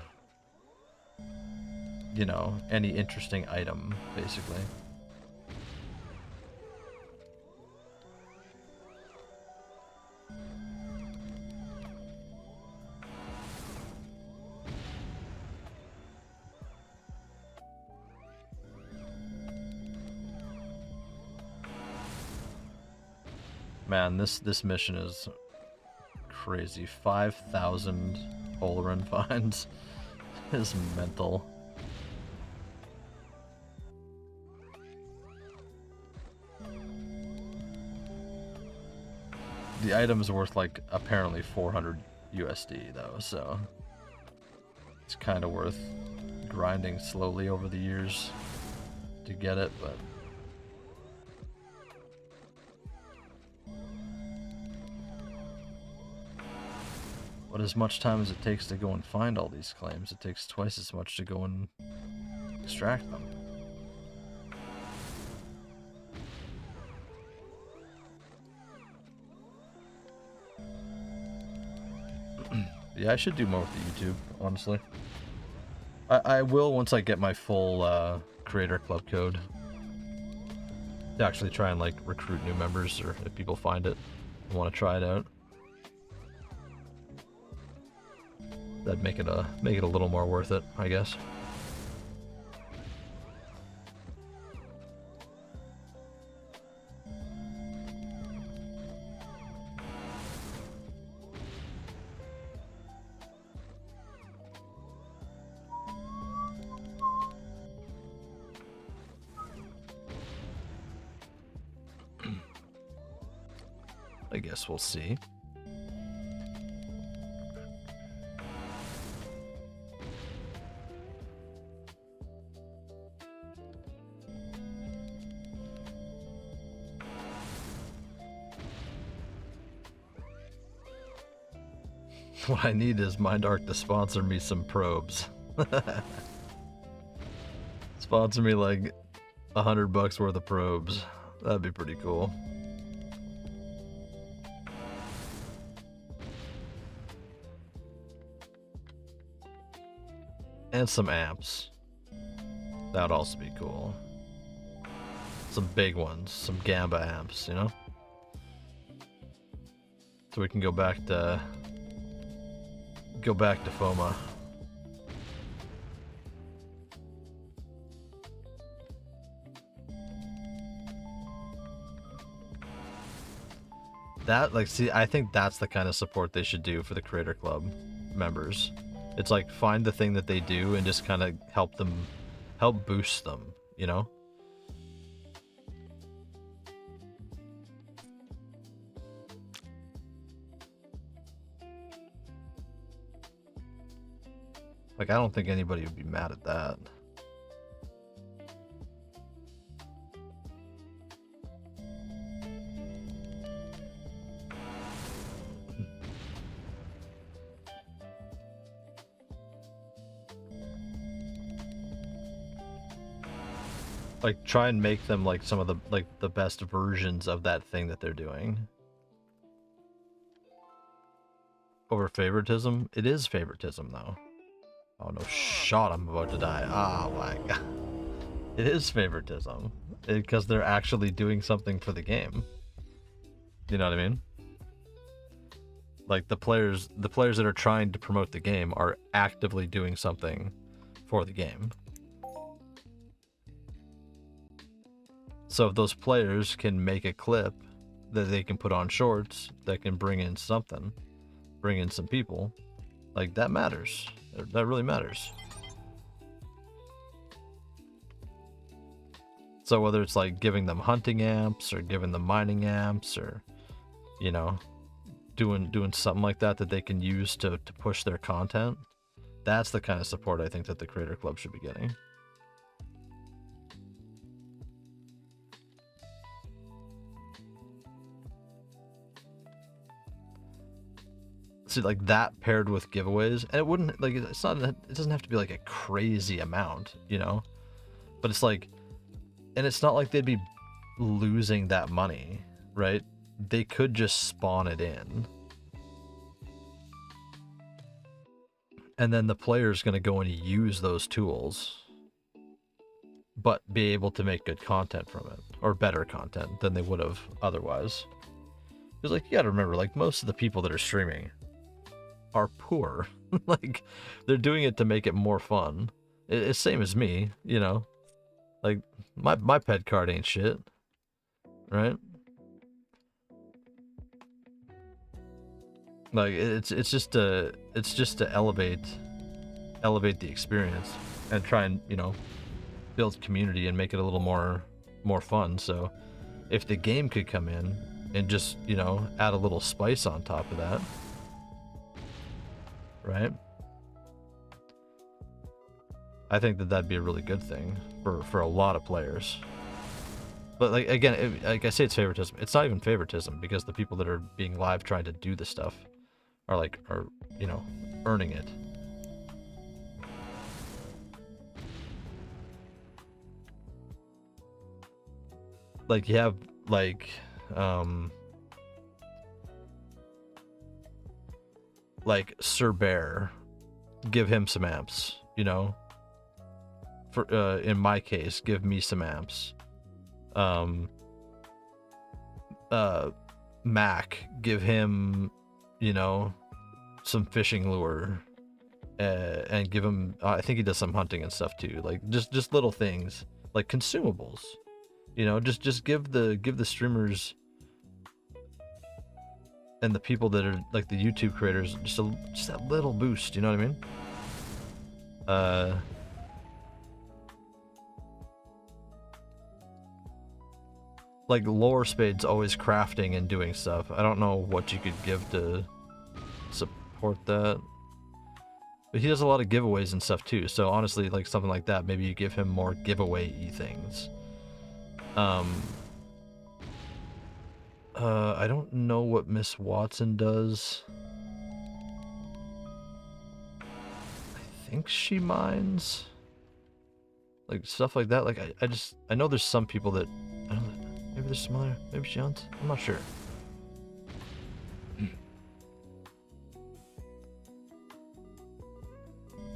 you know, any interesting item, basically. Man, this mission is crazy. 5,000 Polarin finds is mental. The item's worth like apparently 400 USD though, so it's kind of worth grinding slowly over the years to get it, but as much time as it takes to go and find all these claims, it takes twice as much to go and extract them. Yeah, I should do more with the YouTube, honestly. I will once I get my full creator club code. To actually try and like recruit new members, or if people find it and want to try it out. That'd make it a little more worth it, I guess. I guess we'll see. What I need is Mindark to sponsor me some probes. Sponsor me like $100 worth of probes. That'd be pretty cool. And some amps. That'd also be cool. Some big ones, some Gamba amps, you know? So we can go back to FOMA. That, like, see, I think that's the kind of support they should do for the Creator Club members. It's like, find the thing that they do and just kind of help boost them, you know? Like, I don't think anybody would be mad at that. like try and make them like some of the best versions of that thing that they're doing. Over favoritism? It is favoritism though. Oh no, shot, I'm about to die. Oh my god. It is favoritism. Because they're actually doing something for the game. You know what I mean? Like the players that are trying to promote the game are actively doing something for the game. So if those players can make a clip that they can put on shorts that can bring in something, bring in some people, like that matters. That really matters. So whether it's like giving them hunting amps or giving them mining amps or, you know, doing something like that that they can use to push their content, that's the kind of support I think that the Creator Club should be getting. See, like that paired with giveaways, and it wouldn't like it doesn't have to be like a crazy amount, you know, but it's like, and it's not like they'd be losing that money, right? They could just spawn it in, and then the player's going to go and use those tools, but be able to make good content from it, or better content than they would have otherwise. Because like you got to remember, like most of the people that are streaming are poor. Like they're doing it to make it more fun. It's same as me, you know. Like my pet card ain't shit, right? Like it's just to elevate the experience and try and, you know, build community and make it a little more fun. So if the game could come in and just, you know, add a little spice on top of that, right? I think that that'd be a really good thing for a lot of players. But like again, like I say, it's favoritism. It's not even favoritism because the people that are being live trying to do the stuff are you know, earning it. Like you have like Sir Bear, give him some amps, you know. For in my case, give me some amps. Mac, give him, you know, some fishing lure, and give him. I think he does some hunting and stuff too. Like just little things, like consumables. You know, just give the streamers and the people that are like the YouTube creators just that little boost. You know what I mean? Like Lore Spade's always crafting and doing stuff. I don't know what you could give to support that. But he does a lot of giveaways and stuff too. So honestly, like something like that, maybe you give him more giveaway-y things. I don't know what Miss Watson does. I think she mines. Like stuff like that. Like I know there's some people that I don't know. Maybe there's some other, maybe she hunts? I'm not sure.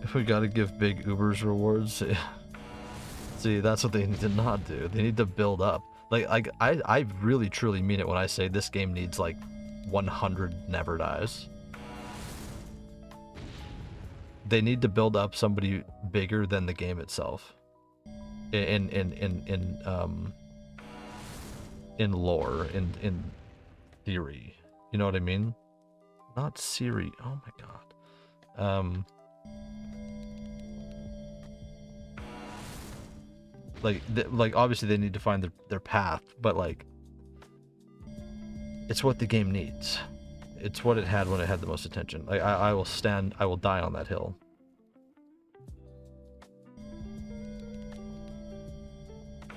If we gotta give big Ubers rewards, see, that's what they need to not do. They need to build up. Like I really truly mean it when I say this game needs like 100 never dies. They need to build up somebody bigger than the game itself. In lore, in theory, you know what I mean? Not Siri. Oh my god. Like obviously they need to find their path, but like it's what the game needs. It's what it had when it had the most attention. Like I will die on that hill.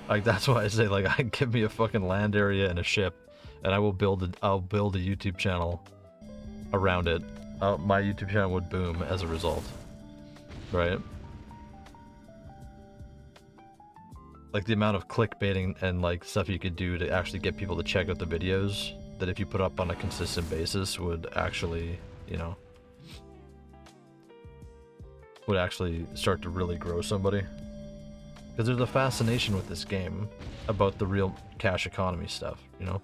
Like that's why I say, like, give me a fucking land area and a ship, and I'll build a YouTube channel around it. My YouTube channel would boom as a result, right? like the amount of clickbaiting and like stuff you could do to actually get people to check out the videos that if you put up on a consistent basis would actually, you know, would actually start to really grow somebody. Because there's a fascination with this game about the real cash economy stuff, you know?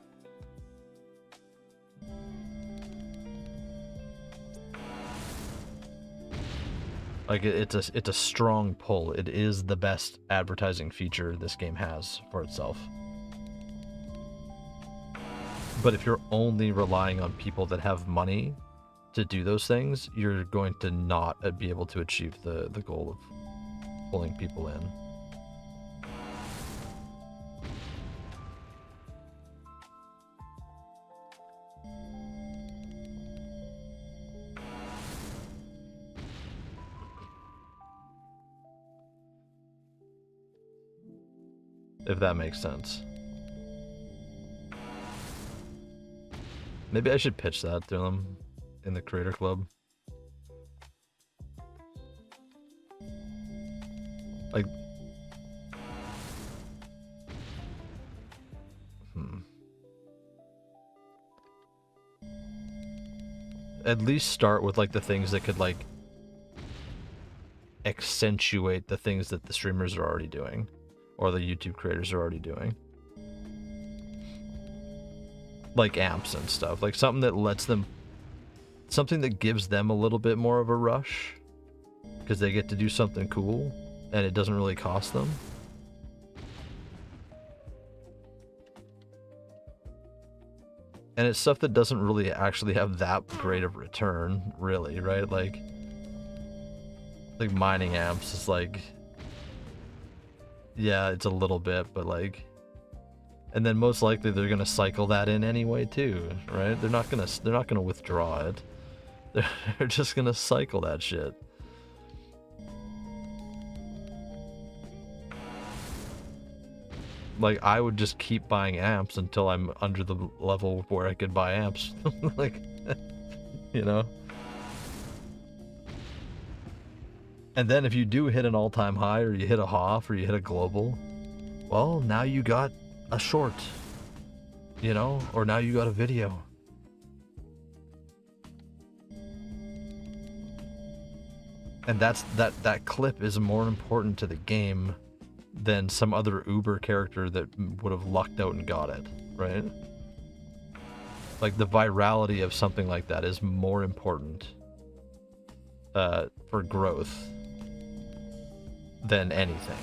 Like it's a strong pull. It is the best advertising feature this game has for itself. But if you're only relying on people that have money to do those things, you're going to not be able to achieve the goal of pulling people in. If that makes sense. Maybe I should pitch that to them in the Creator Club. Like, At least start with like the things that could like accentuate the things that the streamers are already doing or the YouTube creators are already doing. Like amps and stuff, like something that lets them, something that gives them a little bit more of a rush because they get to do something cool and it doesn't really cost them. And it's stuff that doesn't really actually have that great of return, really, right? Like mining amps is like, yeah, it's a little bit, but like, and then most likely they're gonna cycle that in anyway too, right? They're not gonna withdraw it. They're just gonna cycle that shit. Like, I would just keep buying amps until I'm under the level where I could buy amps. Like, you know? And then if you do hit an all-time high, or you hit a HOF, or you hit a global, well, now you got a short, you know? Or now you got a video. And that clip is more important to the game than some other Uber character that would have lucked out and got it, right? Like, the virality of something like that is more important for growth than anything.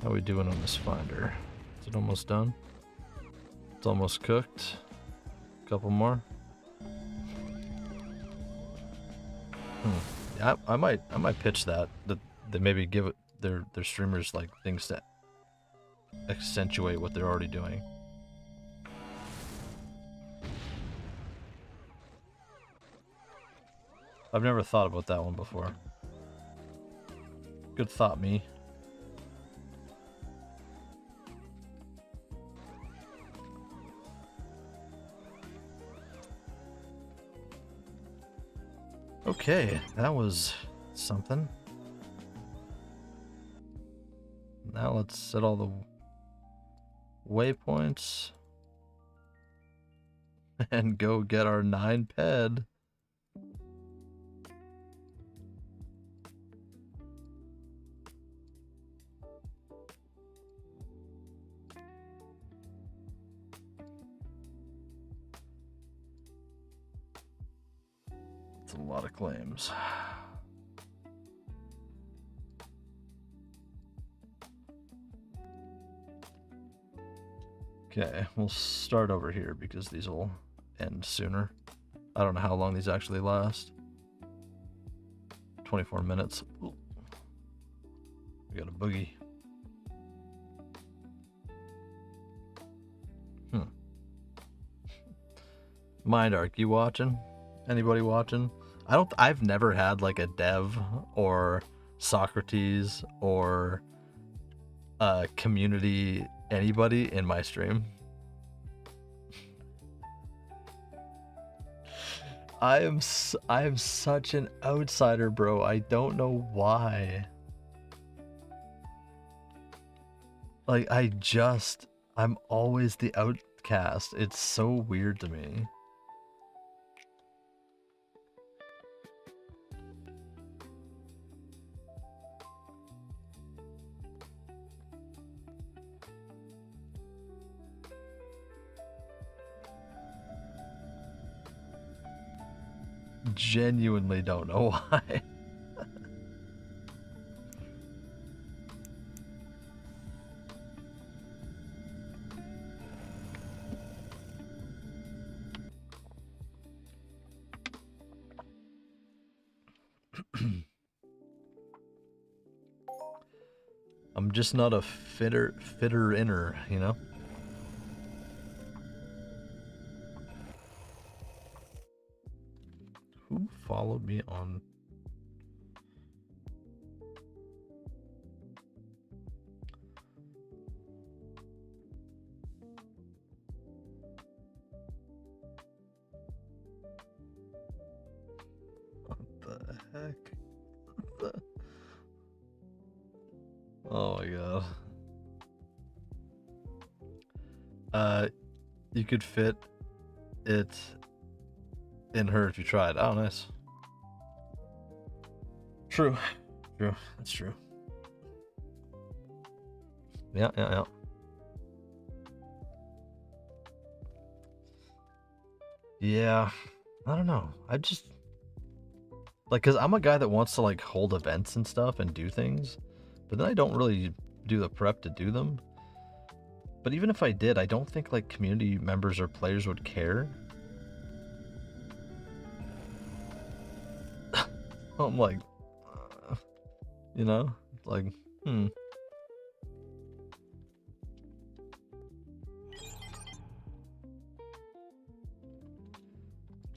How are we doing on this finder? Is it almost done? It's almost cooked. A couple more. Yeah, I might pitch that they maybe give it their streamers like things that accentuate what they're already doing. I've never thought about that one before. Good thought, me. Okay, that was something. Now let's set all the waypoints and go get our 9 ped. That's a lot of claims. Okay, we'll start over here because these will end sooner. I don't know how long these actually last. 24 minutes. Ooh. We got a boogie. Mindark, you watching? Anybody watching? I've never had like a dev or Socrates or community anybody in my stream. I am such an outsider, bro. I don't know why. Like, I'm always the outcast. It's so weird to me. Genuinely don't know why. I'm just not a fitter inner, you know? Who followed me on? What the heck? Oh my god. You could fit it in her if you tried. Oh, nice. True. True. That's true. Yeah. Yeah. I don't know. I just... Like, because I'm a guy that wants to, like, hold events and stuff and do things. But then I don't really do the prep to do them. But even if I did, I don't think, like, community members or players would care. I'm like... you know? Like,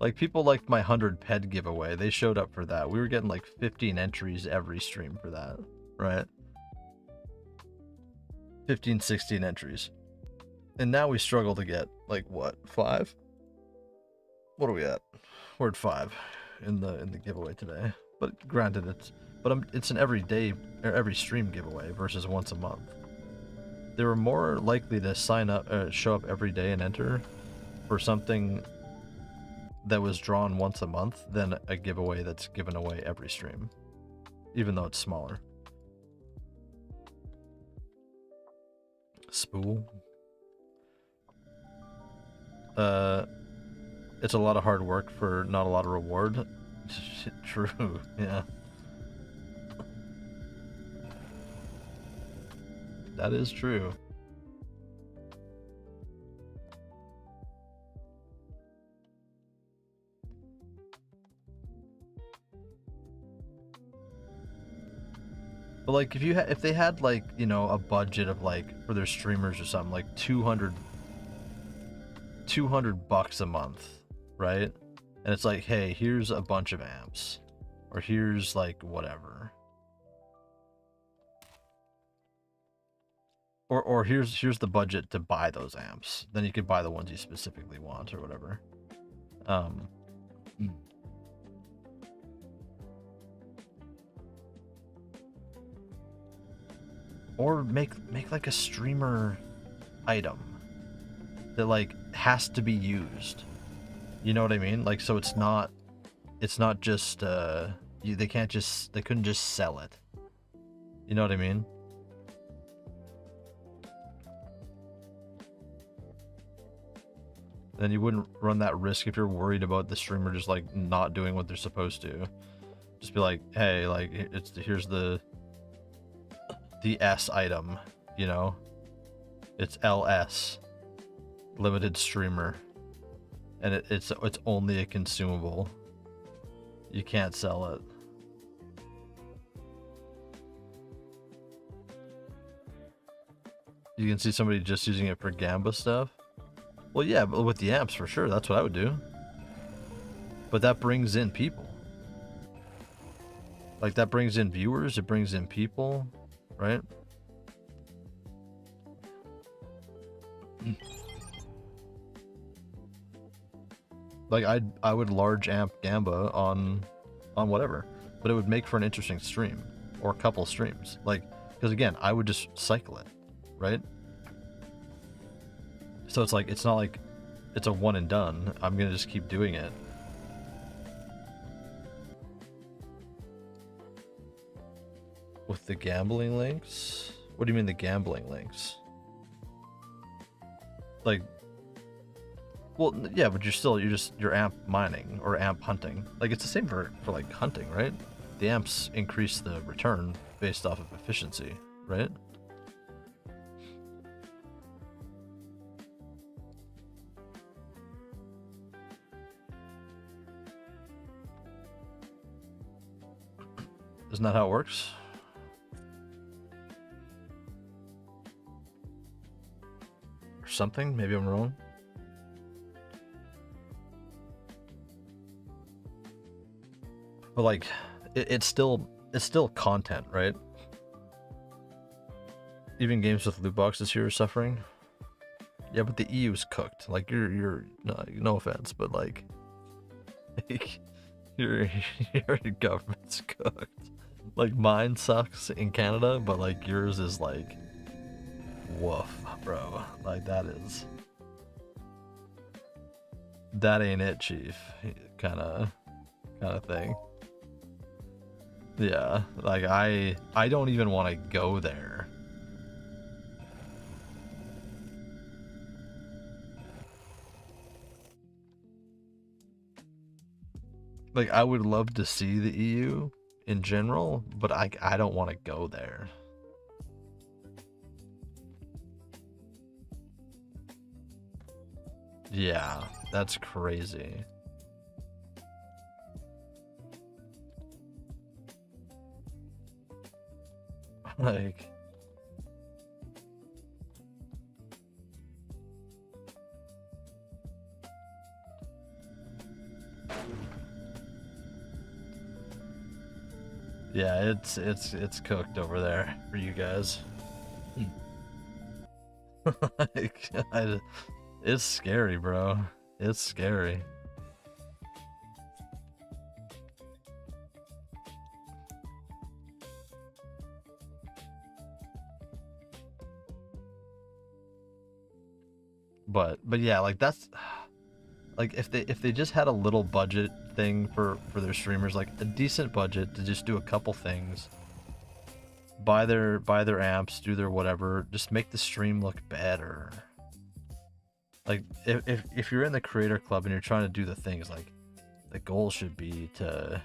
Like, people liked my 100 ped giveaway. They showed up for that. We were getting, like, 15 entries every stream for that, right? 15, 16 entries. And now we struggle to get, like, what, 5? What are we at? We're at 5 in the giveaway today. But granted, it's an every day or every stream giveaway versus once a month. They were more likely to sign up, show up every day and enter for something that was drawn once a month than a giveaway that's given away every stream, even though it's smaller. Spool. It's a lot of hard work for not a lot of reward. True, yeah. That is true. But like, if they had, like, you know, a budget of, like, for their streamers or something, like $200 a month, right? And it's like, hey, here's a bunch of amps, or here's, like, whatever, or here's the budget to buy those amps. Then you could buy the ones you specifically want or whatever. Or make like a streamer item that, like, has to be used. You know what I mean? Like, so it's not just they couldn't just sell it. You know what I mean? Then you wouldn't run that risk if you're worried about the streamer just, like, not doing what they're supposed to. Just be like, hey, like, here's the S item, you know? It's LS, limited streamer, and it's only a consumable. You can't sell it. You can see somebody just using it for Gamba stuff. Well, yeah, but with the amps, for sure, that's what I would do. But that brings in people. Like, that brings in viewers, it brings in people, right? Like, I would large amp Gamba on whatever, but it would make for an interesting stream or a couple streams. Like, because again, I would just cycle it, right? So it's like, it's not like it's a one and done. I'm gonna just keep doing it. With the gambling links? What do you mean the gambling links? Like, well, yeah, but you're amp mining or amp hunting. Like, it's the same for like hunting, right? The amps increase the return based off of efficiency, right? Isn't that how it works? Or something? Maybe I'm wrong. But like, it's still content, right? Even games with loot boxes here are suffering. Yeah, but the EU's cooked. Like, you're no offense, but like your government's cooked. Like, mine sucks in Canada, but like yours is like woof, bro. Like, that ain't it, chief. Kind of thing. Yeah, like I don't even want to go there. Like, I would love to see the EU in general, but I don't want to go there. Yeah, that's crazy. Like, yeah, it's cooked over there for you guys. Like, it's scary, bro. It's scary. But yeah, like, that's like, if they just had a little budget thing for their streamers, like a decent budget to just do a couple things, buy their amps, do their whatever, just make the stream look better. Like, if you're in the creator club and you're trying to do the things, like, the goal should be to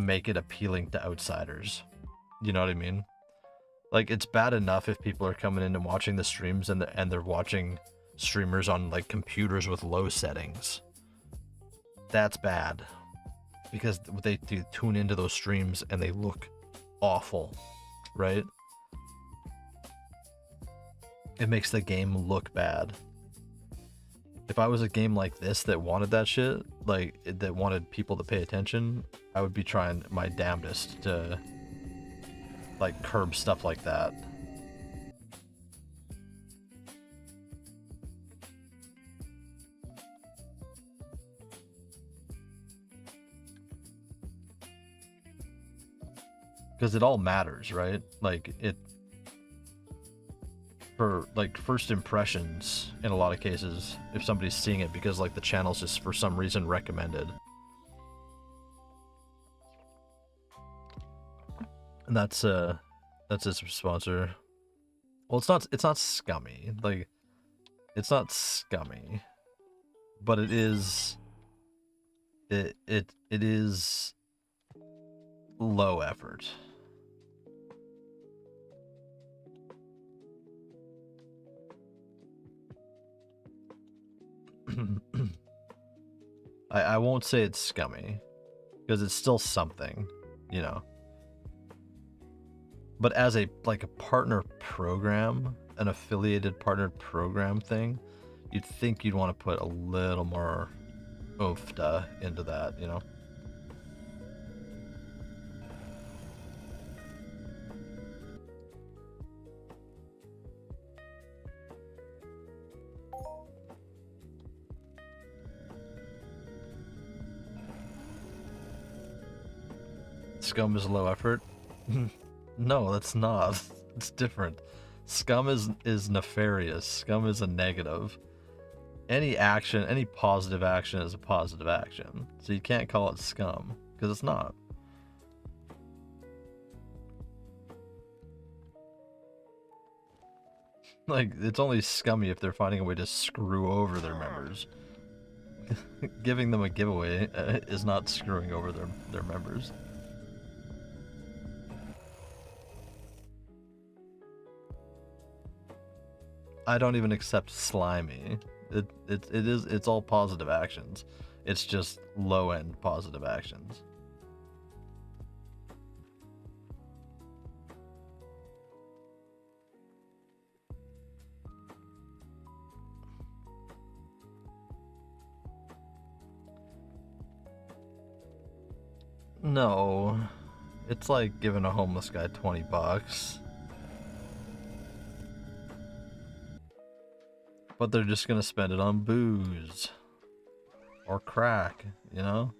make it appealing to outsiders. You know what I mean? Like, it's bad enough if people are coming in and watching the streams and they're watching streamers on like computers with low settings. That's bad, because they tune into those streams and they look awful, right? It makes the game look bad. If I was a game like this that wanted that shit, like, that wanted people to pay attention, I would be trying my damnedest to like curb stuff like that. Because it all matters, right? Like, it, for like first impressions in a lot of cases, if somebody's seeing it because like the channel's just for some reason recommended. And that's its sponsor. Well, it's not scummy. Like, it's not scummy, but it is low effort. I won't say it's scummy, because it's still something, you know. But as a partner program, an affiliated partner program thing, you'd think you'd want to put a little more oomph into that, you know. Scum is low effort? No, that's not. It's different. Scum is nefarious. Scum is a negative. Any action, any positive action is a positive action. So you can't call it scum, because it's not. Like, it's only scummy if they're finding a way to screw over their members. Giving them a giveaway is not screwing over their members. I don't even accept slimy. It's all positive actions. It's just low-end positive actions. No, it's like giving a homeless guy 20 bucks. But they're just gonna spend it on booze. Or crack, you know?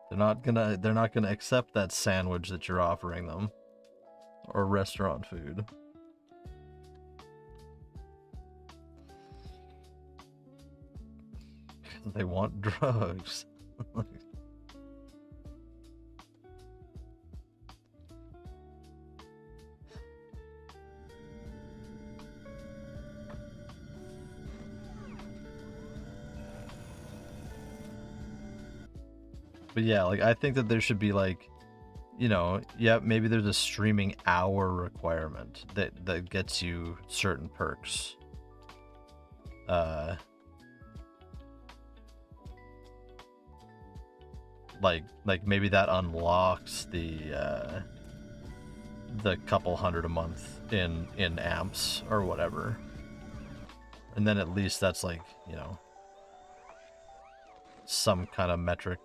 They're not gonna accept that sandwich that you're offering them. Or restaurant food. They want drugs. But yeah, like, I think that there should be, like, you know, yeah, maybe there's a streaming hour requirement that gets you certain perks. Like maybe that unlocks the couple hundred a month in amps or whatever. And then at least that's, like, you know, some kind of metric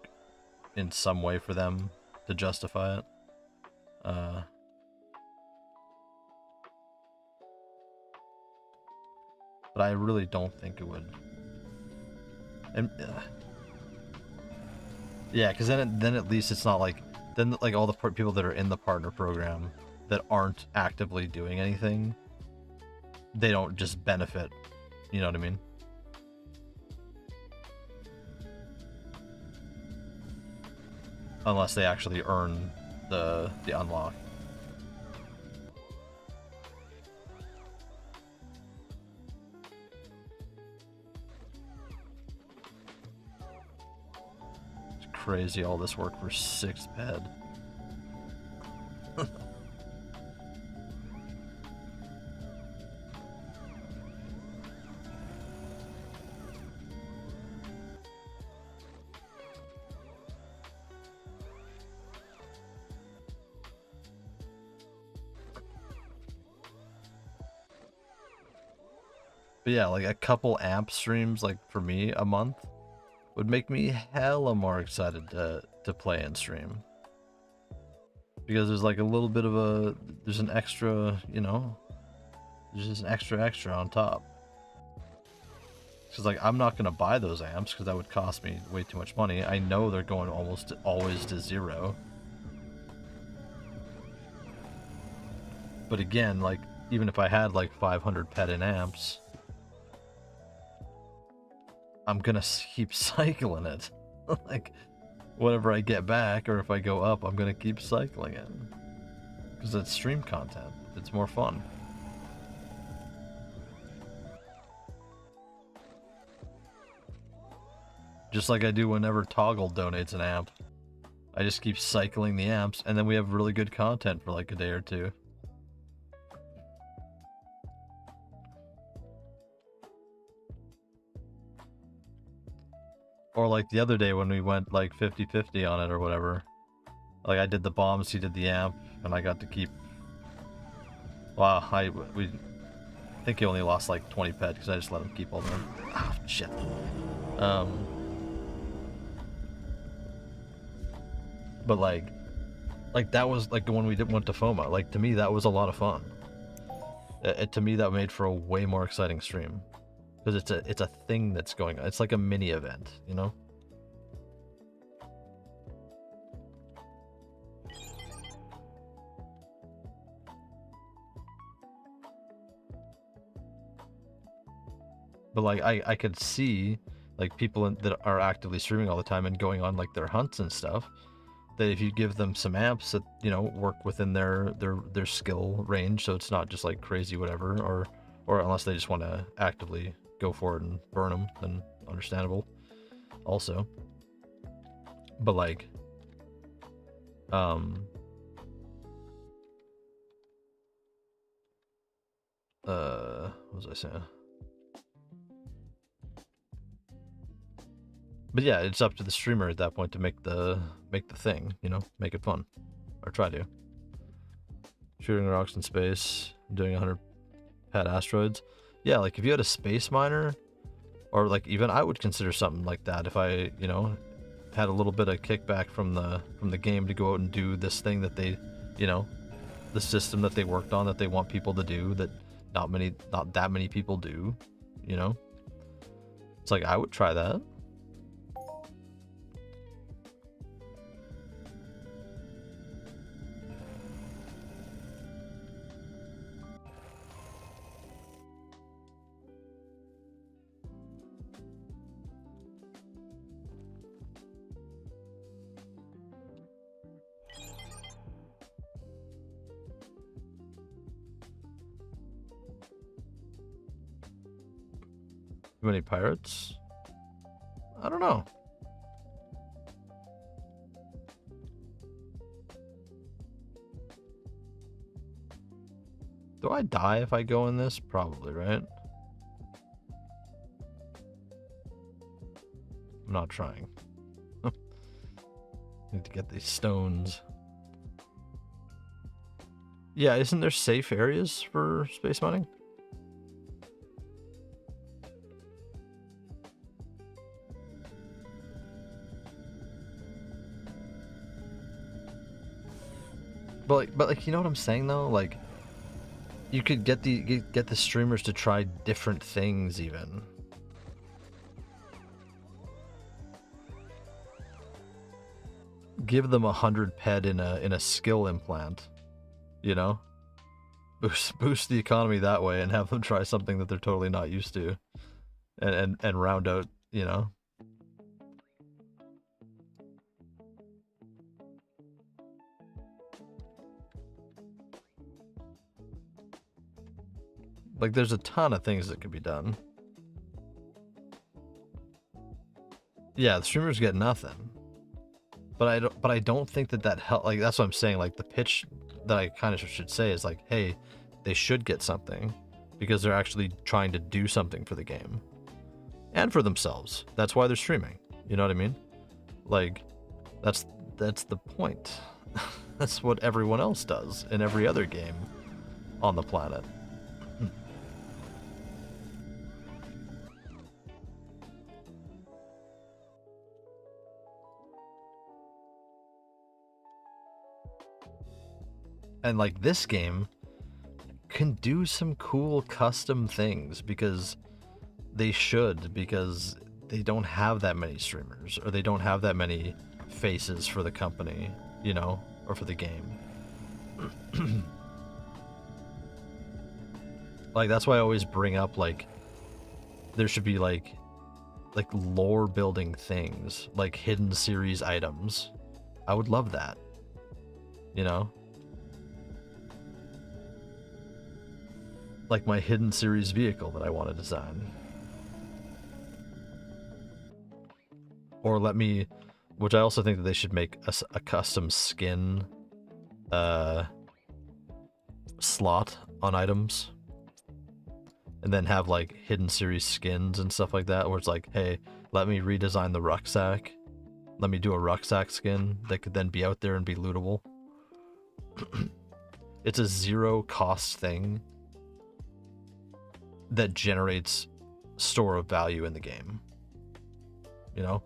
in some way for them to justify it. But I really don't think it would. And yeah, because then at least it's not like, then like all the people that are in the partner program that aren't actively doing anything, they don't just benefit. You know what I mean? Unless they actually earn the unlock. It's crazy, all this work for 6 ped. But yeah, like a couple amp streams, like for me, a month, would make me hella more excited to play and stream. Because there's like a little bit of there's an extra, you know, there's just an extra on top. Because like, I'm not going to buy those amps because that would cost me way too much money. I know they're going almost always to zero. But again, like, even if I had like 500 ped in amps, I'm gonna keep cycling it. Like, whatever I get back, or if I go up, I'm gonna keep cycling it. Because it's stream content. It's more fun. Just like I do whenever Toggle donates an amp. I just keep cycling the amps, and then we have really good content for like a day or two. Or like the other day when we went like 50-50 on it or whatever. Like, I did the bombs, he did the amp, and I got to keep... Wow, I think he only lost like 20 ped because I just let him keep all the... Ah, shit. But like that was like when we went to FOMA. Like, to me, that was a lot of fun. To me, that made for a way more exciting stream, because it's a thing that's going on. It's like a mini event, you know. But like I could see like people that are actively streaming all the time and going on like their hunts and stuff, that if you give them some amps that, you know, work within their skill range, so it's not just like crazy whatever, or unless they just want to actively go for it and burn them, then understandable also. But like what was I saying? But yeah, it's up to the streamer at that point to make the thing, you know, make it fun, or try to. Shooting rocks in space, doing 100 pad asteroids. Yeah, like if you had a space miner, or like even I would consider something like that if I, you know, had a little bit of kickback from the game to go out and do this thing that they, you know, the system that they worked on that they want people to do that not that many people do, you know. It's like I would try that. Too many pirates? I don't know. Do I die if I go in this? Probably, right? I'm not trying. Need to get these stones. Yeah, isn't there safe areas for space mining? But like, you know what I'm saying though? Like, you could get the streamers to try different things even. Give them 100 ped in a skill implant, you know? Boost the economy that way and have them try something that they're totally not used to, and round out, you know. Like, there's a ton of things that could be done. Yeah, the streamers get nothing. But I don't think that help. Like, that's what I'm saying. Like, the pitch that I kind of should say is like, hey, they should get something because they're actually trying to do something for the game and for themselves. That's why they're streaming. You know what I mean? Like, that's the point. That's what everyone else does in every other game on the planet. And like, this game can do some cool custom things because they should, because they don't have that many streamers, or they don't have that many faces for the company, you know, or for the game. Like, that's why I always bring up, like, there should be like lore building things, like hidden series items. I would love that, you know. Like my hidden series vehicle that I want to design. Or let me, which I also think that they should make a custom skin slot on items. And then have like hidden series skins and stuff like that, where it's like, hey, let me redesign the rucksack. Let me do a rucksack skin that could then be out there and be lootable. It's a zero cost thing that generates store of value in the game, you know?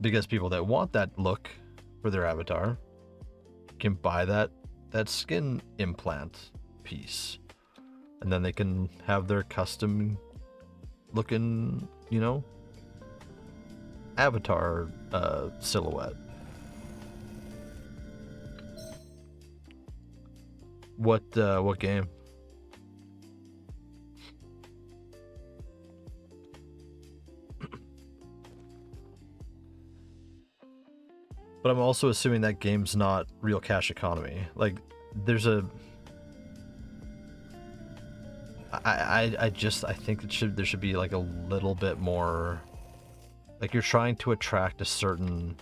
Because people that want that look for their avatar can buy that skin implant piece, and then they can have their custom looking, you know, avatar silhouette. What game? But I'm also assuming that game's not real cash economy. Like, there's a... I think there should be like a little bit more... Like, you're trying to attract a certain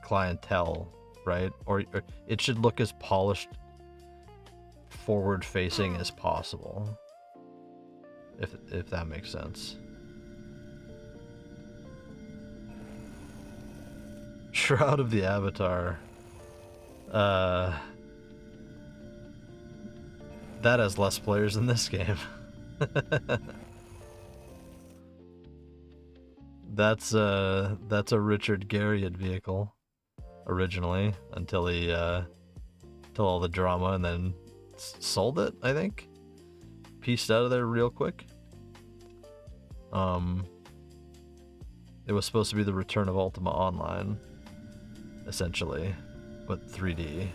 clientele, right? Or it should look as polished, forward-facing as possible. If that makes sense. Shroud of the Avatar. That has less players than this game. That's a Richard Garriott vehicle originally, until all the drama, and then sold it, I think. Pieced out of there real quick. It was supposed to be the return of Ultima Online, essentially, but 3D,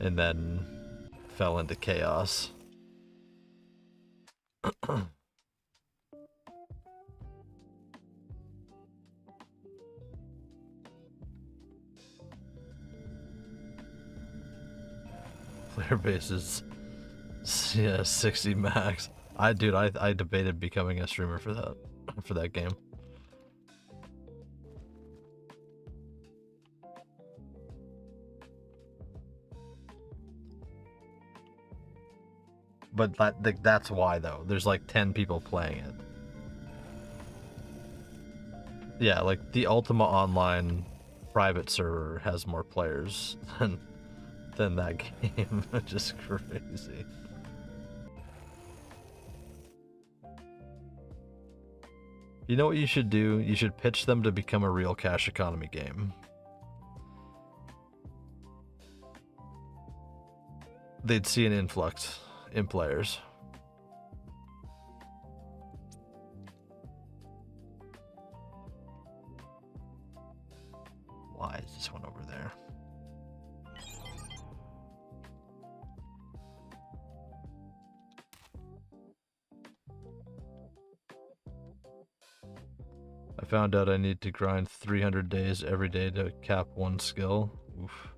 and then fell into chaos. Player base is, yeah, 60 max. I debated becoming a streamer for that game. But that's why, though. There's like 10 people playing it. Yeah, like the Ultima Online private server has more players than that game, which is crazy. You know what you should do? You should pitch them to become a real cash economy game. They'd see an influx in players. Why is this one over there? I found out I need to grind 300 days every day to cap one skill. Oof.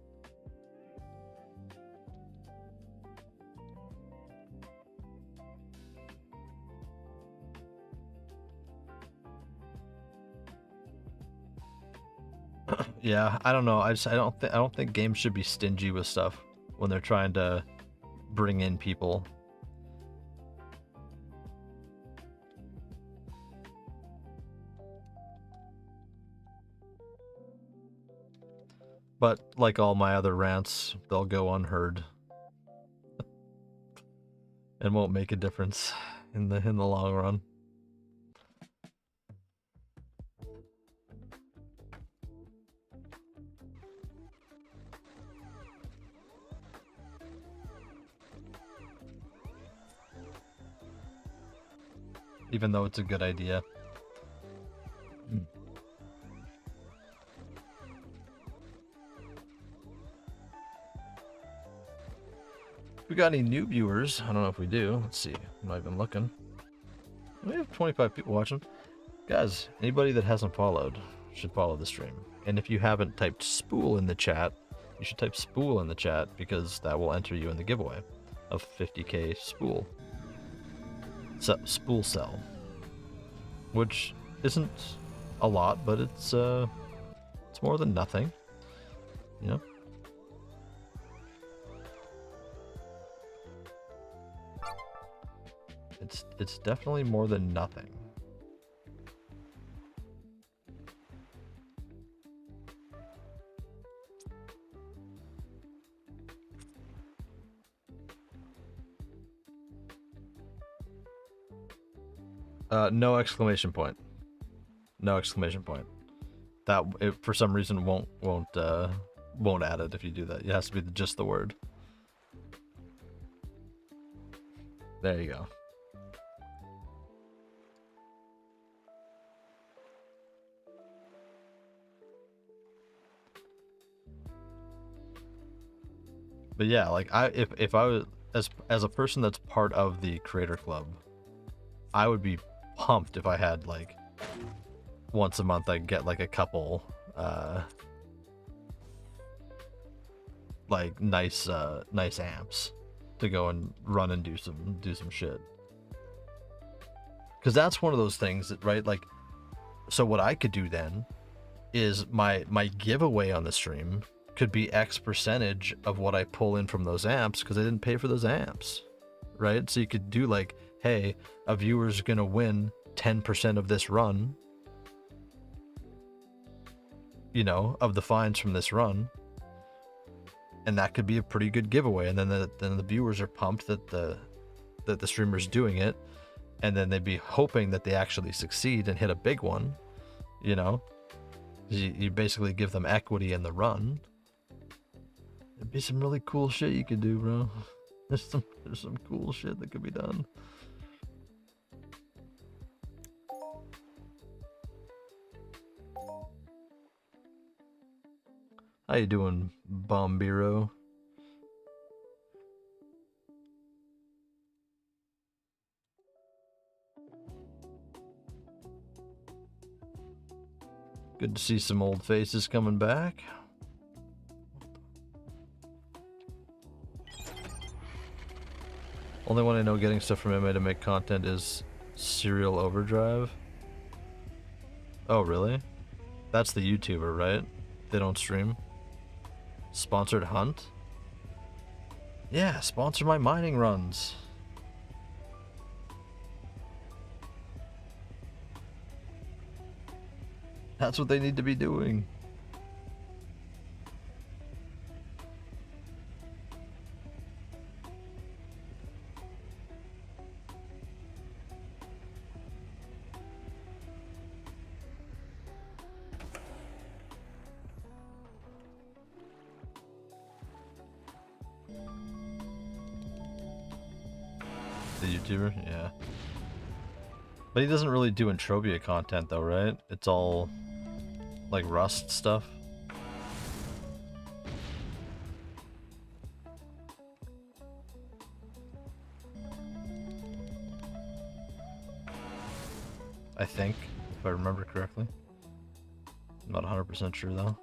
Yeah, I don't know. I don't think games should be stingy with stuff when they're trying to bring in people. But like all my other rants, they'll go unheard and won't make a difference in the long run. Even though it's a good idea. If we got any new viewers, I don't know if we do. Let's see. I'm not even looking. We have 25 people watching. Guys, anybody that hasn't followed should follow the stream. And if you haven't typed Spool in the chat, you should type Spool in the chat, because that will enter you in the giveaway of 50k Spool. Spool cell, which isn't a lot, but it's more than nothing, you know. It's definitely more than nothing. No exclamation point. No exclamation point. That it, for some reason won't won't add it if you do that. It has to be just the word. There you go. But yeah, like if I was as a person that's part of the creator club, I would be pumped if I had like once a month I get like a couple like nice amps to go and run and do some shit. Cuz that's one of those things that, right, like, so what I could do then is my giveaway on the stream could be X percentage of what I pull in from those amps because I didn't pay for those amps, right? So you could do like, hey, a viewer's gonna win 10% of this run, you know, of the fines from this run, and that could be a pretty good giveaway. And then the viewers are pumped that the streamer's doing it, and then they'd be hoping that they actually succeed and hit a big one, you know. You basically give them equity in the run. There'd be some really cool shit you could do, bro. There's some cool shit that could be done. How you doing, Bombiro? Good to see some old faces coming back. Only one I know getting stuff from MA to make content is Serial Overdrive. Oh, really? That's the YouTuber, right? They don't stream. Sponsored hunt? Yeah, sponsor my mining runs. That's what they need to be doing. The YouTuber? Yeah. But he doesn't really do Entropia content though, right? It's all like Rust stuff. I think, if I remember correctly. I'm not 100% sure though.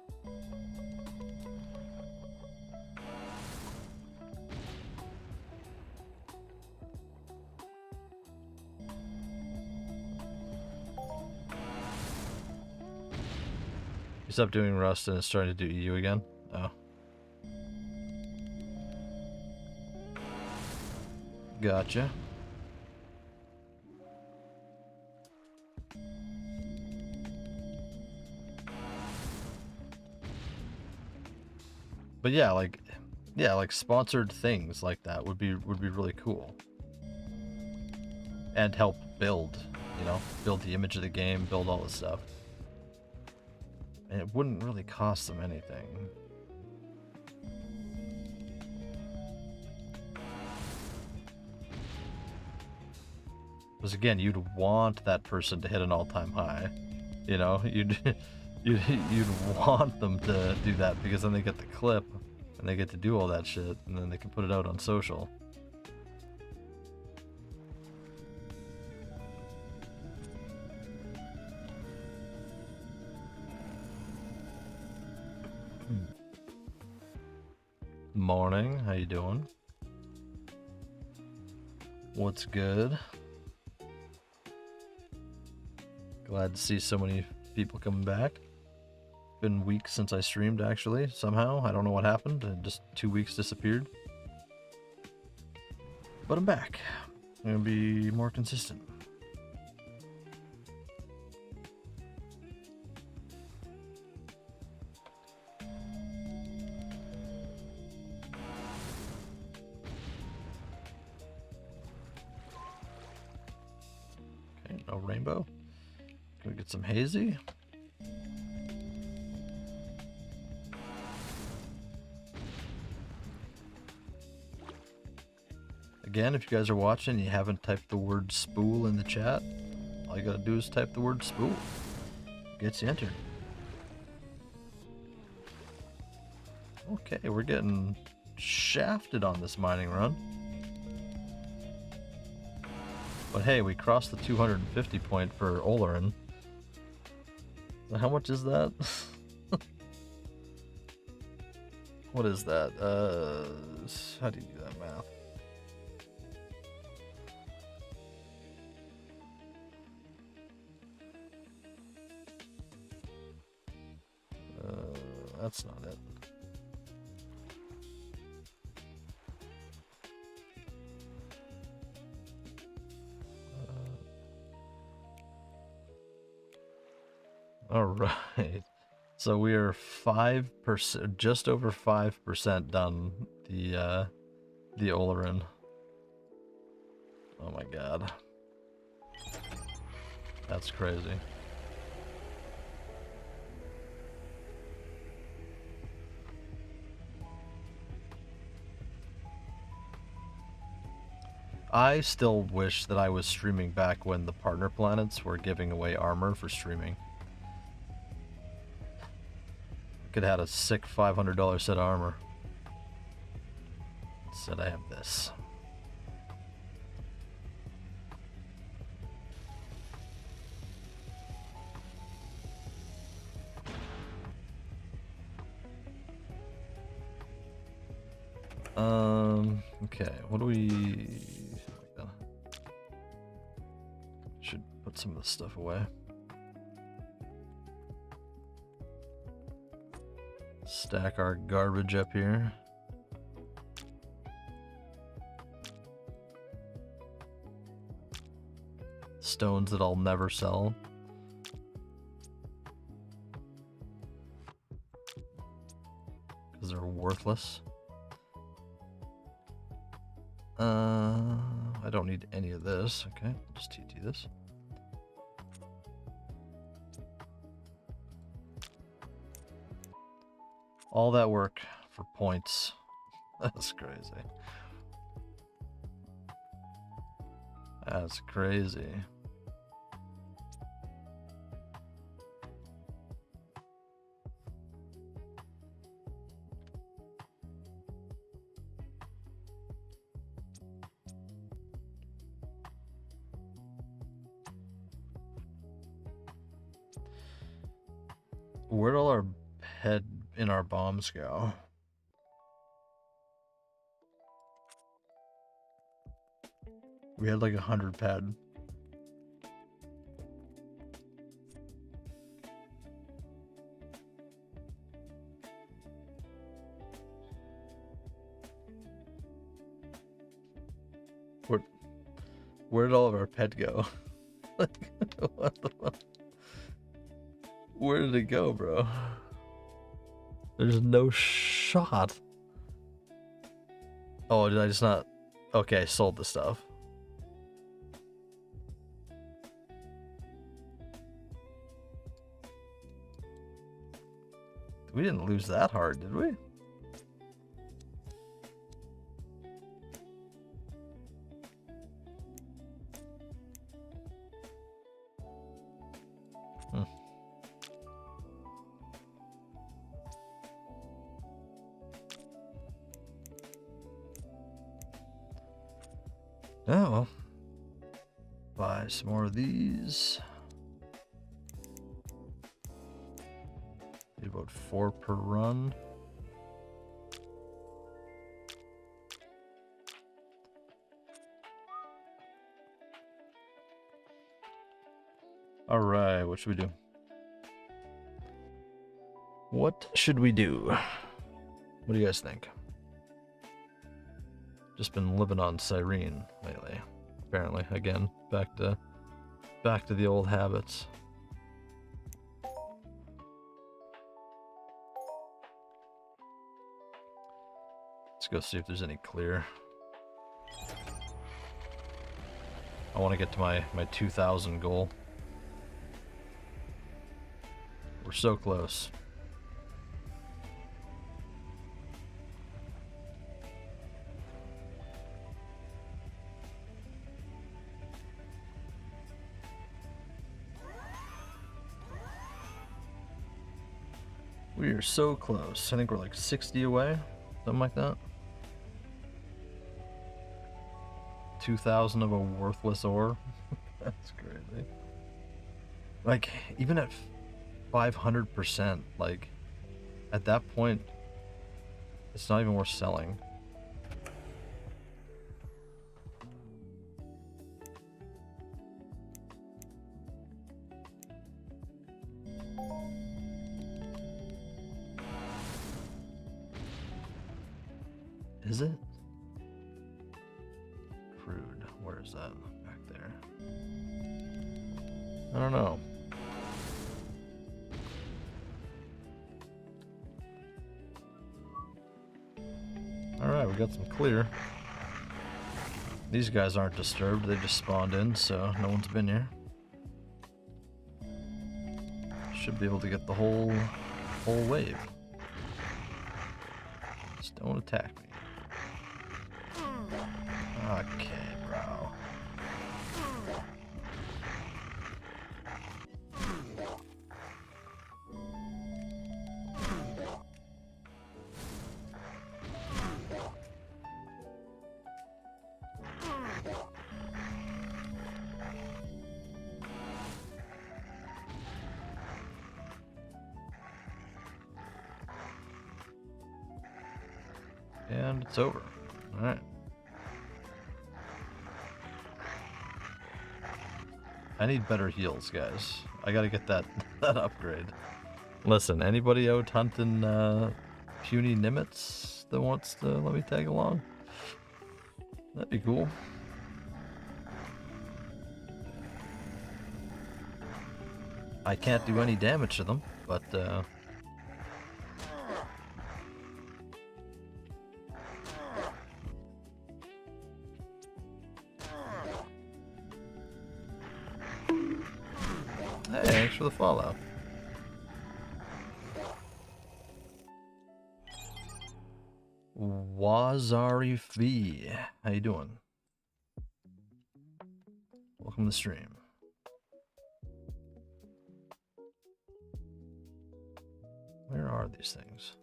You stopped doing Rust and it's starting to do EU again? Oh. Gotcha. But yeah, like sponsored things like that would be really cool. And help build, you know, build the image of the game, build all this stuff. And it wouldn't really cost them anything. Because again, you'd want that person to hit an all-time high. You know, you'd want them to do that because then they get the clip and they get to do all that shit and then they can put it out on social. Morning, how you doing? What's good? Glad to see so many people coming back. Been weeks since I streamed, actually, somehow. I don't know what happened. Just 2 weeks disappeared. But I'm back. I'm gonna be more consistent. Okay, no rainbow. Can we get some hazy? Again, if you guys are watching and you haven't typed the word spool in the chat, all you gotta do is type the word spool. Gets you entered. Okay, we're getting shafted on this mining run. But hey, we crossed the 250 point for Olerin. So how much is that? What is that? How do you do that math? That's not it. All right. So we are 5%, just over 5% done the Olerin. Oh my god. That's crazy. I still wish that I was streaming back when the partner planets were giving away armor for streaming. Could have had a sick $500 set of armor. Instead I have this. Okay, what do we... Should put some of this stuff away. Stack our garbage up here. Stones that I'll never sell. Because they're worthless. I don't need any of this. Okay, just TT this. All that work for points. That's crazy. That's crazy. Where'd all our head in our bombs go? We had like 100 ped. Where did all of our ped go? Like, what the fuck? Where did it go, bro? There's no shot. Oh, did I just not? Okay, I sold the stuff. We didn't lose that hard, did we? Oh, well. Buy some more of these. Need about 4 per run. Alright, what should we do? What should we do? What do you guys think? Just been living on Cyrene lately, apparently. Again, back to the old habits. Let's go see if there's any clear. I want to get to my 2,000 goal. We're so close. We are so close. I think we're like 60 away, something like that. 2,000 of a worthless ore. That's crazy. Like, even at 500%, like, at that point, it's not even worth selling. Is it? Crude. Where is that? Back there. I don't know. Alright, we got some clear. These guys aren't disturbed, they just spawned in, so no one's been here. Should be able to get the whole wave. Just don't attack me. Okay, bro. And it's over. Alright. I need better heals, guys. I gotta get that upgrade. Listen, anybody out hunting puny Nimitz that wants to let me tag along? That'd be cool. I can't do any damage to them, but hey, thanks for the follow. Wazari V, how you doing? Welcome to the stream. Where are these things?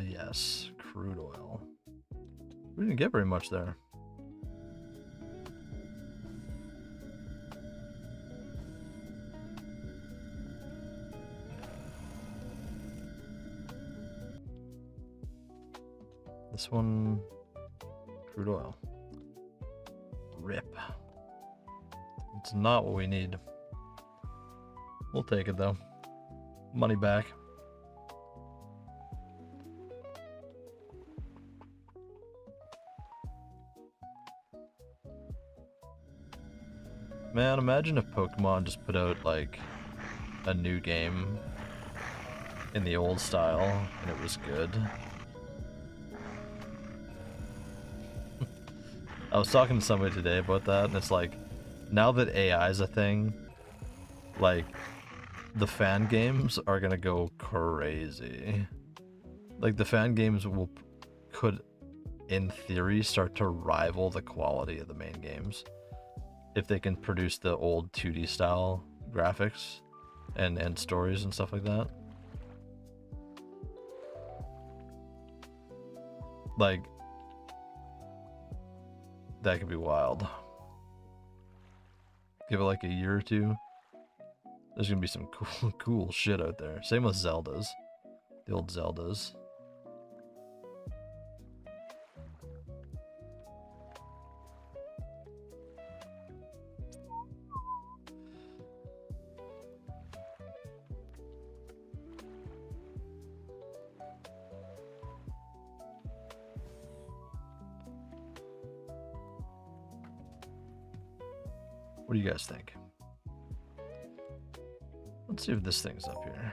Yes, crude oil. We didn't get very much there. This one, crude oil. Rip. It's not what we need. We'll take it though. Money back. Man, imagine if Pokemon just put out like a new game in the old style and it was good. I was talking to somebody today about that, and it's like, now that AI is a thing, like, the fan games are gonna go crazy. Like, the fan games could, in theory, start to rival the quality of the main games if they can produce the old 2D style graphics and stories and stuff like that. Like, that could be wild. Give it like a year or two. There's gonna be some cool shit out there. Same with Zeldas. The old Zeldas. What do you guys think? Let's see if this thing's up here.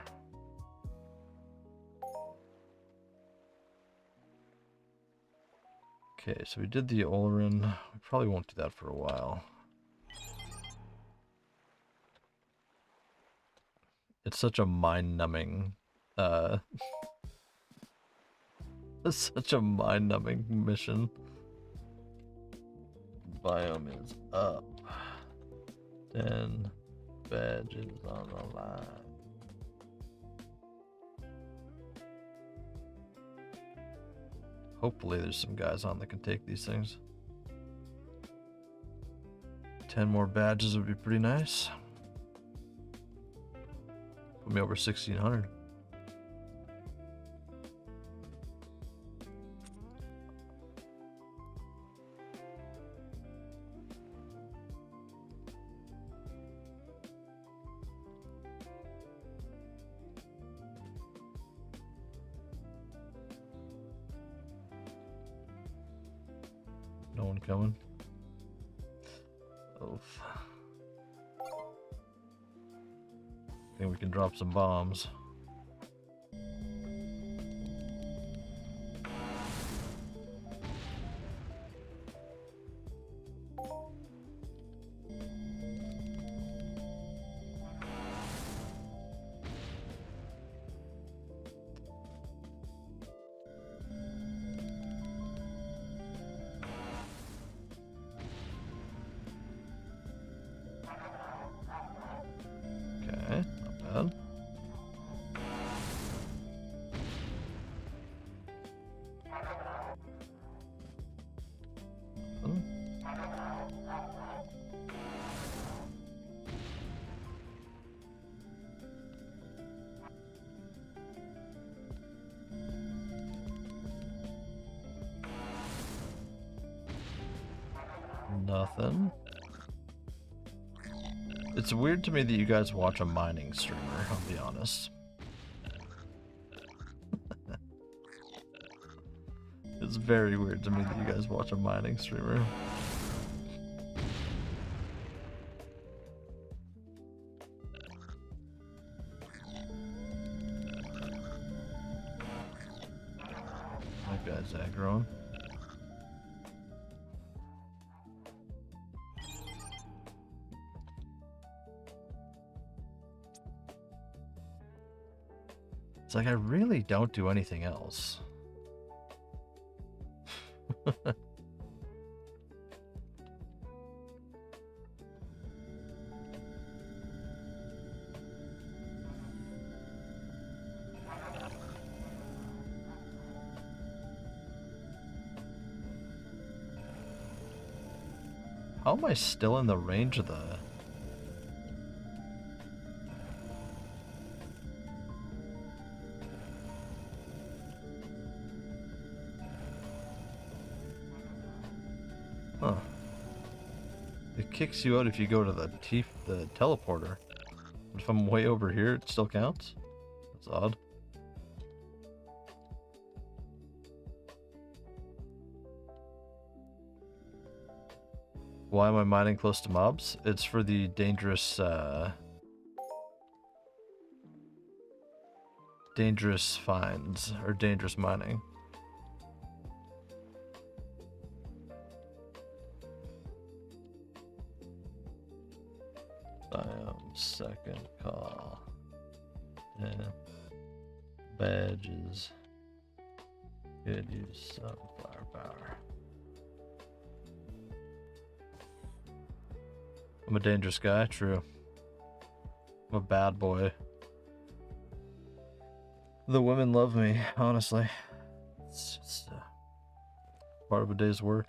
Okay, so we did the Olorin. We probably won't do that for a while. it's such a mind-numbing, it's such a mind-numbing mission. Biome is up. 10 badges on the line. Hopefully there's some guys on that can take these things. 10 more badges would be pretty nice. Put me over 1,600. No one coming. Oof. Think we can drop some bombs. Okay, not bad. Nothing. It's weird to me that you guys watch a mining streamer, I'll be honest. It's very weird to me that you guys watch a mining streamer. That guy's aggroing. It's like I really don't do anything else. How am I still in the range of the... Huh. It kicks you out if you go to the teleporter. But if I'm way over here, it still counts? That's odd. Why am I mining close to mobs? It's for the dangerous, dangerous finds, or dangerous mining. Second call. Yeah. Badges. Could use some firepower. I'm a dangerous guy, true. I'm a bad boy. The women love me, honestly. It's just part of a day's work.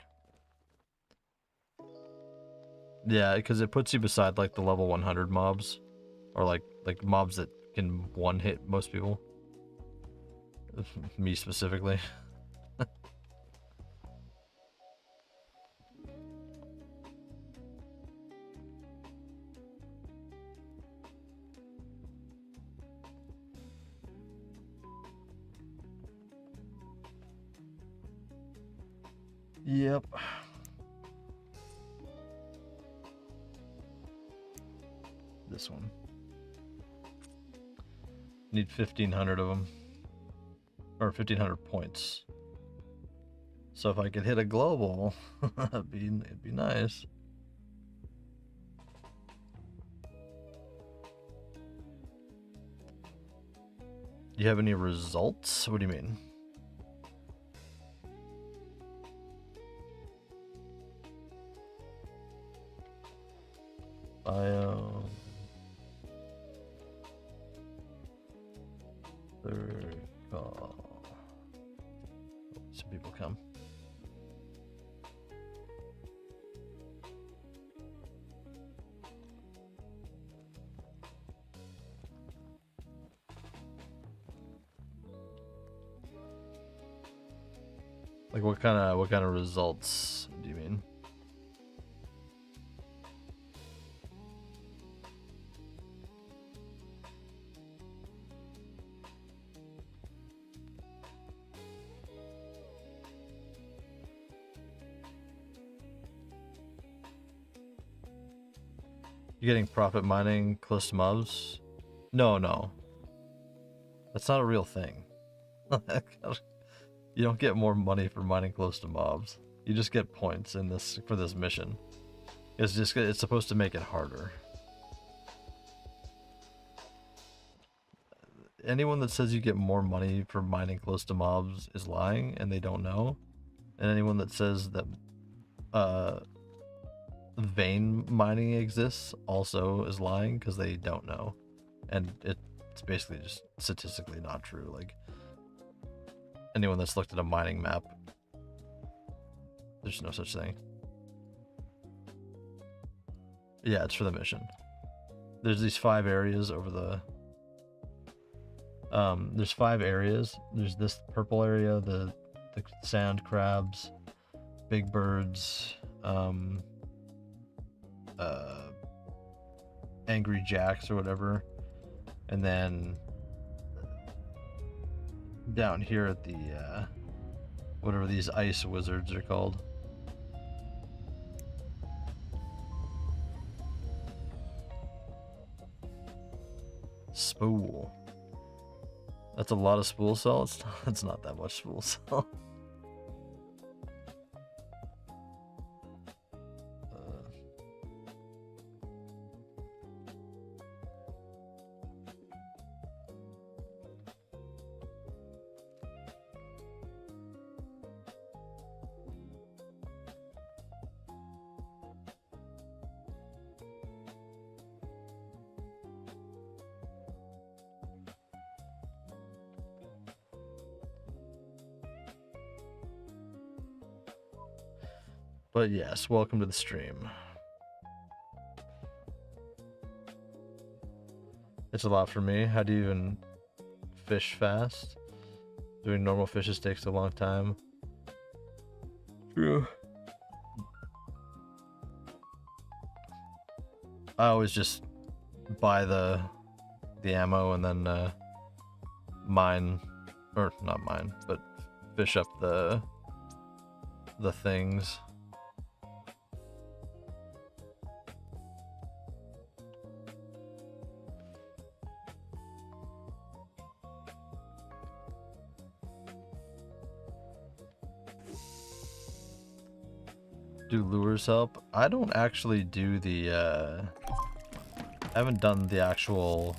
Yeah, because it puts you beside like the level 100 mobs, or like mobs that can one-hit most people. Me specifically. Yep. This one. Need 1,500 of them. Or 1,500 points. So if I could hit a global, it'd be nice. Do you have any results? What do you mean? Bio. Third call. Some people come. Like what kind of results do you mean? You getting profit mining close to mobs? No. That's not a real thing. You don't get more money for mining close to mobs. You just get points in this for this mission. It's supposed to make it harder. Anyone that says you get more money for mining close to mobs is lying and they don't know. And anyone that says that vein mining exists also is lying because they don't know. And it's basically just statistically not true. Like anyone that's looked at a mining map, there's no such thing. Yeah, it's for the mission. There's these 5 areas over the there's 5 areas. There's this purple area, the sand crabs, big birds, angry jacks or whatever, and then down here at the whatever these ice wizards are called. Spool. That's a lot of spool cell. It's not that much spool cell. But yes, welcome to the stream. It's a lot for me. How do you even fish fast? Doing normal fishes takes a long time. True. I always just buy the ammo and then mine, or not mine, but fish up the things. Do lures help? I don't actually do the I haven't done the actual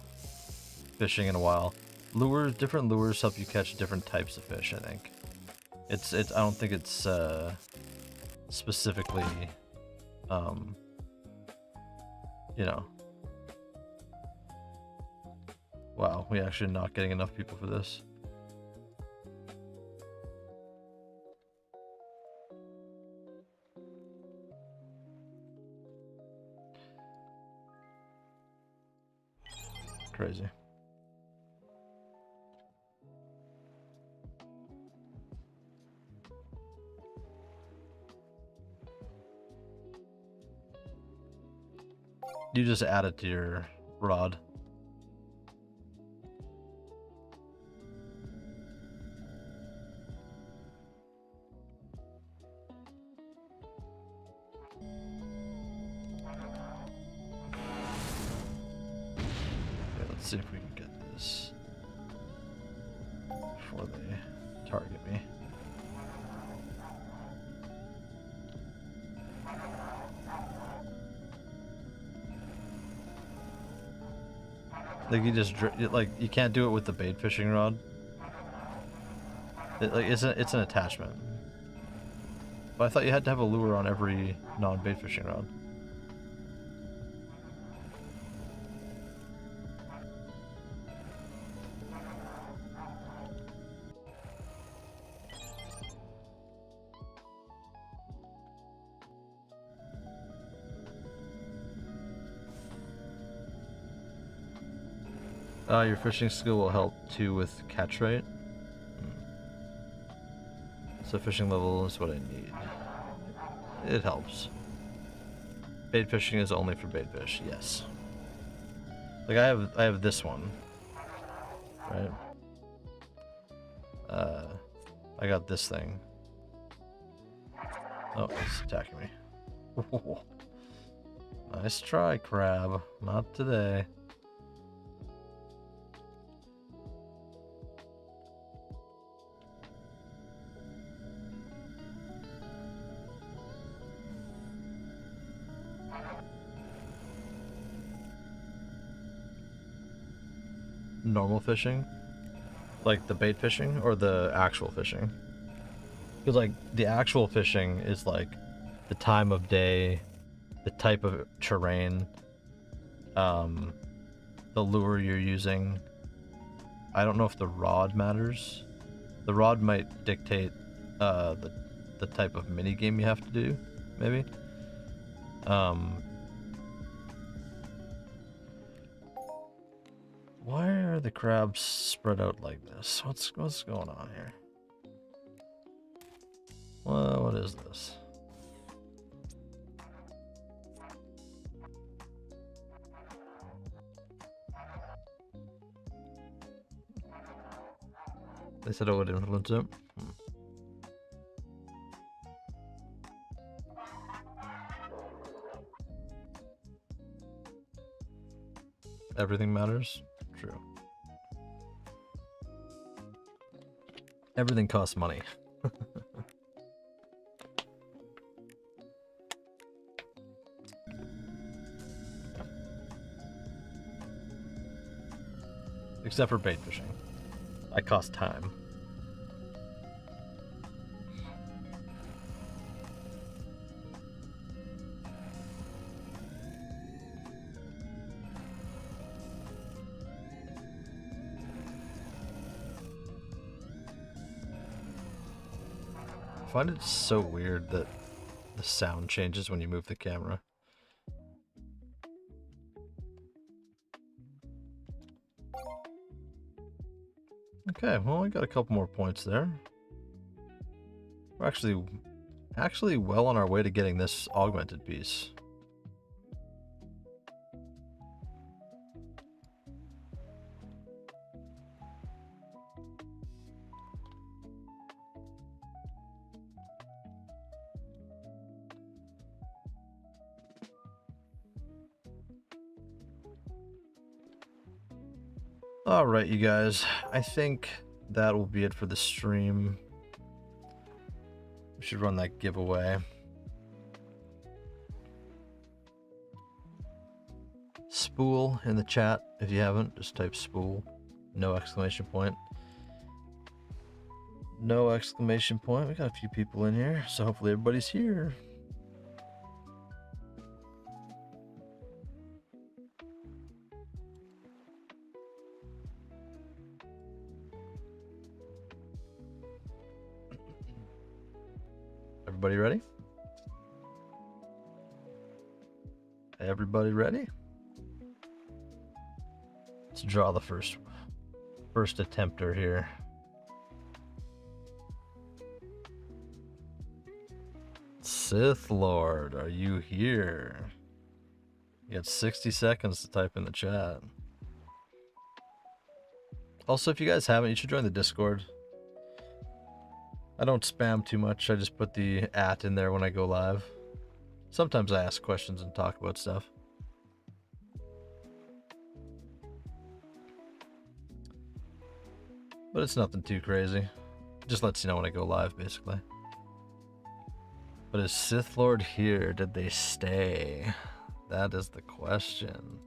fishing in a while. Different lures help you catch different types of fish, I think. I don't think it's specifically you know. Wow, we actually not getting enough people for this. Crazy. You just add it to your rod. Let's see if we can get this before they target me. Like you just like you can't do it with the bait fishing rod. It's an attachment. But I thought you had to have a lure on every non-bait fishing rod. Your fishing skill will help too with catch rate. So fishing level is what I need. It helps. Bait fishing is only for bait fish, yes. Like I have this one. Right? I got this thing. Oh, it's attacking me. Nice try, crab. Not today. Normal fishing? Like the bait fishing or the actual fishing? Because like the actual fishing is like the time of day, the type of terrain, the lure you're using. I don't know if the rod matters. The rod might dictate the type of mini game you have to do, maybe. Why are the crabs spread out like this? What's going on here? Well, what is this? They said it would influence it. Everything matters? True. Everything costs money. Except for bait fishing. That costs time. I find it so weird that the sound changes when you move the camera. Okay, well, we got a couple more points there. We're actually well on our way to getting this augmented piece. Alright, you guys. I think that will be it for the stream. We should run that giveaway. Spool in the chat. If you haven't, just type spool. No exclamation point. No exclamation point. We got a few people in here, so hopefully everybody's here. Everybody ready? Everybody ready? Let's draw the first attempter here. Sith Lord, are you here? You got 60 seconds to type in the chat. Also, if you guys haven't, you should join the Discord. I don't spam too much. I just put the @ in there when I go live. Sometimes I ask questions and talk about stuff. But it's nothing too crazy. Just lets you know when I go live, basically. But is Sith Lord here? Did they stay? That is the question.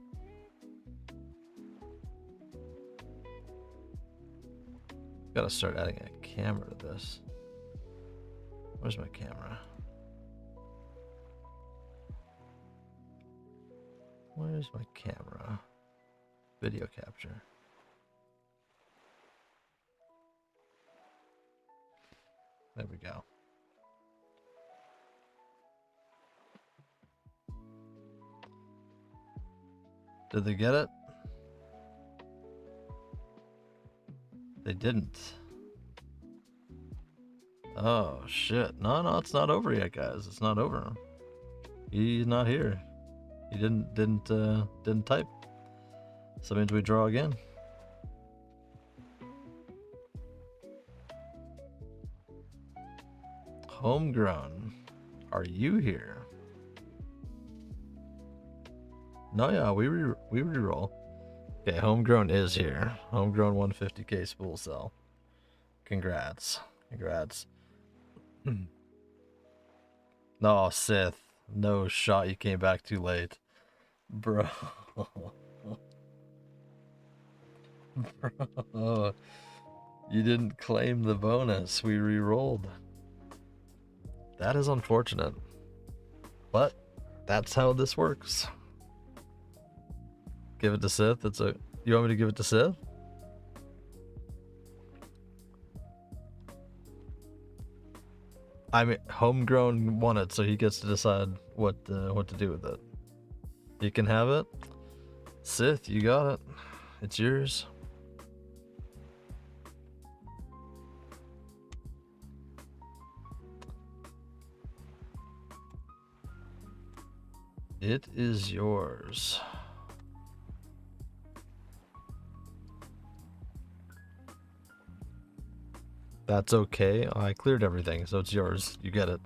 Gotta start adding a camera to this. Where's my camera? Where's my camera? Video capture. There we go. Did they get it? They didn't. Oh shit. No, it's not over yet, guys. It's not over. He's not here. He didn't type. So that means we draw again. Homegrown. Are you here? No, yeah, we reroll. Okay, Homegrown is here. Homegrown 150k spool cell. Congrats. Congrats. No, Sith. No shot, you came back too late. Bro. Bro. You didn't claim the bonus. We re-rolled. That is unfortunate. But that's how this works. Give it to Sith. You want me to give it to Sith? I mean, Homegrown won it, so he gets to decide what to do with it. You can have it. Sith, you got it. It's yours. It is yours. That's okay. I cleared everything, so it's yours. You get it.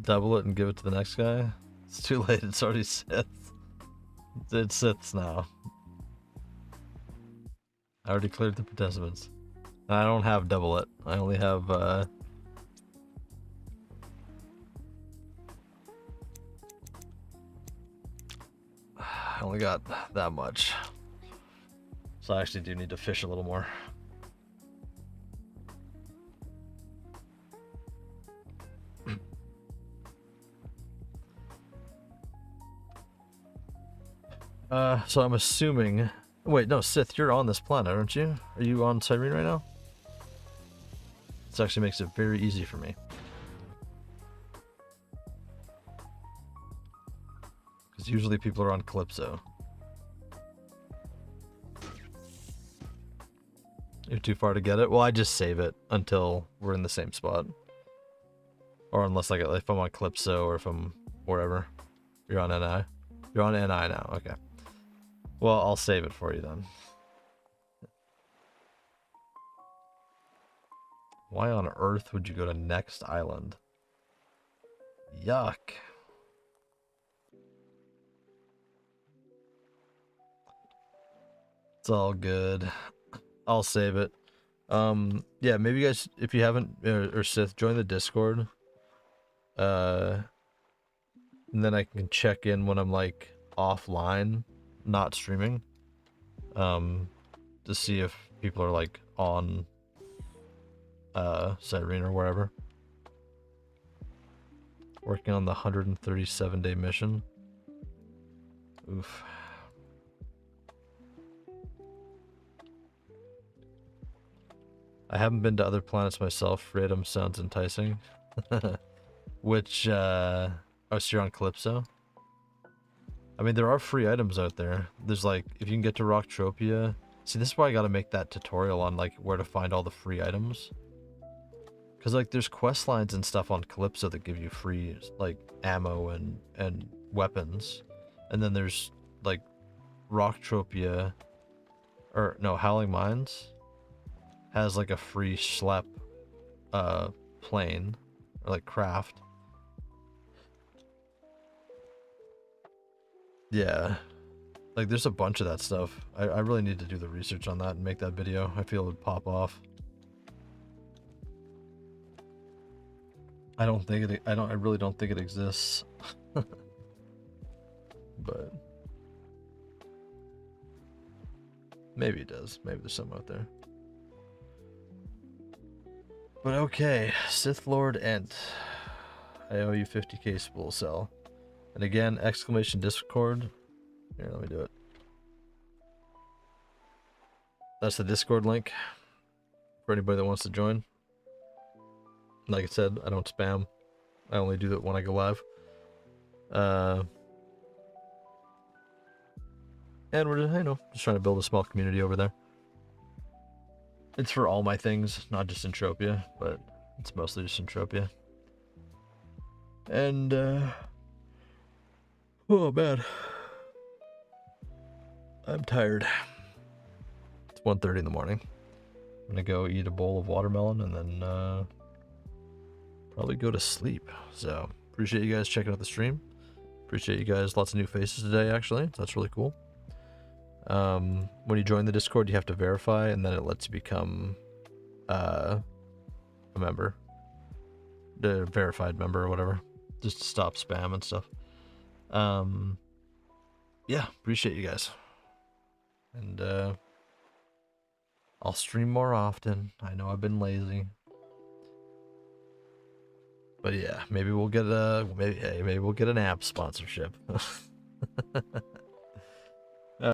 Double it and give it to the next guy. It's too late. It's already Sith. It sits now. I already cleared the participants. I don't have double it. I only have I only got that much. So I actually do need to fish a little more. So I'm assuming... Wait, no, Sith, you're on this planet, aren't you? Are you on Cyrene right now? This actually makes it very easy for me. Because usually people are on Calypso. You're too far to get it? Well, I just save it until we're in the same spot. Or unless if I'm on Calypso or if I'm wherever. You're on NI? You're on NI now, okay. Well, I'll save it for you then. Why on earth would you go to next island? Yuck. It's all good. I'll save it. Yeah, maybe you guys, if you haven't, or Sith, join the Discord. And then I can check in when I'm like offline, not streaming. To see if people are like on Cyrene or wherever. Working on the 137-day mission. Oof. I haven't been to other planets myself. Free item sounds enticing. Which, oh, so you're on Calypso? I mean, there are free items out there. There's like, if you can get to Entropia. See, this is why I gotta make that tutorial on like where to find all the free items. Cause like there's quest lines and stuff on Calypso that give you free like ammo and weapons. And then there's like Entropia, or no, Howling Mines has like a free schlep plane or like craft. Yeah, like there's a bunch of that stuff. I really need to do the research on that and make that video. I feel it would pop off. I really don't think it exists. But maybe it does. Maybe there's some out there. But okay, Sith Lord Ent. I owe you 50k Spool Cell. And again, exclamation Discord. Here, let me do it. That's the Discord link for anybody that wants to join. Like I said, I don't spam. I only do that when I go live. And we're, just trying to build a small community over there. It's for all my things, not just Entropia, but it's mostly just Entropia. And, oh man, I'm tired. It's 1:30 in the morning. I'm gonna go eat a bowl of watermelon and then, probably go to sleep. So, appreciate you guys checking out the stream. Appreciate you guys, lots of new faces today, actually. So that's really cool. When you join the Discord, you have to verify, and then it lets you become a member, the verified member or whatever, just to stop spam and stuff. Yeah, appreciate you guys, and I'll stream more often. I know I've been lazy, but yeah, maybe we'll get maybe we'll get an app sponsorship.